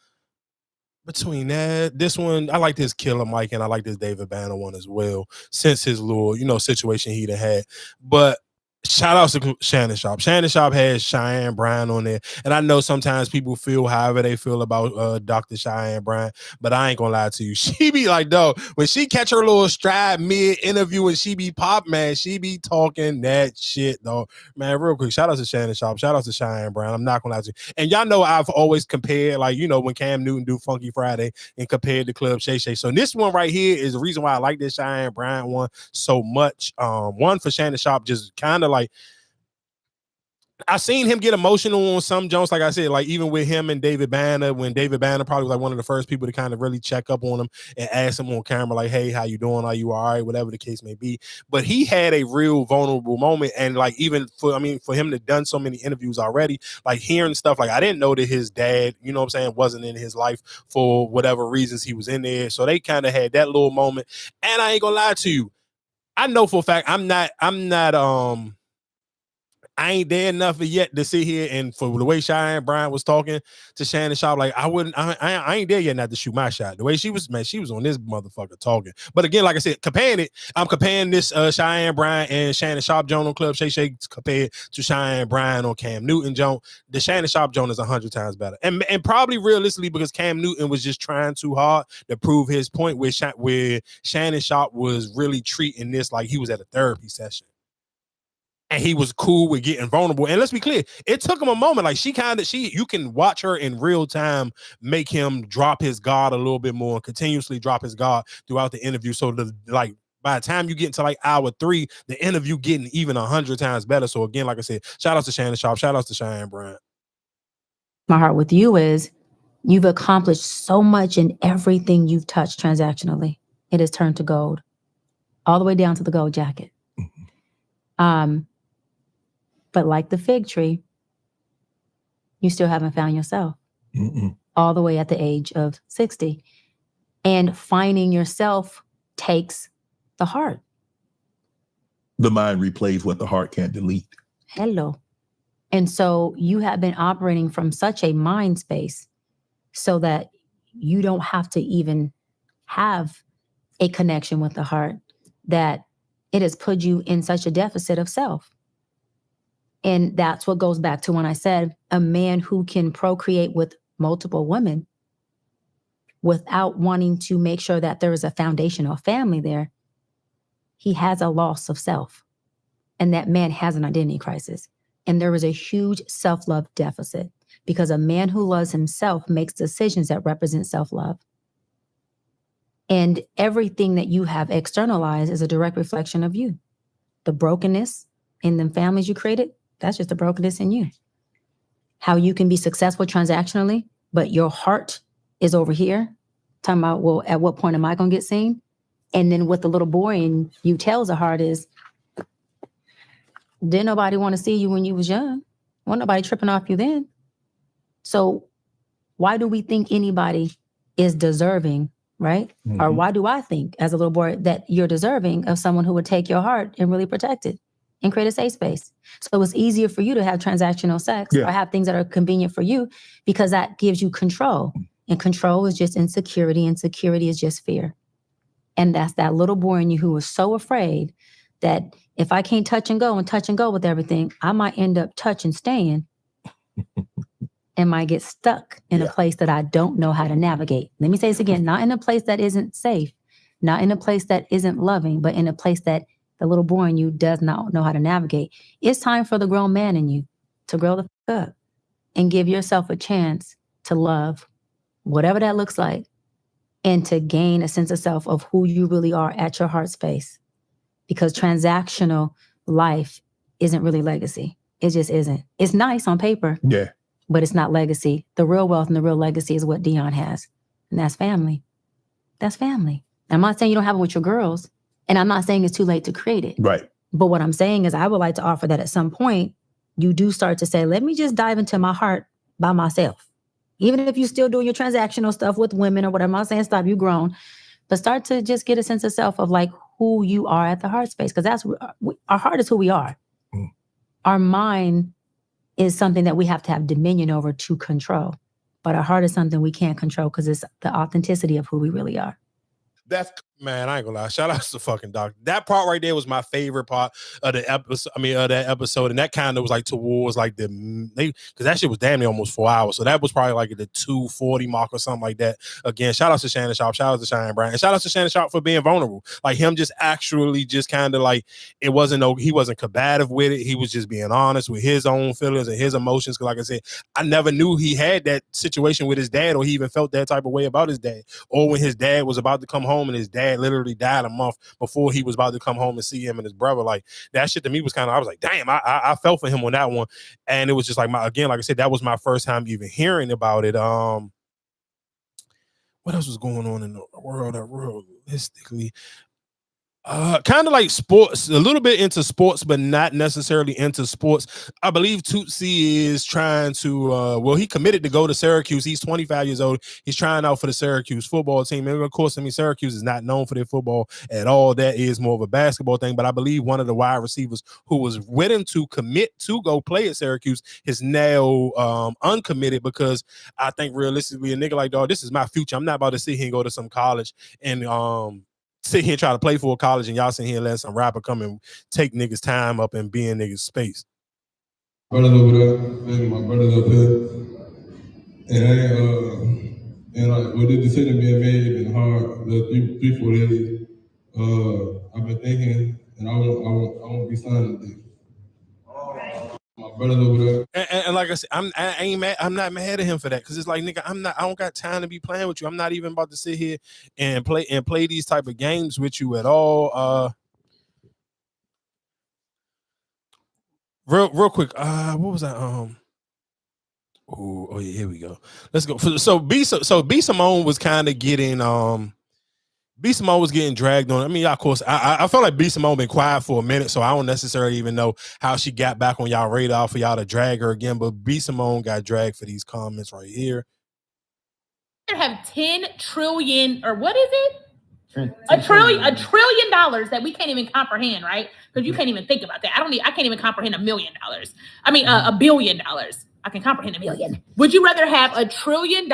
Between this one, I like this Killer Mike and I like this David Banner one as well, since his little, situation he done had. But shout out to Shannon Sharp. Shannon Sharp has Cheyenne Brown on there. And I know sometimes people feel however they feel about Dr. Cheyenne Brown, but I ain't gonna lie to you. She be like, though, when she catch her little stride mid-interview and she be pop, man, she be talking that shit, though. Man, real quick, shout out to Shannon Sharp. Shout out to Cheyenne Brown. I'm not gonna lie to you. And y'all know I've always compared, when Cam Newton do Funky Friday and compared the Club Shay Shay. So this one right here is the reason why I like this Cheyenne Brown one so much. One for Shannon Sharp, just kind of like, I seen him get emotional on some Jones, like I said, like even with him and David Banner, when David Banner probably was like one of the first people to kind of really check up on him and ask him on camera, like, hey, how you doing? Are you all right? Whatever the case may be. But he had a real vulnerable moment. And like, even for him to done so many interviews already, like hearing stuff, like I didn't know that his dad, wasn't in his life for whatever reasons he was in there. So they kind of had that little moment. And I ain't gonna lie to you, I know for a fact I'm not I ain't there enough yet to sit here and for the way Cheyenne Bryant was talking to Shannon Sharp, like I ain't there yet not to shoot my shot. The way she was, man, she was on this motherfucker talking. But again, like I said, I'm comparing this Cheyenne Bryant and Shannon Sharp Joan on Club Shay Shay compared to Cheyenne Bryant on Cam Newton Joan. The Shannon Sharp Joan is 100 times better. And probably realistically because Cam Newton was just trying too hard to prove his point where Shannon Sharp was really treating this like he was at a therapy session. And he was cool with getting vulnerable. And let's be clear, it took him a moment. Like you can watch her in real time make him drop his guard a little bit more and continuously drop his guard throughout the interview. So by the time you get into like hour 3, the interview getting even 100 times better. So again, like I said, shout out to Shannon Sharp, shout out to Cheyenne Bryant. My heart with you is you've accomplished so much in everything you've touched transactionally. It has turned to gold, all the way down to the gold jacket. But like the fig tree, you still haven't found yourself all the way at the age of 60. And finding yourself takes the heart. The mind replays what the heart can't delete. Hello. And so you have been operating from such a mind space so that you don't have to even have a connection with the heart, that it has put you in such a deficit of self. And that's what goes back to when I said a man who can procreate with multiple women without wanting to make sure that there is a foundational family there, he has a loss of self. And that man has an identity crisis. And there is a huge self-love deficit because a man who loves himself makes decisions that represent self-love. And everything that you have externalized is a direct reflection of you. The brokenness in the families you created, that's just the brokenness in you. How you can be successful transactionally, but your heart is over here, talking about, well, at what point am I going to get seen? And then what the little boy in you tells the heart is, didn't nobody want to see you when you was young? Wasn't nobody tripping off you then? So why do we think anybody is deserving, right? Mm-hmm. Or why do I think as a little boy that you're deserving of someone who would take your heart and really protect it and create a safe space? So it's easier for you to have transactional sex or have things that are convenient for you because that gives you control. And control is just insecurity. Insecurity is just fear. And that's that little boy in you who is so afraid that if I can't touch and go with everything, I might end up touch and staying and might get stuck in a place that I don't know how to navigate. Let me say this again, not in a place that isn't safe, not in a place that isn't loving, but in a place that the little boy in you does not know how to navigate. It's time for the grown man in you to grow the fuck up and give yourself a chance to love, whatever that looks like, and to gain a sense of self of who you really are at your heart space. Because transactional life isn't really legacy. It just isn't. It's nice on paper, but it's not legacy. The real wealth and the real legacy is what Dion has, and that's family. That's family. I'm not saying you don't have it with your girls, and I'm not saying it's too late to create it. Right. But what I'm saying is I would like to offer that at some point, you do start to say, let me just dive into my heart by myself. Even if you're still doing your transactional stuff with women or whatever, I'm not saying stop, you grown, but start to just get a sense of self of like who you are at the heart space. Because that's our heart is who we are. Mm. Our mind is something that we have to have dominion over to control. But our heart is something we can't control because it's the authenticity of who we really are. That's, man, I ain't gonna lie. Shout out to the fucking doctor. That part right there was my favorite part of the episode. Of that episode, and that kind of was like towards like because that shit was damn near almost 4 hours. So that was probably like the 2:40 mark or something like that. Again, shout out to Shannon Sharp, shout out to Cheyenne Bryant, and shout out to Shannon Sharp for being vulnerable. Like him just actually just kind of like he wasn't combative with it. He was just being honest with his own feelings and his emotions. Because like I said, I never knew he had that situation with his dad, or he even felt that type of way about his dad, or when his dad was about to come home and his dad literally died a month before he was about to come home and see him and his brother. Like that shit to me was kind of, I was like, damn, I felt for him on that one. And it was just like like I said, that was my first time even hearing about it. What else was going on in the world realistically? Kind of like sports, a little bit into sports, but not necessarily into sports. I believe Tootsie is trying to, he committed to go to Syracuse. He's 25 years old. He's trying out for the Syracuse football team. And of course, Syracuse is not known for their football at all. That is more of a basketball thing. But I believe one of the wide receivers who was with him to commit to go play at Syracuse is now uncommitted, because I think realistically, a nigga like, dog, this is my future. I'm not about to sit here and go to some college and sit here and try to play for a college, and y'all sit here and let some rapper come and take niggas' time up and be in niggas' space. Brothers over there, and my brothers up here, and like with the decision being made, it's been hard. The 3-4 days, I've been thinking, and I won't be signing today. My brothers over there. And like I said, I'm not mad at him for that, because it's like, nigga, I don't got time to be playing with you. I'm not even about to sit here and play these type of games with you at all. Real quick, what was that? Oh yeah, here we go. Let's go. So B Simone was kind of getting B Simone was getting dragged on. I mean, of course, I felt like B Simone been quiet for a minute, so I don't necessarily even know how she got back on y'all radar for y'all to drag her again. But B Simone got dragged for these comments right here. Have 10 trillion, or what is it? $1 trillion that we can't even comprehend, right? Because you can't even think about that. I can't even comprehend $1 million. I mean, $1 billion. I can comprehend $1 million. Would you rather have $1 trillion,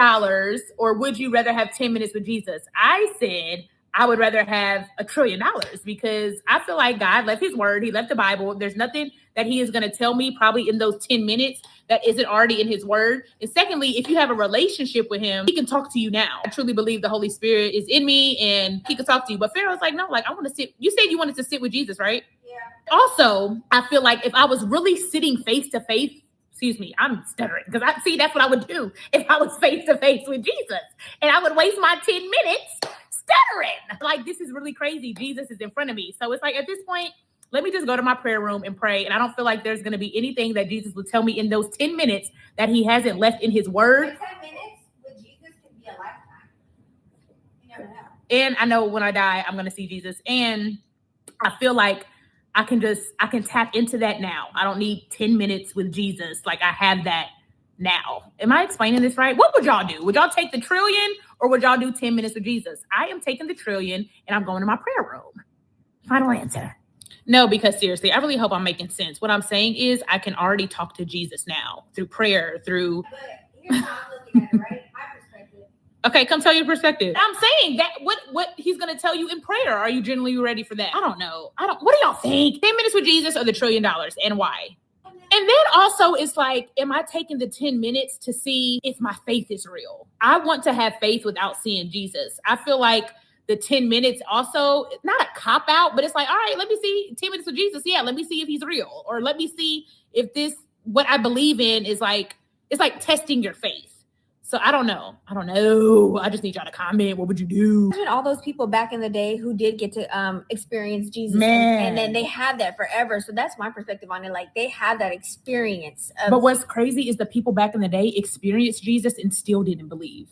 or would you rather have 10 minutes with Jesus? I said I would rather have $1 trillion, because I feel like God left his word. He left the Bible. There's nothing that he is going to tell me probably in those 10 minutes that isn't already in his word. And secondly, if you have a relationship with him, he can talk to you now. I truly believe the Holy Spirit is in me and he can talk to you. But Pharaoh's like, no, like I want to sit. You said you wanted to sit with Jesus, right? Yeah. Also, I feel like if I was really sitting face to face, excuse me, I'm stuttering, because that's what I would do if I was face to face with Jesus. And I would waste my 10 minutes stuttering. Like, this is really crazy. Jesus is in front of me. So it's like, at this point, let me just go to my prayer room and pray. And I don't feel like there's going to be anything that Jesus will tell me in those 10 minutes that he hasn't left in his word. 10 minutes with Jesus can be a lifetime. You never know. And I know when I die, I'm going to see Jesus. And I feel like I can tap into that now. I don't need 10 minutes with Jesus. Like, I have that now. Am I explaining this right? What would y'all do? Would y'all take the trillion, or would y'all do 10 minutes with Jesus? I am taking the trillion and I'm going to my prayer room. Final answer. No, because seriously, I really hope I'm making sense. What I'm saying is I can already talk to Jesus now through prayer, through. But here's how I'm looking at it, right? My perspective. Okay, come tell your perspective. I'm saying that what he's going to tell you in prayer. Are you genuinely ready for that? I don't know. What do y'all think? 10 minutes with Jesus or the $1 trillion, and why? And then also it's like, am I taking the 10 minutes to see if my faith is real? I want to have faith without seeing Jesus. I feel like the 10 minutes also, not a cop out, but it's like, all right, let me see 10 minutes with Jesus. Yeah, let me see if he's real. Or let me see if what I believe in is like, it's like testing your faith. So I don't know. I just need y'all to comment. What would you do? Imagine all those people back in the day who did get to experience Jesus, Man. and then they had that forever. So that's my perspective on it. Like, they had that experience. But what's crazy is the people back in the day experienced Jesus and still didn't believe.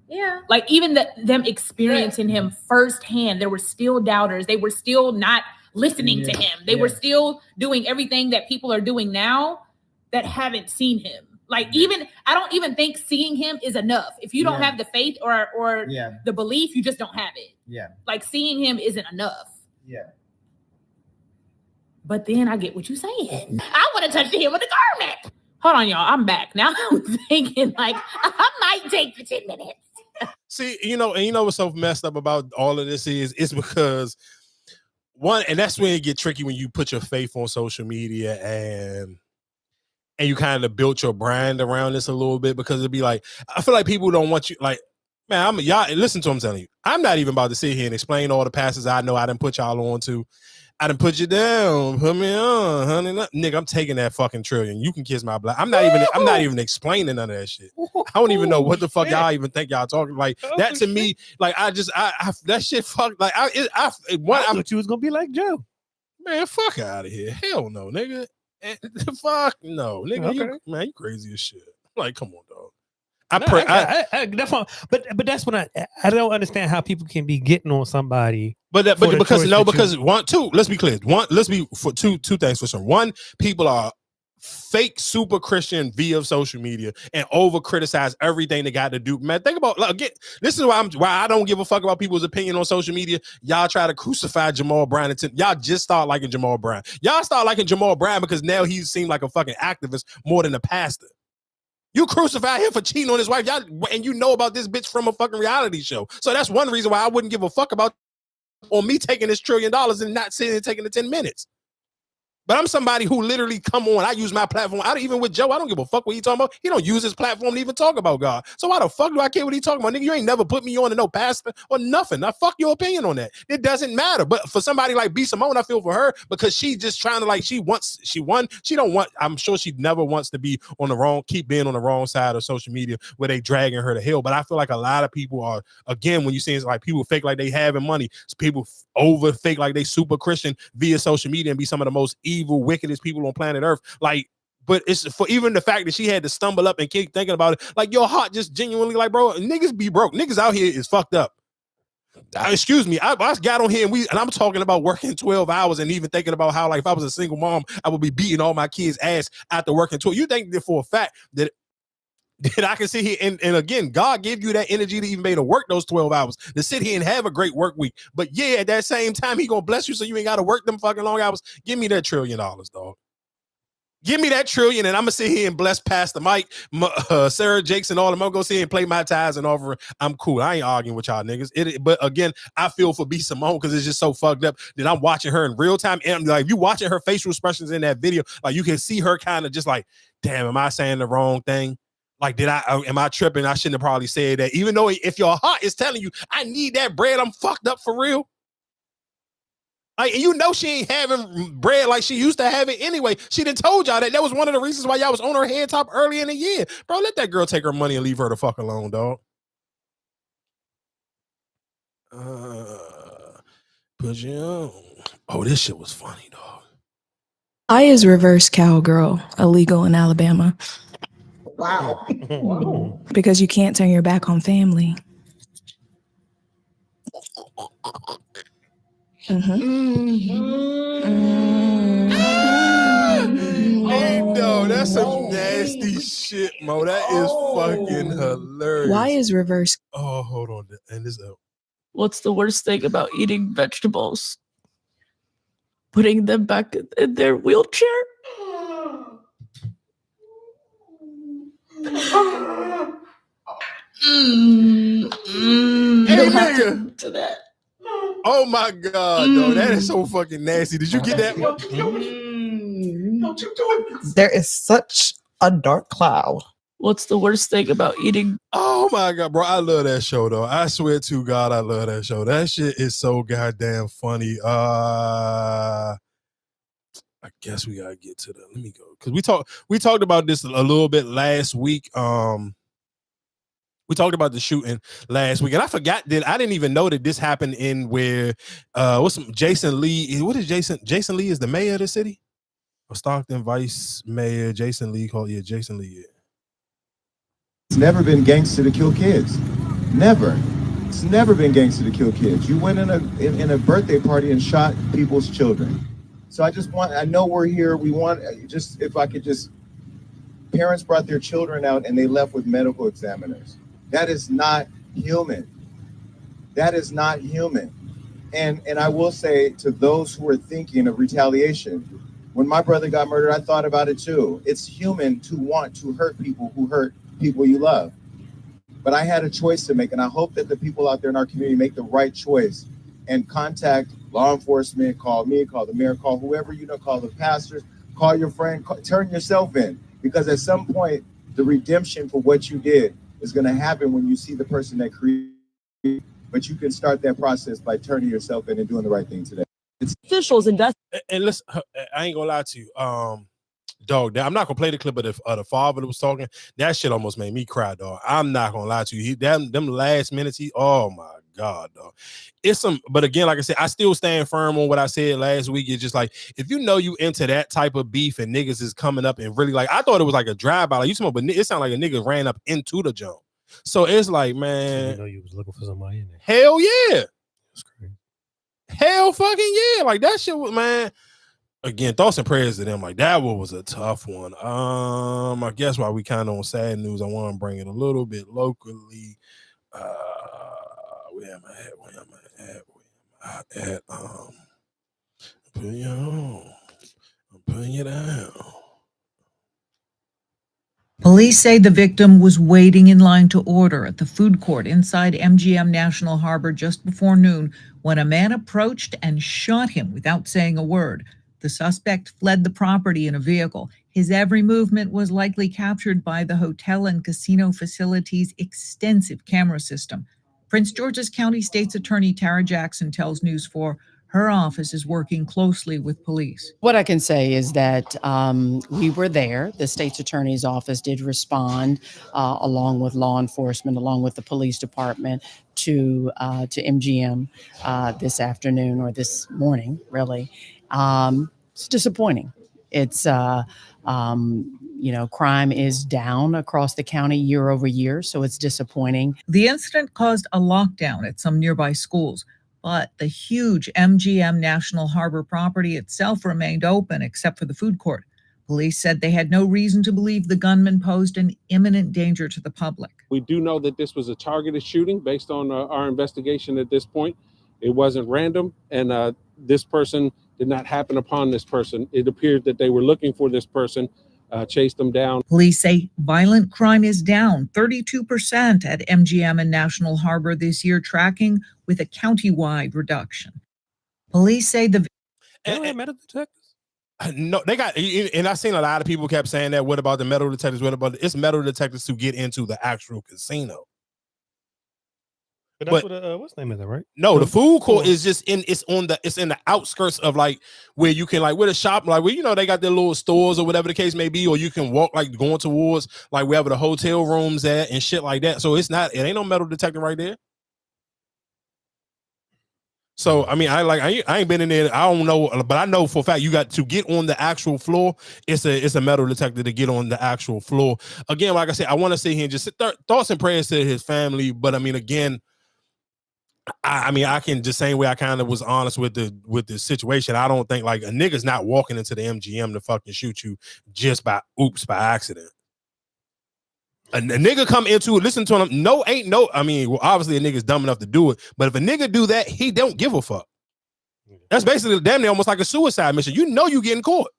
Yeah. Like, even them experiencing him firsthand, there were still doubters. They were still not listening to him. They were still doing everything that people are doing now that haven't seen him. Like, I don't even think seeing him is enough. If you don't have the faith or the belief, you just don't have it. Yeah. Like, seeing him isn't enough. Yeah. But then I get what you're saying. I want to touch the hem of the garment. Hold on, y'all. I'm back. Now I'm thinking, like, I might take the 10 minutes. See, you know what's so messed up about all of this is, it's because and that's when it get tricky when you put your faith on social media and you kind of built your brand around this a little bit, because it'd be like, I feel like people don't want you, like, man, y'all listen to what I'm telling you. I'm not even about to sit here and explain all the passes I know I done put y'all on to. I done put you down, put me on, honey. Nigga, I'm taking that fucking trillion. You can kiss my black. I'm not even explaining none of that shit. I don't even know what the fuck y'all even think y'all talking. Like, that to me, like, I that shit fuck, like, I thought you was gonna be like Joe. Man, fuck out of here. Hell no, nigga. Fuck no, nigga. Okay. You crazy as shit. Like, come on, dog. That's fine. But that's when I don't understand how people can be getting on somebody because let's be clear. Let's be for two things for sure. One, people are fake super Christian via social media and over criticize everything they got to do. Man, think about again. This is why I don't give a fuck about people's opinion on social media. Y'all try to crucify Jamal Brown y'all just start liking Jamal Brown. Y'all start liking Jamal Brown because now he seemed like a fucking activist more than a pastor. You crucify him for cheating on his wife, y'all, and you know about this bitch from a fucking reality show. So that's one reason why I wouldn't give a fuck about on me taking this $1 trillion and not sitting and taking the 10 minutes. But I'm somebody who literally come on. I use my platform. Even with Joe, I don't give a fuck what he talking about. He don't use his platform to even talk about God. So why the fuck do I care what he talking about? Nigga, you ain't never put me on to no pastor or nothing. Now fuck your opinion on that. It doesn't matter. But for somebody like B. Simone, I feel for her because she just trying to she won. She don't want, I'm sure she never wants to be keep being on the wrong side of social media where they dragging her to hell. But I feel like a lot of people are, again, when you see it's like people fake like they having money, people over fake like they super Christian via social media and be some of the most evil, wickedest people on planet Earth. But it's for even the fact that she had to stumble up and keep thinking about it. Like your heart just genuinely bro, niggas be broke. Niggas out here is fucked up. Excuse me. I got on here and I'm talking about working 12 hours and even thinking about how if I was a single mom, I would be beating all my kids' ass after working 12. You think that for a fact that I can sit here and again, God gave you that energy to even be able to work those 12 hours, to sit here and have a great work week. But yeah, at that same time, he gonna bless you so you ain't got to work them fucking long hours. Give me that $1 trillion, dog. Give me that $1 trillion and I'm gonna sit here and bless Pastor Mike, Sarah Jakes, and all of them. I'm gonna go sit here and play my tithes and offer. I'm cool. I ain't arguing with y'all niggas. But again, I feel for B. Simone because it's just so fucked up that I'm watching her in real time. And you watching her facial expressions in that video, you can see her kind of just damn, am I saying the wrong thing? Am I tripping? I shouldn't have probably said that. Even though if your heart is telling you, I need that bread, I'm fucked up for real. She ain't having bread like she used to have it anyway. She done told y'all that. That was one of the reasons why y'all was on her head top early in the year. Bro, let that girl take her money and leave her the fuck alone, dog. Put you on. Oh, this shit was funny, dog. Why is reverse cowgirl illegal in Alabama? Wow. Because you can't turn your back on family. Hey, no, that's some nasty shit, Mo. That is fucking hilarious. Why is reverse? Oh, hold on. And this up. What's the worst thing about eating vegetables? Putting them back in their wheelchair? Hey, nigga. To that. Oh my God, dog. That is so fucking nasty. Did you get that? There is such a dark cloud. What's the worst thing about eating? Oh my God, bro. I love that show, though. I swear to God, I love that show. That shit is so goddamn funny. I guess we gotta get to let me go. Because we talked about this a little bit last week. We talked about the shooting last week, and I forgot that I didn't even know that this happened in where Jason Lee. What is Jason? Jason Lee is the mayor of the city? Or Stockton Vice Mayor Jason Lee Jason Lee. Yeah. It's never been gangster to kill kids. Never. It's never been gangster to kill kids. You went in a birthday party and shot people's children. So I know we're here. We want if I could parents brought their children out and they left with medical examiners. That is not human. That is not human. And I will say to those who are thinking of retaliation, when my brother got murdered, I thought about it too. It's human to want to hurt people who hurt people you love. But I had a choice to make, and I hope that the people out there in our community make the right choice and contact law enforcement, call me, call the mayor, call whoever you know, call the pastors, call your friend, turn yourself in. Because at some point, the redemption for what you did is going to happen when you see the person that created. But you can start that process by turning yourself in and doing the right thing today. It's officials and listen, I ain't gonna lie to you, dog. I'm not gonna play the clip of the father that was talking. That shit almost made me cry, dog. I'm not gonna lie to you. Them last minutes, oh my God, dog. But again, like I said, I still stand firm on what I said last week. It's just if you know you into that type of beef and niggas is coming up and really I thought it was a drive-by. You smell, but it sounded like a nigga ran up into the jump. So it's man. You know you was looking for somebody in there. Hell yeah. That's crazy. hell fucking yeah. Like that shit was, man. Again, thoughts and prayers to them. Like that one was a tough one. I guess while we kind of on sad news, I want to bring it a little bit locally. Where am I at? Where am I at? Putting you on. I'm putting you down. Police say the victim was waiting in line to order at the food court inside MGM National Harbor just before noon when a man approached and shot him without saying a word. The suspect fled the property in a vehicle. His every movement was likely captured by the hotel and casino facility's extensive camera system. Prince George's County State's Attorney Tara Jackson tells News 4 her office is working closely with police. What I can say is that we were there. The state's attorney's office did respond along with law enforcement, along with the police department to MGM this afternoon or this morning, really. It's disappointing. It's, crime is down across the county year over year, so it's disappointing. The incident caused a lockdown at some nearby schools, but the huge MGM National Harbor property itself remained open except for the food court. Police said they had no reason to believe the gunman posed an imminent danger to the public. We do know that this was a targeted shooting based on our investigation at this point. It wasn't random, and this person did not happen upon this person. It appeared that they were looking for this person, chased them down. Police say violent crime is down 32% at MGM and National Harbor this year, tracking with a county-wide reduction. Police say the metal detectors? No, they got, and I've seen a lot of people kept saying that. What about the metal detectors? What about it's metal detectors to get into the actual casino? But that's what what's the name of that, right? No, the food court is just in the outskirts of like where you can like where the shop, like where they got their little stores or whatever the case may be, or you can walk like going towards like wherever the hotel rooms at and shit like that. So it ain't no metal detector right there. So I mean, I ain't been in there. I don't know, but I know for a fact you got to get on the actual floor. It's a metal detector to get on the actual floor. Again, like I said, I want to sit here and just thoughts and prayers to his family. But I mean, again, I can just same way I kind of was honest with the situation. I don't think like a nigga's not walking into the MGM to fucking shoot you just by accident. A nigga come into it, listen to him. Obviously a nigga's dumb enough to do it, but if a nigga do that, he don't give a fuck. That's basically damn near almost like a suicide mission. You know you getting caught.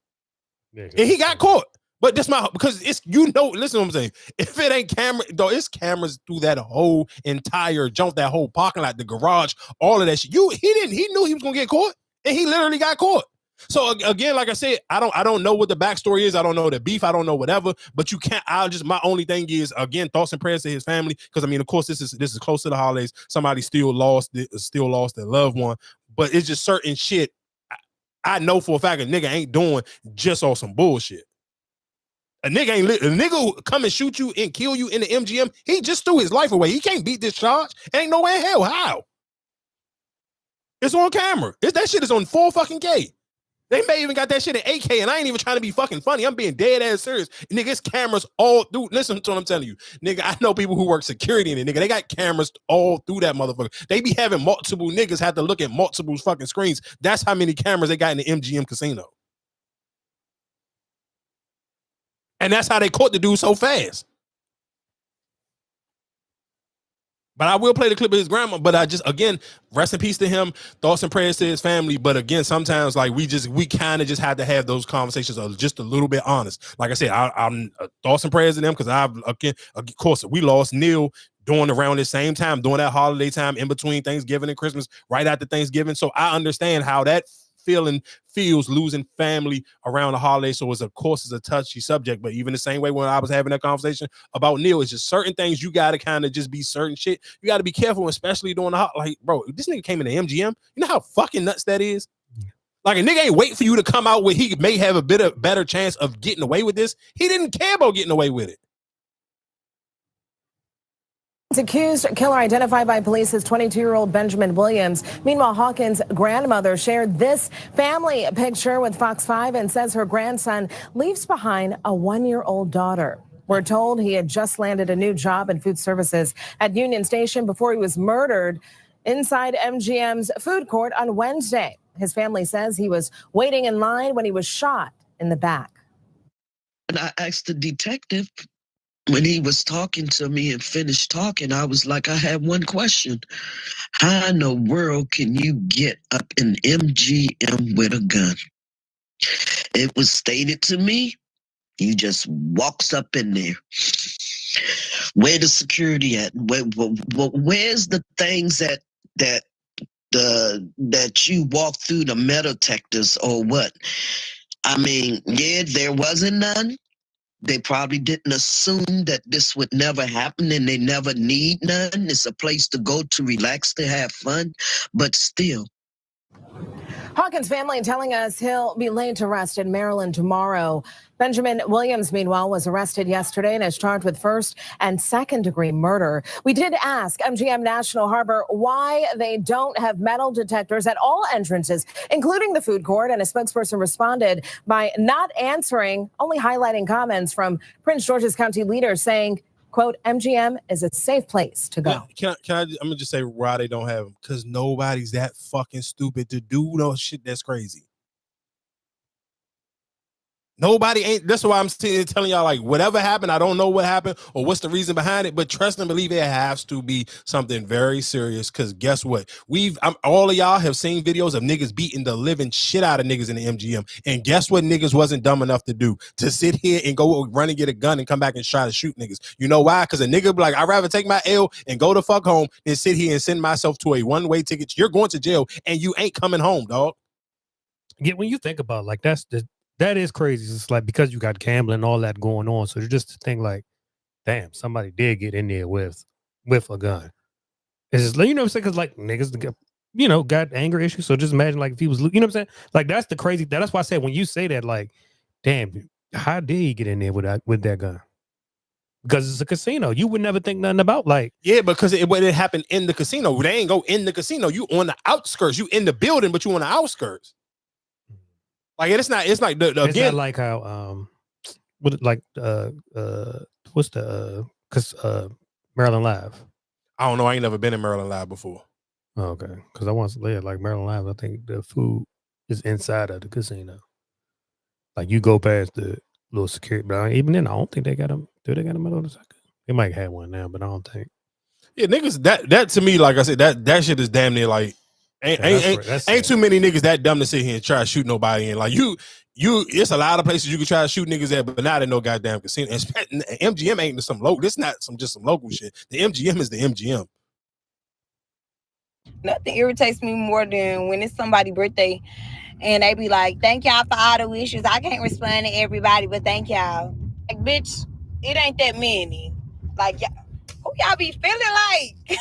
And he got caught. But because it's, listen to what I'm saying. If it ain't camera, though, it's cameras through that whole entire jump, that whole parking lot, the garage, all of that shit. He knew he was gonna get caught, and he literally got caught. So again, like I said, I don't know what the backstory is. I don't know the beef. I don't know whatever. But you can't. My only thing is, again, thoughts and prayers to his family, because I mean, of course, this is close to the holidays. Somebody still lost their loved one, but it's just certain shit. I know for a fact a nigga ain't doing just on some bullshit. A nigga come and shoot you and kill you in the MGM. He just threw his life away. He can't beat this charge. Ain't no way in hell. How? It's on camera. That shit is on 4 fucking K. They may even got that shit in 8K, and I ain't even trying to be fucking funny. I'm being dead ass serious. Nigga, it's cameras all through. Listen to what I'm telling you. Nigga, I know people who work security in it. Nigga, they got cameras all through that motherfucker. They be having multiple niggas have to look at multiple fucking screens. That's how many cameras they got in the MGM casino. And that's how they caught the dude so fast. But I will play the clip of his grandma. But again, rest in peace to him. Thoughts and prayers to his family. But again, sometimes like we kind of just have to have those conversations of just a little bit honest. Like I said, I'm thoughts and prayers to them, because of course, we lost Neil around the same time, during that holiday time, in between Thanksgiving and Christmas, right after Thanksgiving. So I understand how that feels losing family around the holiday. So of course it's a touchy subject, but even the same way when I was having that conversation about Neil, it's just certain things you got to kind of just be certain shit. You got to be careful, especially during the like, bro, this nigga came in the MGM. You know how fucking nuts that is? Like a nigga ain't wait for you to come out where he may have a bit of better chance of getting away with this. He didn't care about getting away with it. Accused killer identified by police as 22-year-old Benjamin Williams. Meanwhile, Hawkins' grandmother shared this family picture with Fox 5 and says her grandson leaves behind a 1-year-old daughter. We're told he had just landed a new job in food services at Union Station before he was murdered inside MGM's food court on Wednesday. His family says he was waiting in line when he was shot in the back. And I asked the detective when he was talking to me and finished talking, I was like, I have one question. How in the world can you get up in MGM with a gun? It was stated to me, he just walks up in there. Where the security at? Where's the things that you walk through, the metal detectors or what? I mean, yeah, there wasn't none. They probably didn't assume that this would never happen and they never need none. It's a place to go to relax, to have fun, but still. Hawkins' family telling us he'll be laid to rest in Maryland tomorrow. Benjamin Williams, meanwhile, was arrested yesterday and is charged with first and second degree murder. We did ask MGM National Harbor why they don't have metal detectors at all entrances, including the food court, and a spokesperson responded by not answering, only highlighting comments from Prince George's County leaders saying, quote, MGM is a safe place to go. I'm gonna just say why they don't have them, because nobody's that fucking stupid to do no shit that's crazy. Nobody ain't. That's why I'm telling y'all, like, whatever happened, I don't know what happened or what's the reason behind it, but trust and believe it has to be something very serious. Because guess what? All of y'all have seen videos of niggas beating the living shit out of niggas in the MGM, and guess what? Niggas wasn't dumb enough to do to sit here and go run and get a gun and come back and try to shoot niggas. You know why? Because a nigga be like, I'd rather take my L and go the fuck home than sit here and send myself to a one-way ticket. You're going to jail and you ain't coming home, dog. Yeah, when you think about it, like that is crazy. It's like because you got gambling and all that going on. So you just think like, damn, somebody did get in there with a gun. It's just, you know what I'm saying? Because like niggas, you know, got anger issues. So just imagine like if he was, you know what I'm saying? Like that's the crazy. That's why I said when you say that, like, damn, how did he get in there with that gun? Because it's a casino. You would never think nothing about like. Yeah, because it happened in the casino. They ain't go in the casino. You on the outskirts. You in the building, but you on the outskirts. Like it's like It's again, not like how what's the Maryland Live. I don't know. I ain't never been in Maryland Live before. Oh, okay, because I once lived like Maryland Live. I think the food is inside of the casino. Like you go past the little security, but even then, I don't think they got them. Do they got them on the second? They might have one now, but I don't think. Yeah, niggas. That to me, like I said, that shit is damn near like ain't too many niggas that dumb to sit here and try to shoot nobody in. Like you. It's a lot of places you can try to shoot niggas at, but not in no goddamn casino. And MGM ain't some local. This not just some local shit. The MGM is the MGM. Nothing irritates me more than when it's somebody's birthday and they be like, thank y'all for all the wishes. I can't respond to everybody, but thank y'all. Like, bitch, it ain't that many. Like, who y'all be feeling like?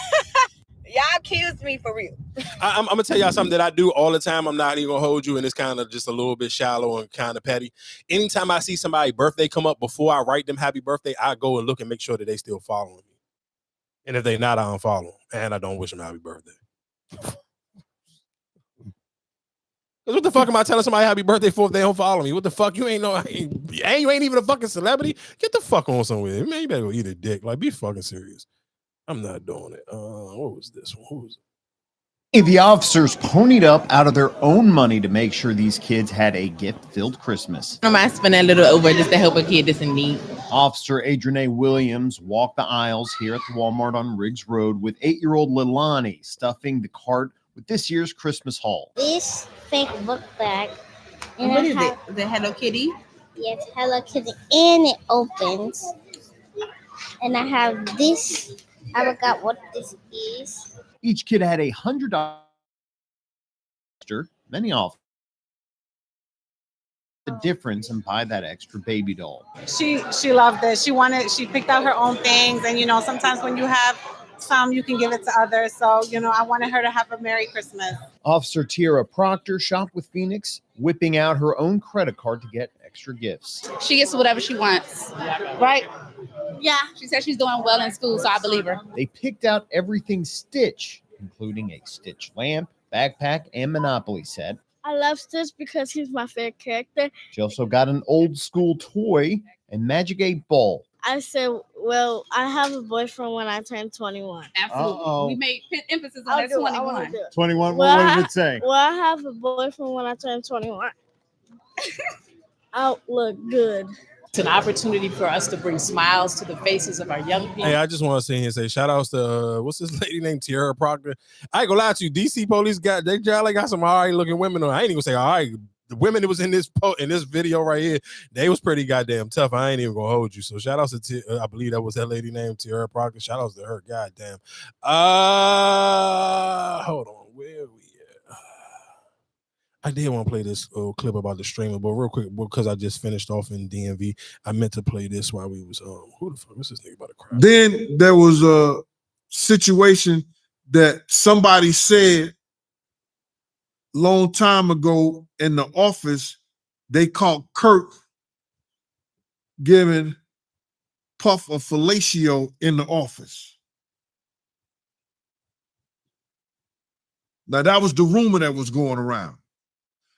Y'all kills me for real. I'm gonna tell y'all something that I do all the time. I'm not even gonna hold you, and it's kind of just a little bit shallow and kind of petty. Anytime I see somebody's birthday come up, before I write them happy birthday, I go and look and make sure that they still following me. And if they not, I unfollow them, and I don't wish them happy birthday. Because what the fuck am I telling somebody happy birthday for if they don't follow me? What the fuck? You ain't even a fucking celebrity. Get the fuck on somewhere. Man, you better go eat a dick. Like, be fucking serious. I'm not doing it. What was this one? Who was it? The officers ponied up out of their own money to make sure these kids had a gift-filled Christmas. I might spend a little over just to help a kid that's in need. Officer Adrienne Williams walked the aisles here at the Walmart on Riggs Road with 8-year-old Leilani stuffing the cart with this year's Christmas haul. This fake book bag. And What is it? Is it Hello Kitty? Yes, Hello Kitty, and it opens. And I have this. I forgot what this is. Each kid had $100. Many officers the difference and buy that extra baby doll. She loved it. She picked out her own things, and sometimes when you have some, you can give it to others. So I wanted her to have a Merry Christmas. Officer Tiara Proctor shopped with Phoenix, whipping out her own credit card to get extra gifts. She gets whatever she wants, right? Yeah. She said she's doing well in school, so I believe her. They picked out everything Stitch, including a Stitch lamp, backpack, and Monopoly set. I love Stitch because he's my favorite character. She also got an old school toy and Magic 8 ball. I said, well, I have a boyfriend when I turn 21. Absolutely. We made emphasis on that 21. 21. Well, What does it say? Well, I have a boyfriend when I turn 21. I'll look good. It's an opportunity for us to bring smiles to the faces of our young people. Hey, I just want to sit here and say shout outs to what's this lady named Tiara Proctor. I ain't gonna lie to you, DC police got some all right looking women on. I ain't even gonna say all right. The women that was in this video right here, they was pretty goddamn tough. I ain't even gonna hold you. So shout outs to I believe that was that lady named Tiara Proctor. Shout outs to her. Goddamn. Hold on. Where we at? I did want to play this clip about the streamer, but real quick, because I just finished off in DMV, I meant to play this while we was who the fuck is this nigga about to cry? Then there was a situation that somebody said long time ago in the office. They caught Kirk giving Puff a fellatio in the office. Now that was the rumor that was going around.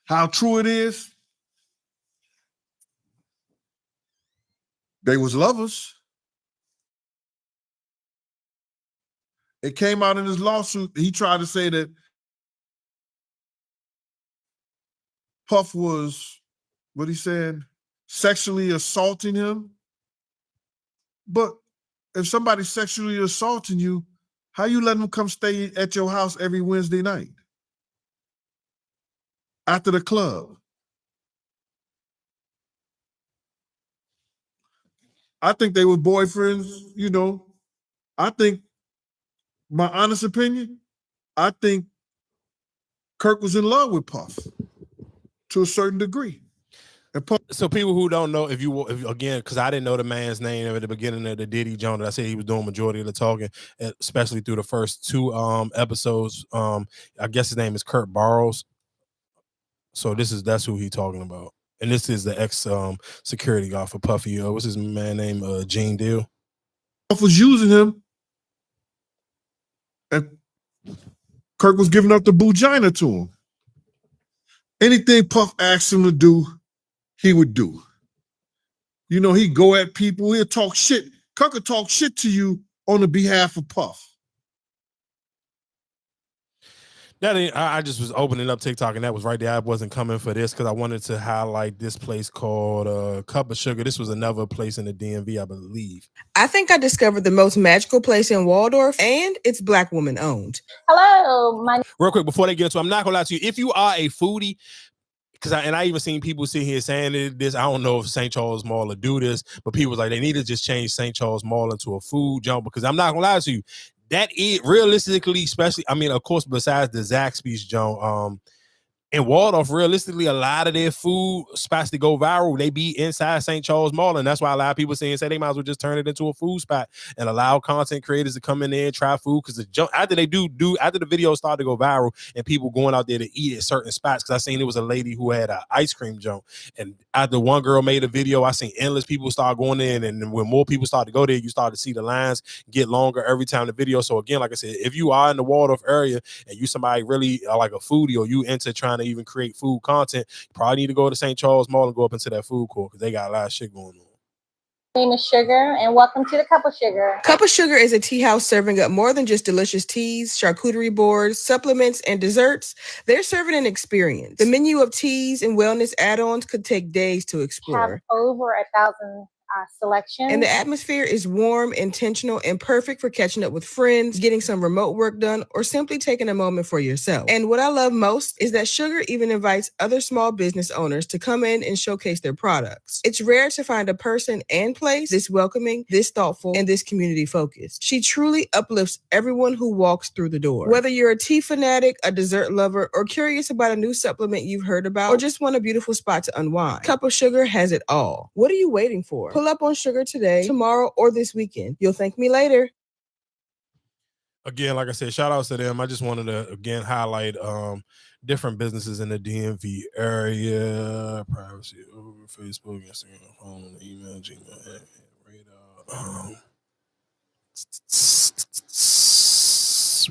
How true it is? They was lovers. It came out in his lawsuit. He tried to say that Puff was, what he said, sexually assaulting him. But if somebody's sexually assaulting you, how you letting them come stay at your house every Wednesday night? After the club. I think they were boyfriends, you know. I think, my honest opinion, I think Kirk was in love with Puff to a certain degree. So people who don't know, if again, because I didn't know the man's name at the beginning of the Diddy Jones, I said he was doing majority of the talking, especially through the first two episodes. I guess his name is Kurt Barrows. So that's who he's talking about, and this is the ex security guard for Puffy. What's his man name? Gene Deal. Puff was using him, and Kirk was giving up the Bugina to him. Anything Puff asked him to do, he would do. You know, he'd go at people, he'd talk shit. Kirk would talk shit to you on the behalf of Puff. I just was opening up TikTok and that was right there. I wasn't coming for this because I wanted to highlight this place called Cup of Sugar. This was another place in the DMV, I believe. I think I discovered the most magical place in Waldorf, and it's Black woman owned. Hello, Real quick before they get into it, I'm not gonna lie to you. If you are a foodie, because I even seen people sit here saying this. I don't know if St. Charles Mall will do this, but people was like they need to just change St. Charles Mall into a food jump because I'm not gonna lie to you. That is realistically, especially, I mean, of course, besides the Zaxby's joint, in Waldorf, realistically, a lot of their food spots that go viral, they be inside St. Charles Mall, and that's why a lot of people say they might as well just turn it into a food spot and allow content creators to come in there and try food. Because after they after the video started to go viral and people going out there to eat at certain spots, because I seen there was a lady who had an ice cream joint, and after one girl made a video, I seen endless people start going in, and when more people start to go there, you start to see the lines get longer every time the video. So again, like I said, if you are in the Waldorf area and you somebody really like a foodie or you into trying to even create food content, you probably need to go to St. Charles Mall and go up into that food court because they got a lot of shit going on. My name is Sugar, and welcome to the Cup of Sugar. Cup of Sugar is a tea house serving up more than just delicious teas, charcuterie boards, supplements, and desserts. They're serving an experience. The menu of teas and wellness add-ons could take days to explore. Have over 1,000 selections. And the atmosphere is warm, intentional, and perfect for catching up with friends, getting some remote work done, or simply taking a moment for yourself. And what I love most is that Sugar even invites other small business owners to come in and showcase their products. It's rare to find a person and place this welcoming, this thoughtful, and this community focused. She truly uplifts everyone who walks through the door. Whether you're a tea fanatic, a dessert lover, or curious about a new supplement you've heard about, or just want a beautiful spot to unwind, Cup of Sugar has it all. What are you waiting for? Pull up on Sugar today, tomorrow, or this weekend. You'll thank me later. Again, like I said, shout outs to them. I just wanted to again highlight different businesses in the DMV area. Privacy over Facebook, Instagram, phone, email, Gmail, radar.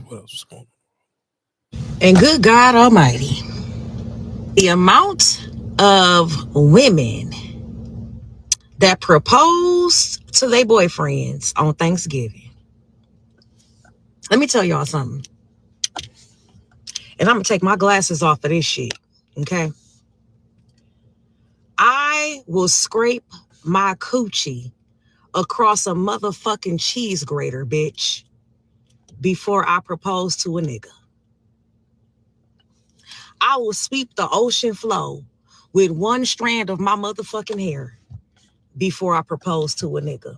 What else was going on? And good God Almighty, the amount of women that proposed to their boyfriends on Thanksgiving. Let me tell y'all something. And I'm going to take my glasses off of this shit, okay? I will scrape my coochie across a motherfucking cheese grater, bitch, before I propose to a nigga. I will sweep the ocean floor with one strand of my motherfucking hair before I propose to a nigga.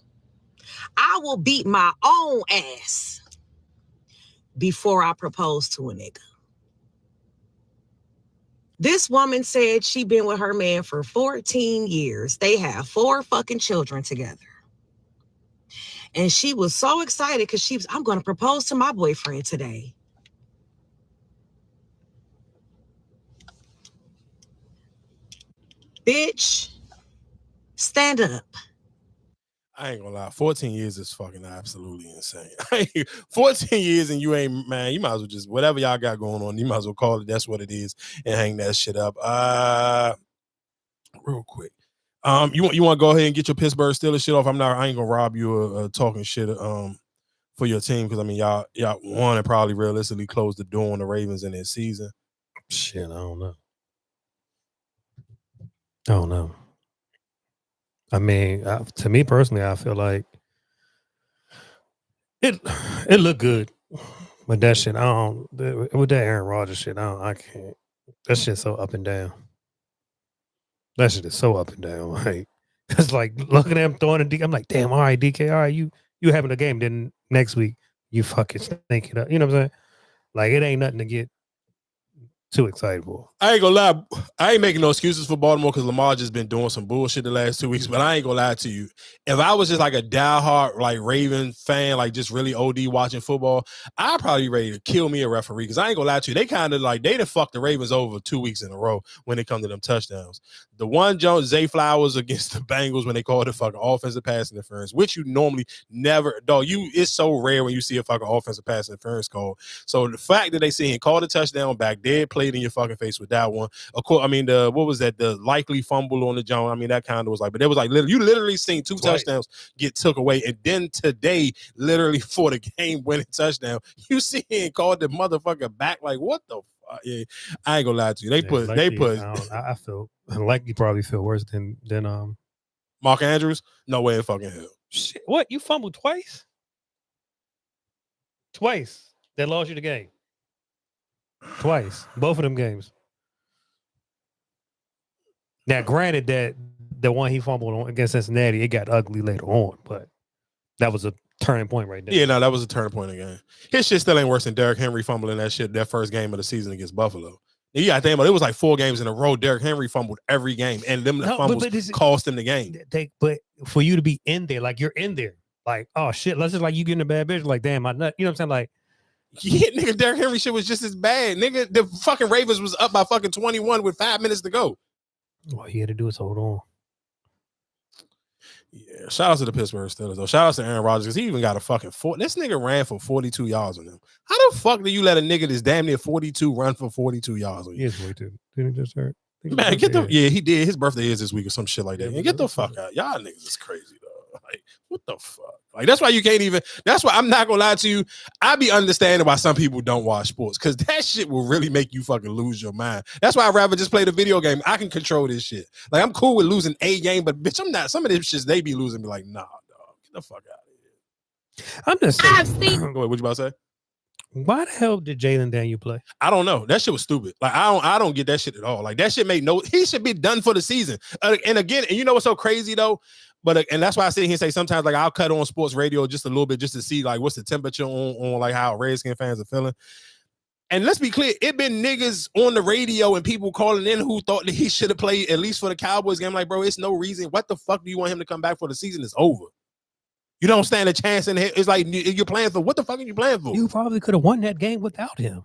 I will beat my own ass before I propose to a nigga. This woman said she been with her man for 14 years. They have 4 fucking children together. And she was so excited because I'm going to propose to my boyfriend today. Bitch, stand up. I ain't gonna lie, 14 years is fucking absolutely insane. 14 years and you ain't, man, you might as well just, whatever y'all got going on, you might as well call it that's what it is and hang that shit up. Real quick. You want to go ahead and get your Pittsburgh Steelers shit off? I ain't gonna rob you of talking shit for your team, because I mean y'all won and probably realistically closed the door on the Ravens in their season. Shit, I don't know. I mean, to me personally, I feel like it looked good. But that shit, with that Aaron Rodgers shit, I can't. That shit's so up and down. That shit is so up and down. Like, it's like looking at him throwing a DK. I'm like, damn, all right, DK, all right, you having a game. Then next week, you fucking stink it up. You know what I'm saying? Like, it ain't nothing to get too excited for. I ain't gonna lie. I ain't making no excuses for Baltimore because Lamar just been doing some bullshit the last 2 weeks. But I ain't gonna lie to you. If I was just like a diehard like Raven fan, like just really OD watching football, I'd probably be ready to kill me a referee, because I ain't gonna lie to you. They kind of like, they done fucked the Ravens over 2 weeks in a row when it comes to them touchdowns. The one Jones, Zay Flowers against the Bengals when they called it fucking offensive pass interference, which you normally never, dog. It's so rare when you see a fucking offensive pass interference call. So the fact that they see him call the touchdown back, dead played in your fucking face with that one. Of course, I mean, what was that? The likely fumble on the Jones. I mean, that kind of was like, but it was like you literally seen 2 touchdowns get took away, and then today, literally for the game-winning touchdown, you see him called the motherfucker back. Like, what the fuck? Yeah, I ain't gonna lie to you. They put. I feel like you probably feel worse than Mark Andrews. No way in fucking hell. Shit, what? You fumbled twice? Twice. That lost you the game. Twice. Both of them games. Now, granted that the one he fumbled on against Cincinnati, it got ugly later on, but that was a turning point right there. Yeah, no, that was a turning point in the game. His shit still ain't worse than Derrick Henry fumbling that first game of the season against Buffalo. Yeah, I think about it, was like 4 games in a row. Derrick Henry fumbled every game, and them fumbles cost him the game. But for you to be in there, like you're in there, like, oh shit, let's just like you getting a bad bitch, like damn, my nut. You know what I'm saying? Like, yeah, nigga, Derrick Henry shit was just as bad. Nigga, the fucking Ravens was up by fucking 21 with 5 minutes to go. All he had to do is hold on. Yeah, shout out to the Pittsburgh Steelers, though. Shout out to Aaron Rodgers, because he even got a fucking this nigga ran for 42 yards on him. How the fuck do you let a nigga that's damn near 42 run for 42 yards on you? He is way too. Didn't he just hurt? Man, he did. His birthday is this week or some shit like that. Man, get the fuck out. Y'all niggas is crazy, though. Like, what the fuck? Like, that's why you can't even, that's why I'm not gonna lie to you. I be understanding why some people don't watch sports, because that shit will really make you fucking lose your mind. That's why I'd rather just play the video game. I can control this shit. Like, I'm cool with losing a game, but bitch, I'm not. Some of this shit they be losing, be like, nah, dog, get the fuck out of here. I'm just saying. I've seen. Go ahead, what you about to say? Why the hell did Jalen Daniel play? I don't know. That shit was stupid. Like, I don't get that shit at all. Like, that shit made he should be done for the season. And again, and you know what's so crazy though? But and that's why I sit here and say sometimes, like, I'll cut on sports radio just a little bit just to see like what's the temperature on like how Redskin fans are feeling. And let's be clear, it been niggas on the radio and people calling in who thought that he should have played at least for the Cowboys game. Like, bro, it's no reason. What the fuck do you want him to come back for? The season is over. You don't stand a chance in it. It's like you're playing for what the fuck are you playing for? You probably could have won that game without him.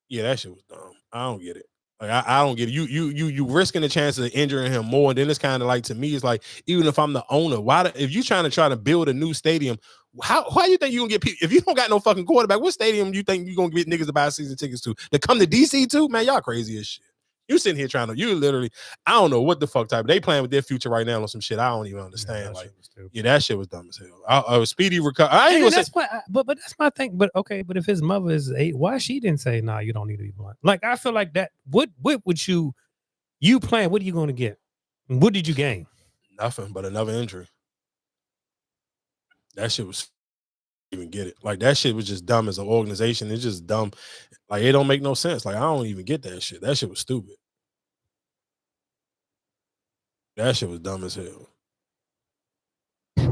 Yeah, that shit was dumb. I don't get it. Like, I don't get it. You risking the chance of injuring him more. And then it's kind of like, to me, it's like, even if I'm the owner, if you trying to build a new stadium, why you think you gonna get people? If you don't got no fucking quarterback, what stadium you think you gonna get niggas to buy season tickets to come to DC too? Man, y'all crazy as shit. You sitting here trying to, you literally, I don't know what the fuck type. They playing with their future right now on some shit I don't even understand. That shit was dumb as hell. Speedy recovery. That's why. But that's my thing. But okay. But if his mother is 8, why she didn't say, "Nah, you don't need to be blind"? Like I feel like that. What would you plan? What are you going to get? What did you gain? Nothing but another injury. That shit was even get it. Like that shit was just dumb as an organization. It's just dumb. Like it don't make no sense. Like I don't even get that shit. That shit was stupid. That shit was dumb as hell.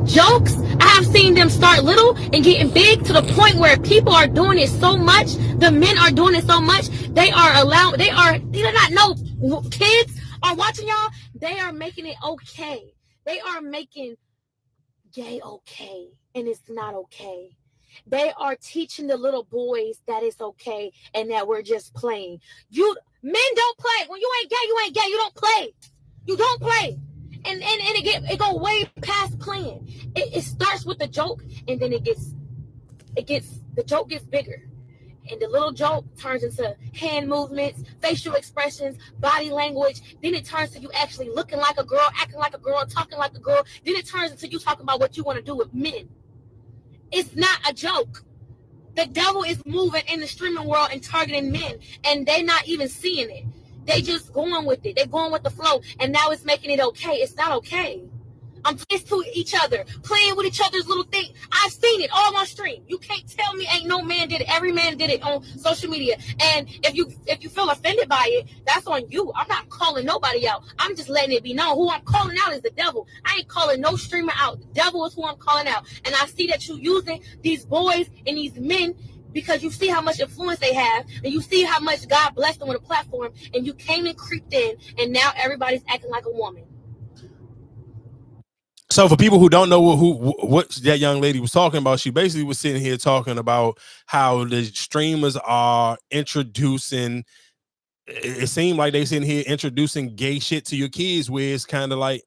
Jokes, I have seen them start little and getting big to the point where people are doing it so much, the men are doing it so much, they do not know kids are watching y'all, they are making it okay. They are making gay okay, and it's not okay. They are teaching the little boys that it's okay and that we're just playing. Men don't play. When you ain't gay, you ain't gay. You don't play. You don't play. And it go way past playing. It starts with the joke, and then the joke gets bigger. And the little joke turns into hand movements, facial expressions, body language. Then it turns to you actually looking like a girl, acting like a girl, talking like a girl. Then it turns into you talking about what you want to do with men. It's not a joke. The devil is moving in the streaming world and targeting men, and they're not even seeing it. They just going with it. They're going with the flow, and now it's making it okay. It's not okay. I'm pissed to each other, playing with each other's little thing. I've seen it all on stream. You can't tell me ain't no man did it. Every man did it on social media. And if you feel offended by it, that's on you. I'm not calling nobody out. I'm just letting it be known. Who I'm calling out is the devil. I ain't calling no streamer out. The devil is who I'm calling out. And I see that you using these boys and these men because you see how much influence they have, and you see how much God blessed them with a platform, and you came and creeped in, and now everybody's acting like a woman. So for people who don't know what that young lady was talking about, she basically was sitting here talking about how the streamers are introducing, it seemed like they sitting here introducing gay shit to your kids, where it's kind of like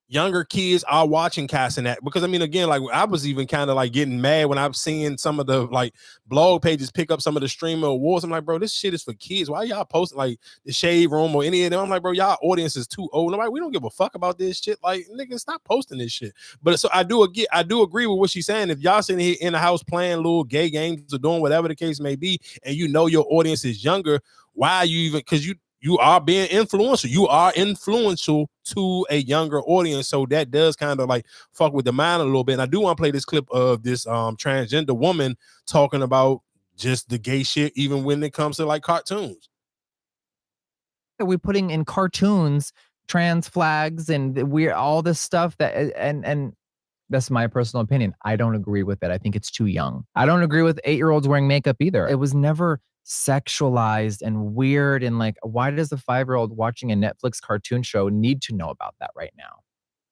younger kids are watching casting that. Because I mean, again, like I was even kind of like getting mad when I'm seeing some of the like blog pages pick up some of the streamer awards. I'm like, bro, this shit is for kids. Why y'all posting like the Shade Room or any of them? I'm like, bro, y'all audience is too old. Nobody, we don't give a fuck about this shit. Like, nigga, stop posting this shit. But so I do agree with what she's saying. If y'all sitting here in the house playing little gay games or doing whatever the case may be, and you know your audience is younger, why are you even? Because you are being influential. You are influential to a younger audience. So that does kind of like fuck with the mind a little bit. And I do want to play this clip of this transgender woman talking about just the gay shit, even when it comes to like cartoons. We're putting in cartoons trans flags and we're all this stuff that and that's my personal opinion. I don't agree with it. I think it's too young. I don't agree with 8-year-olds wearing makeup either. It was never sexualized and weird, and like, why does a 5-year-old watching a Netflix cartoon show need to know about that right now?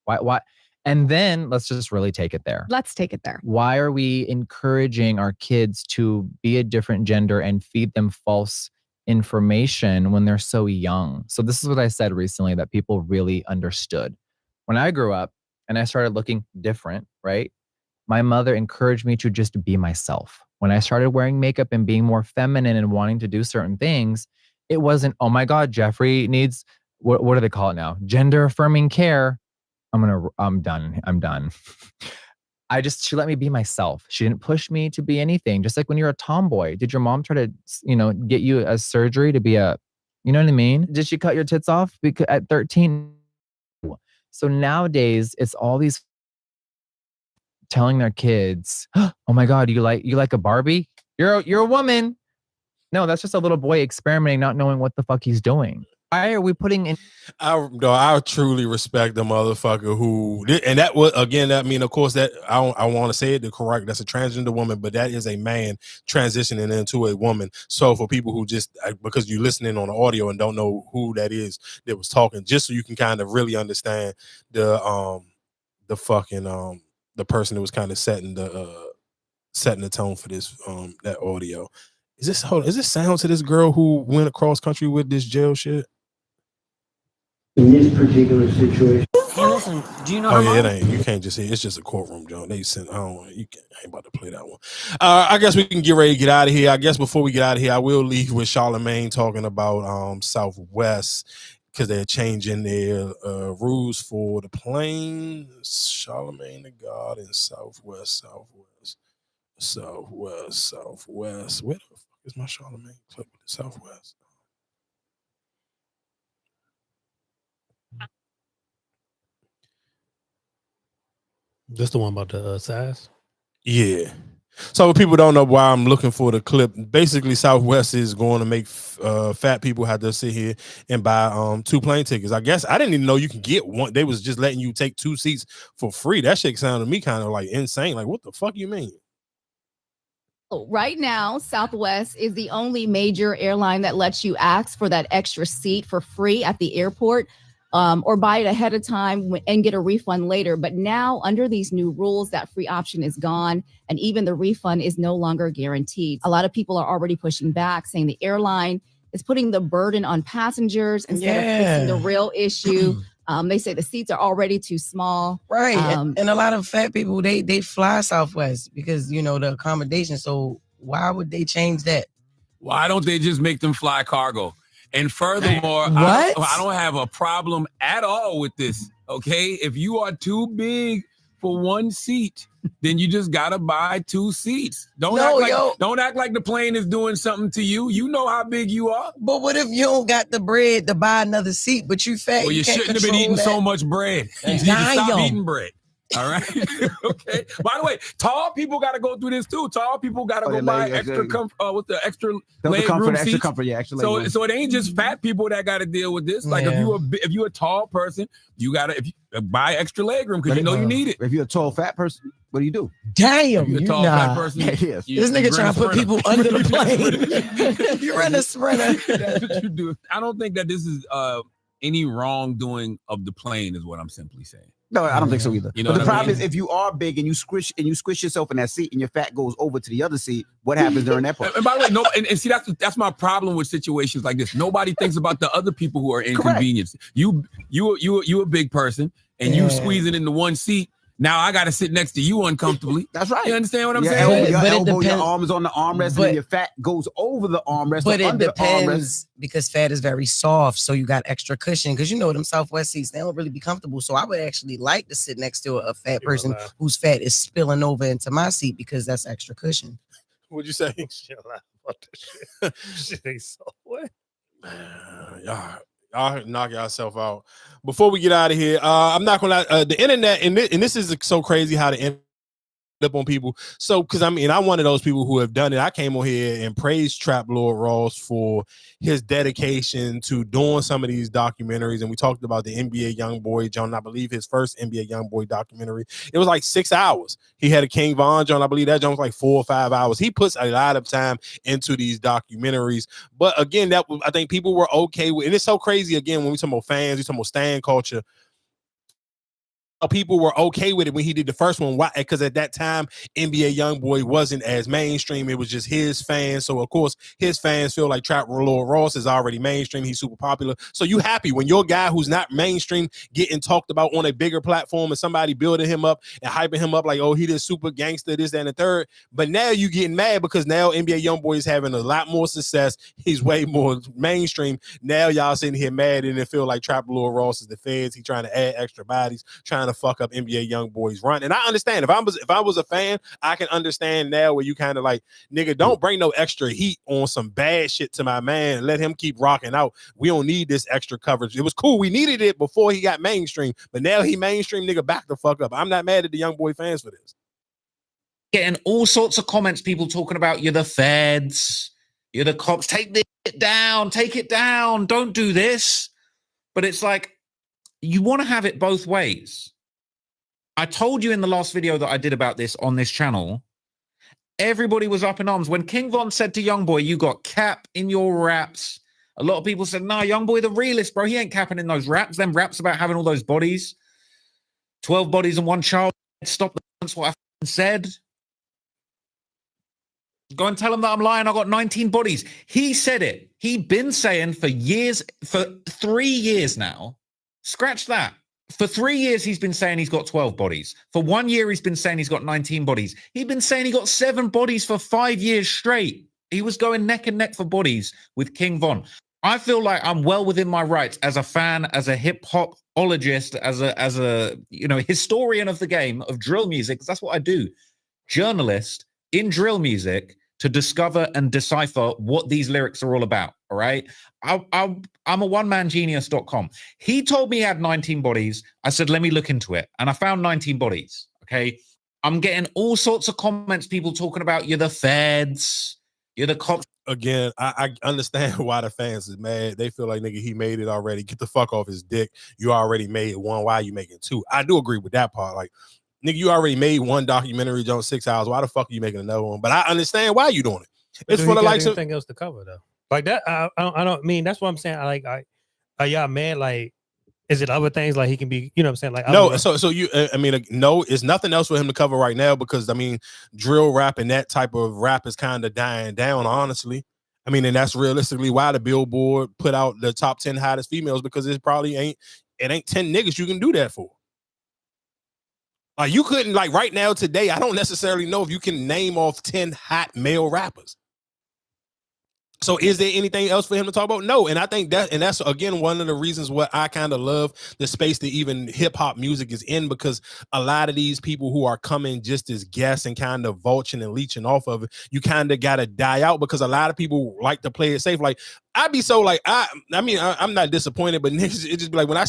Why? And then let's just really take it there. Let's take it there. Why are we encouraging our kids to be a different gender and feed them false information when they're so young? So this is what I said recently that people really understood. When I grew up and I started looking different, right? My mother encouraged me to just be myself. When I started wearing makeup and being more feminine and wanting to do certain things, it wasn't, oh my God, Jeffrey needs, what do they call it now? Gender affirming care. I'm done. She let me be myself. She didn't push me to be anything. Just like when you're a tomboy, did your mom try to, get you a surgery to be a, you know what I mean? Did she cut your tits off at 13? So nowadays it's all these telling their kids, oh my God, you like a Barbie? You're a woman. No, that's just a little boy experimenting, not knowing what the fuck he's doing. Why are we putting in? I truly respect the motherfucker who, and that was, again, I mean, of course, that I want to say it the correct. That's a transgender woman, but that is a man transitioning into a woman. So for people who just, because you're listening on the audio and don't know who that is that was talking, just so you can kind of really understand the person that was kind of setting the tone for this that audio. Is this sound to this girl who went across country with this jail shit? In this particular situation. And listen, do you know Oh her yeah, it mom? ain't. You can't just say it's just a courtroom joint. They sent. I don't. You can't, I ain't about to play that one. I guess we can get ready to get out of here. I guess before we get out of here, I will leave with Charlamagne talking about Southwest because they're changing their rules for the plane. Charlamagne the God in Southwest. Where the fuck is my Charlamagne clip with the Southwest? This the one about the size? Yeah. So people don't know why I'm looking for the clip. Basically, Southwest is going to make fat people have to sit here and buy 2 plane tickets. I guess I didn't even know you can get one. They was just letting you take 2 seats for free. That shit sounded to me kind of like insane. Like, what the fuck you mean? Right now, Southwest is the only major airline that lets you ask for that extra seat for free at the airport, or buy it ahead of time and get a refund later. But now, under these new rules, that free option is gone, and even the refund is no longer guaranteed. A lot of people are already pushing back, saying the airline is putting the burden on passengers instead of fixing the real issue. They say the seats are already too small. Right. And a lot of fat people, they fly Southwest because, you know, the accommodation. So why would they change that? Why don't they just make them fly cargo? And furthermore, What? I don't have a problem at all with this, okay? If you are too big for 1 seat, then you just gotta buy 2 seats. Don't act like the plane is doing something to you. You know how big you are. But what if you don't got the bread to buy another seat, but you fat? Well, you can't shouldn't have been control eating that. so much bread. You need to stop eating bread. All right. Okay. By the way, tall people got to go through this too. Tall people got to go buy extra comfort with the extra leg room seats. Extra leg room. So it ain't just fat people that got to deal with this. Like if you a tall person, you got to buy extra leg room because you know you need it. If you're a tall fat person, what do you do? Damn, If you're a tall fat person. Yes. This nigga trying to put people under the plane. You run a sprinter. That's what you do. I don't think that this is any wrongdoing of the plane is what I'm simply saying. No, I don't think so either. You know but the what I problem mean? is if you are big and you squish yourself in that seat and your fat goes over to the other seat, what happens during that part? And by the way, no, and see that's my problem with situations like this. Nobody thinks about the other people who are inconvenienced. You a big person and you squeezing into 1 seat. Now I got to sit next to you uncomfortably. That's right. You understand what I'm saying? Your elbow, your arm is on the armrest, and your fat goes over the armrest. But it under the armrest. depends because fat is very soft, so you got extra cushion. Because you know them Southwest seats, they don't really be comfortable. So I would actually like to sit next to a fat person whose fat is spilling over into my seat because that's extra cushion. What'd you say? Shit ain't so what? Y'all knock yourself out. Before we get out of here, I'm not gonna lie. The internet and this is so crazy how the internet up on people. So, because I'm one of those people who have done it. I came on here and praised Trap Lord Ross for his dedication to doing some of these documentaries. And we talked about the NBA Youngboy John. I believe his first NBA Youngboy documentary. It was like 6 hours. He had a King Von John. I believe that John was like 4 or 5 hours. He puts a lot of time into these documentaries. But again, I think people were okay with. And it's so crazy again when we talk about fans, we talk about stan culture. People were okay with it when he did the first one. Why? Because at that time, NBA Youngboy wasn't as mainstream. It was just his fans. So, of course, his fans feel like Trap Lord Ross is already mainstream. He's super popular. So you happy when your guy who's not mainstream getting talked about on a bigger platform and somebody building him up and hyping him up like, oh, he this super gangster, this, that, and the third. But now you getting mad because now NBA Youngboy is having a lot more success. He's way more mainstream. Now y'all sitting here mad and it feel like Trap Lord Ross is the feds. He trying to add extra bodies, trying to fuck up NBA Youngboy's run. And I understand if I was a fan, I can understand now where you kind of like, nigga, don't bring no extra heat on some bad shit to my man. Let him keep rocking out. We don't need this extra coverage. It was cool. We needed it before he got mainstream, but now he mainstream, nigga, back the fuck up. I'm not mad at the Youngboy fans for this. Getting all sorts of comments, people talking about you're the feds, you're the cops. Take it down, don't do this. But it's like, you want to have it both ways. I told you in the last video that I did about this on this channel, everybody was up in arms. When King Von said to Youngboy, you got cap in your raps, a lot of people said, nah, Youngboy the realist, bro. He ain't capping in those raps. Them raps about having all those bodies, 12 bodies and one child. Stop, that's what I said. Go and tell him that I'm lying. I got 19 bodies. He said it. He been saying for years, for 3 years now. Scratch that. For 3 years, he's been saying he's got 12 bodies. For 1 year, he's been saying he's got 19 bodies. He's been saying he got 7 bodies for 5 years straight. He was going neck and neck for bodies with King Von. I feel like I'm well within my rights as a fan, as a hip-hopologist, as a historian of the game of drill music, because that's what I do. Journalist in drill music to discover and decipher what these lyrics are all about. All right. I'm a one-man-genius.com. He told me he had 19 bodies. I said, let me look into it. And I found 19 bodies. Okay. I'm getting all sorts of comments, people talking about you're the feds, you're the cops. Again, I understand why the fans is mad. They feel like, nigga, he made it already. Get the fuck off his dick. You already made one. Why are you making two? I do agree with that part. Like, nigga, you already made one documentary, John, 6 hours. Why the fuck are you making another one? But I understand why you doing it. It's for the likes of anything else to cover though. Like that, I don't mean that's what I'm saying. Are y'all mad? Like, is it other things like he can be? You know what I'm saying? Like, no. So you, I mean, no, it's nothing else for him to cover right now because I mean, drill rap and that type of rap is kind of dying down. Honestly, I mean, and that's realistically why the Billboard put out the top 10 hottest females because it ain't 10 niggas you can do that for. Like you couldn't like right now today. I don't necessarily know if you can name off 10 hot male rappers. So is there anything else for him to talk about? No. And I think that's again one of the reasons what I kind of love the space that even hip hop music is in, because a lot of these people who are coming just as guests and kind of vulturing and leeching off of it, you kind of got to die out because a lot of people like to play it safe. Like I'd be so like, I'm not disappointed, but niggas, it just be like when I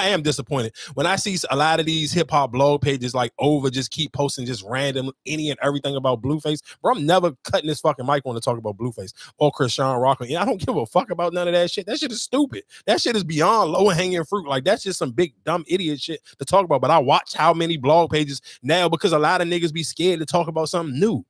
am disappointed when I see a lot of these hip hop blog pages like just keep posting just random any and everything about Blueface. Bro, I'm never cutting this fucking mic on to talk about Blueface or Krishan Rock. I don't give a fuck about none of that shit. That shit is stupid. That shit is beyond low hanging fruit. Like that's just some big dumb idiot shit to talk about. But I watch how many blog pages now because a lot of niggas be scared to talk about something new.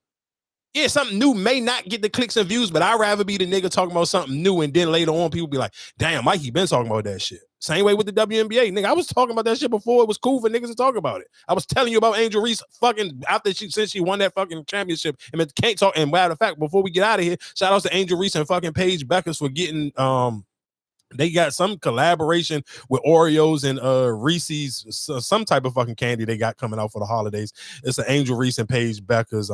Yeah, something new may not get the clicks and views, but I'd rather be the nigga talking about something new and then later on people be like, damn, Mikey been talking about that shit. Same way with the WNBA. Nigga, I was talking about that shit before it was cool for niggas to talk about it. I was telling you about Angel Reese fucking since she won that fucking championship. And can't talk. And matter of fact, before we get out of here, shout out to Angel Reese and fucking Paige Beckers for getting they got some collaboration with Oreos and Reese's, some type of fucking candy they got coming out for the holidays. It's an Angel Reese and Paige Beckers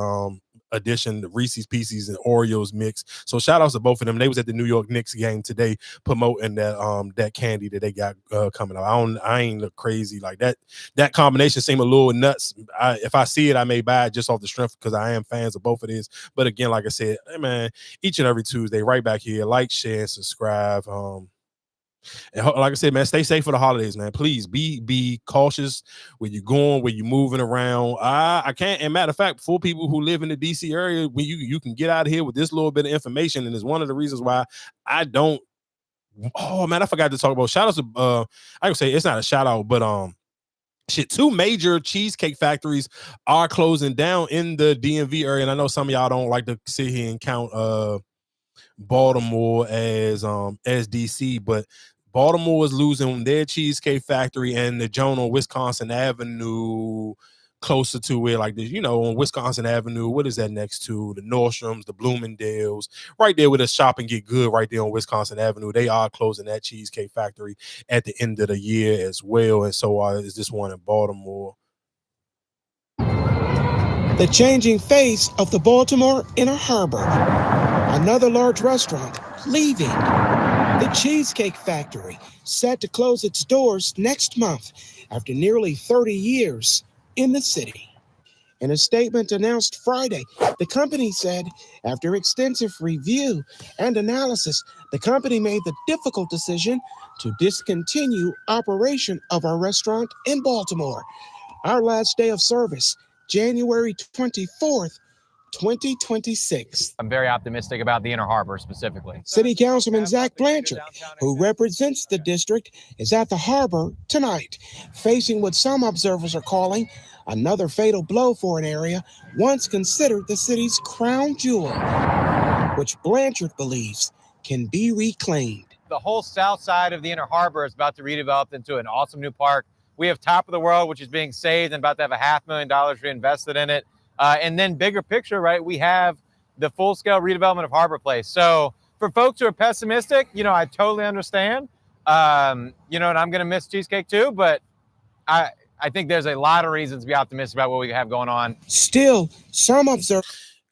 edition, the Reese's Pieces and Oreos mix. So shout outs to both of them. They was at the New York Knicks game today promoting that candy that they got coming out. I ain't look crazy like that. That combination seemed a little nuts. If I see it, I may buy it just off the strength because I am fans of both of these. But again, like I said, hey man, each and every Tuesday, right back here, like, share, and subscribe. And like I said, man, stay safe for the holidays, man. Please be cautious where you're going, where you're moving around. I can't. And matter of fact, for people who live in the DC area, when you can get out of here with this little bit of information, and it's one of the reasons why I don't. Oh man, I forgot to talk about shout outs to. I can say it's not a shout out, but shit, 2 major cheesecake factories are closing down in the DMV area, and I know some of y'all don't like to sit here and count Baltimore as DC, but Baltimore is losing their cheesecake factory and the Joan on Wisconsin Avenue closer to where, like, on Wisconsin Avenue, what is that next to? The Nordstroms, the Bloomingdale's, right there where the shop and get good right there on Wisconsin Avenue. They are closing that cheesecake factory at the end of the year as well. And so is this one in Baltimore. The changing face of the Baltimore Inner Harbor. Another large restaurant leaving. The Cheesecake Factory set to close its doors next month after nearly 30 years in the city. In a statement announced Friday, the company said after extensive review and analysis, the company made the difficult decision to discontinue operation of our restaurant in Baltimore. Our last day of service, January 24th, 2026. I'm very optimistic about the Inner Harbor specifically. City Councilman Zach Blanchard, who represents the district, is at the harbor tonight, facing what some observers are calling another fatal blow for an area once considered the city's crown jewel, which Blanchard believes can be reclaimed. The whole south side of the Inner Harbor is about to redevelop into an awesome new park. We have Top of the World, which is being saved and about to have $500,000 reinvested in it. And then bigger picture, right, we have the full-scale redevelopment of Harbor Place. So for folks who are pessimistic, I totally understand. And I'm going to miss cheesecake too, but I think there's a lot of reasons to be optimistic about what we have going on. Still, some observe.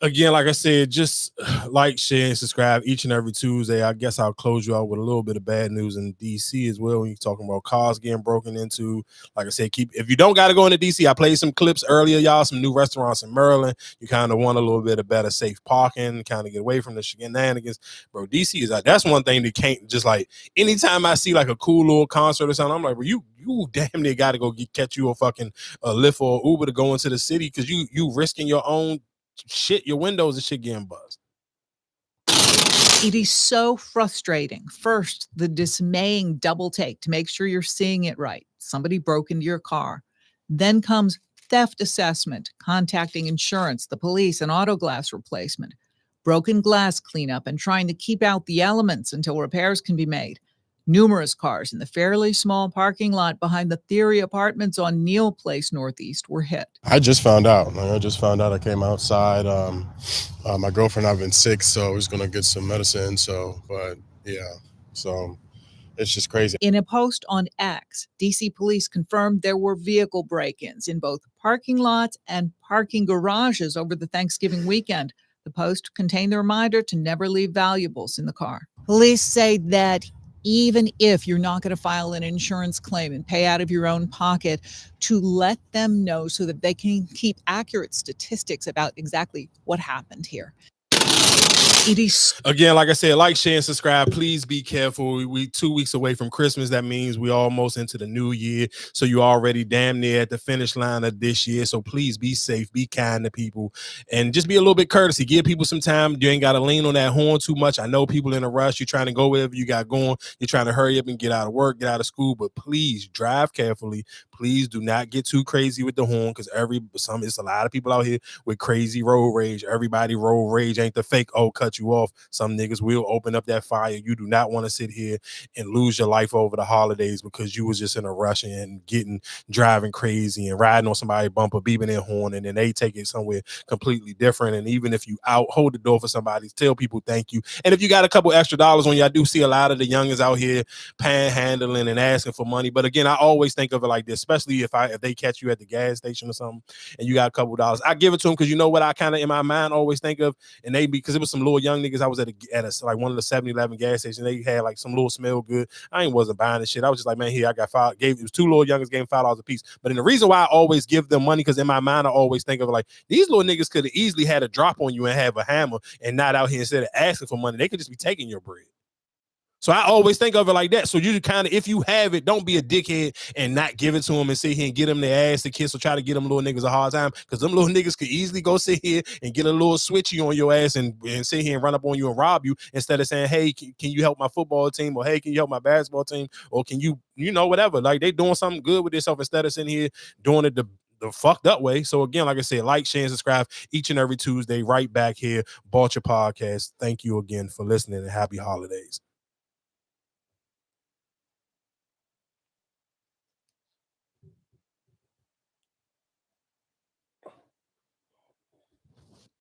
Again, like I said, just like, share, and subscribe each and every Tuesday. I guess I'll close you out with a little bit of bad news in DC as well. When you're talking about cars getting broken into, like I said, if you don't got to go into DC, I played some clips earlier, y'all, some new restaurants in Maryland. You kind of want a little bit of better safe parking, kind of get away from the shenanigans. Bro, DC is like, that's one thing that can't just like, anytime I see like a cool little concert or something, I'm like, bro, you damn near got to go catch you a fucking Lyft or Uber to go into the city because you risking your own shit, your windows and shit getting buzzed. It is so frustrating. First, the dismaying double take to make sure you're seeing it right. Somebody broke into your car. Then comes theft assessment, contacting insurance, the police, and auto glass replacement, broken glass cleanup, and trying to keep out the elements until repairs can be made. Numerous cars in the fairly small parking lot behind the Theory Apartments on Neal Place Northeast were hit. I just found out. I came outside. My girlfriend, I've been sick, so I was going to get some medicine. So it's just crazy. In a post on X, DC police confirmed there were vehicle break-ins in both parking lots and parking garages over the Thanksgiving weekend. The post contained the reminder to never leave valuables in the car. Police say that even if you're not going to file an insurance claim and pay out of your own pocket, to let them know so that they can keep accurate statistics about exactly what happened here. It is again, like I said, like, share, and subscribe. Please be careful. We 2 weeks away from Christmas. That means we almost into the new year. So you already damn near at the finish line of this year. So please be safe, be kind to people, and just be a little bit courtesy. Give people some time. You ain't got to lean on that horn too much. I know people in a rush. You're trying to go wherever you got going. You're trying to hurry up and get out of work, get out of school. But please drive carefully. Please do not get too crazy with the horn, because it's a lot of people out here with crazy road rage. Everybody road rage ain't the fake, oh, cut you off. Some niggas will open up that fire. You do not want to sit here and lose your life over the holidays because you was just in a rush and driving crazy and riding on somebody's bumper, beeping their horn, and then they take it somewhere completely different. And even if you out, hold the door for somebody, tell people thank you. And if you got a couple extra dollars on you, I do see a lot of the youngins out here panhandling and asking for money. But again, I always think of it like this, especially if they catch you at the gas station or something and you got a couple dollars, I give it to them, because you know what I kind of in my mind always think of, and because it was some little young niggas. I was at like one of the 7-Eleven gas stations. They had like some little smell good. I wasn't buying this shit. I was just like, man, here, I got five. It was two little youngers, gave $5 a piece. But the reason why I always give them money, because in my mind I always think of it like, these little niggas could have easily had a drop on you and have a hammer and not out here instead of asking for money. They could just be taking your bread. So I always think of it like that. So you kind of, if you have it, don't be a dickhead and not give it to them and sit here and get them their ass to kiss or try to get them little niggas a hard time, because them little niggas could easily go sit here and get a little switchy on your ass and sit here and run up on you and rob you, instead of saying, hey, can you help my football team, or hey, can you help my basketball team, or can you whatever. Like, they doing something good with themselves instead of sitting here doing it the fucked up way. So again, like I said, like, share, and subscribe each and every Tuesday right back here, Bulture Podcast. Thank you again for listening, and happy holidays.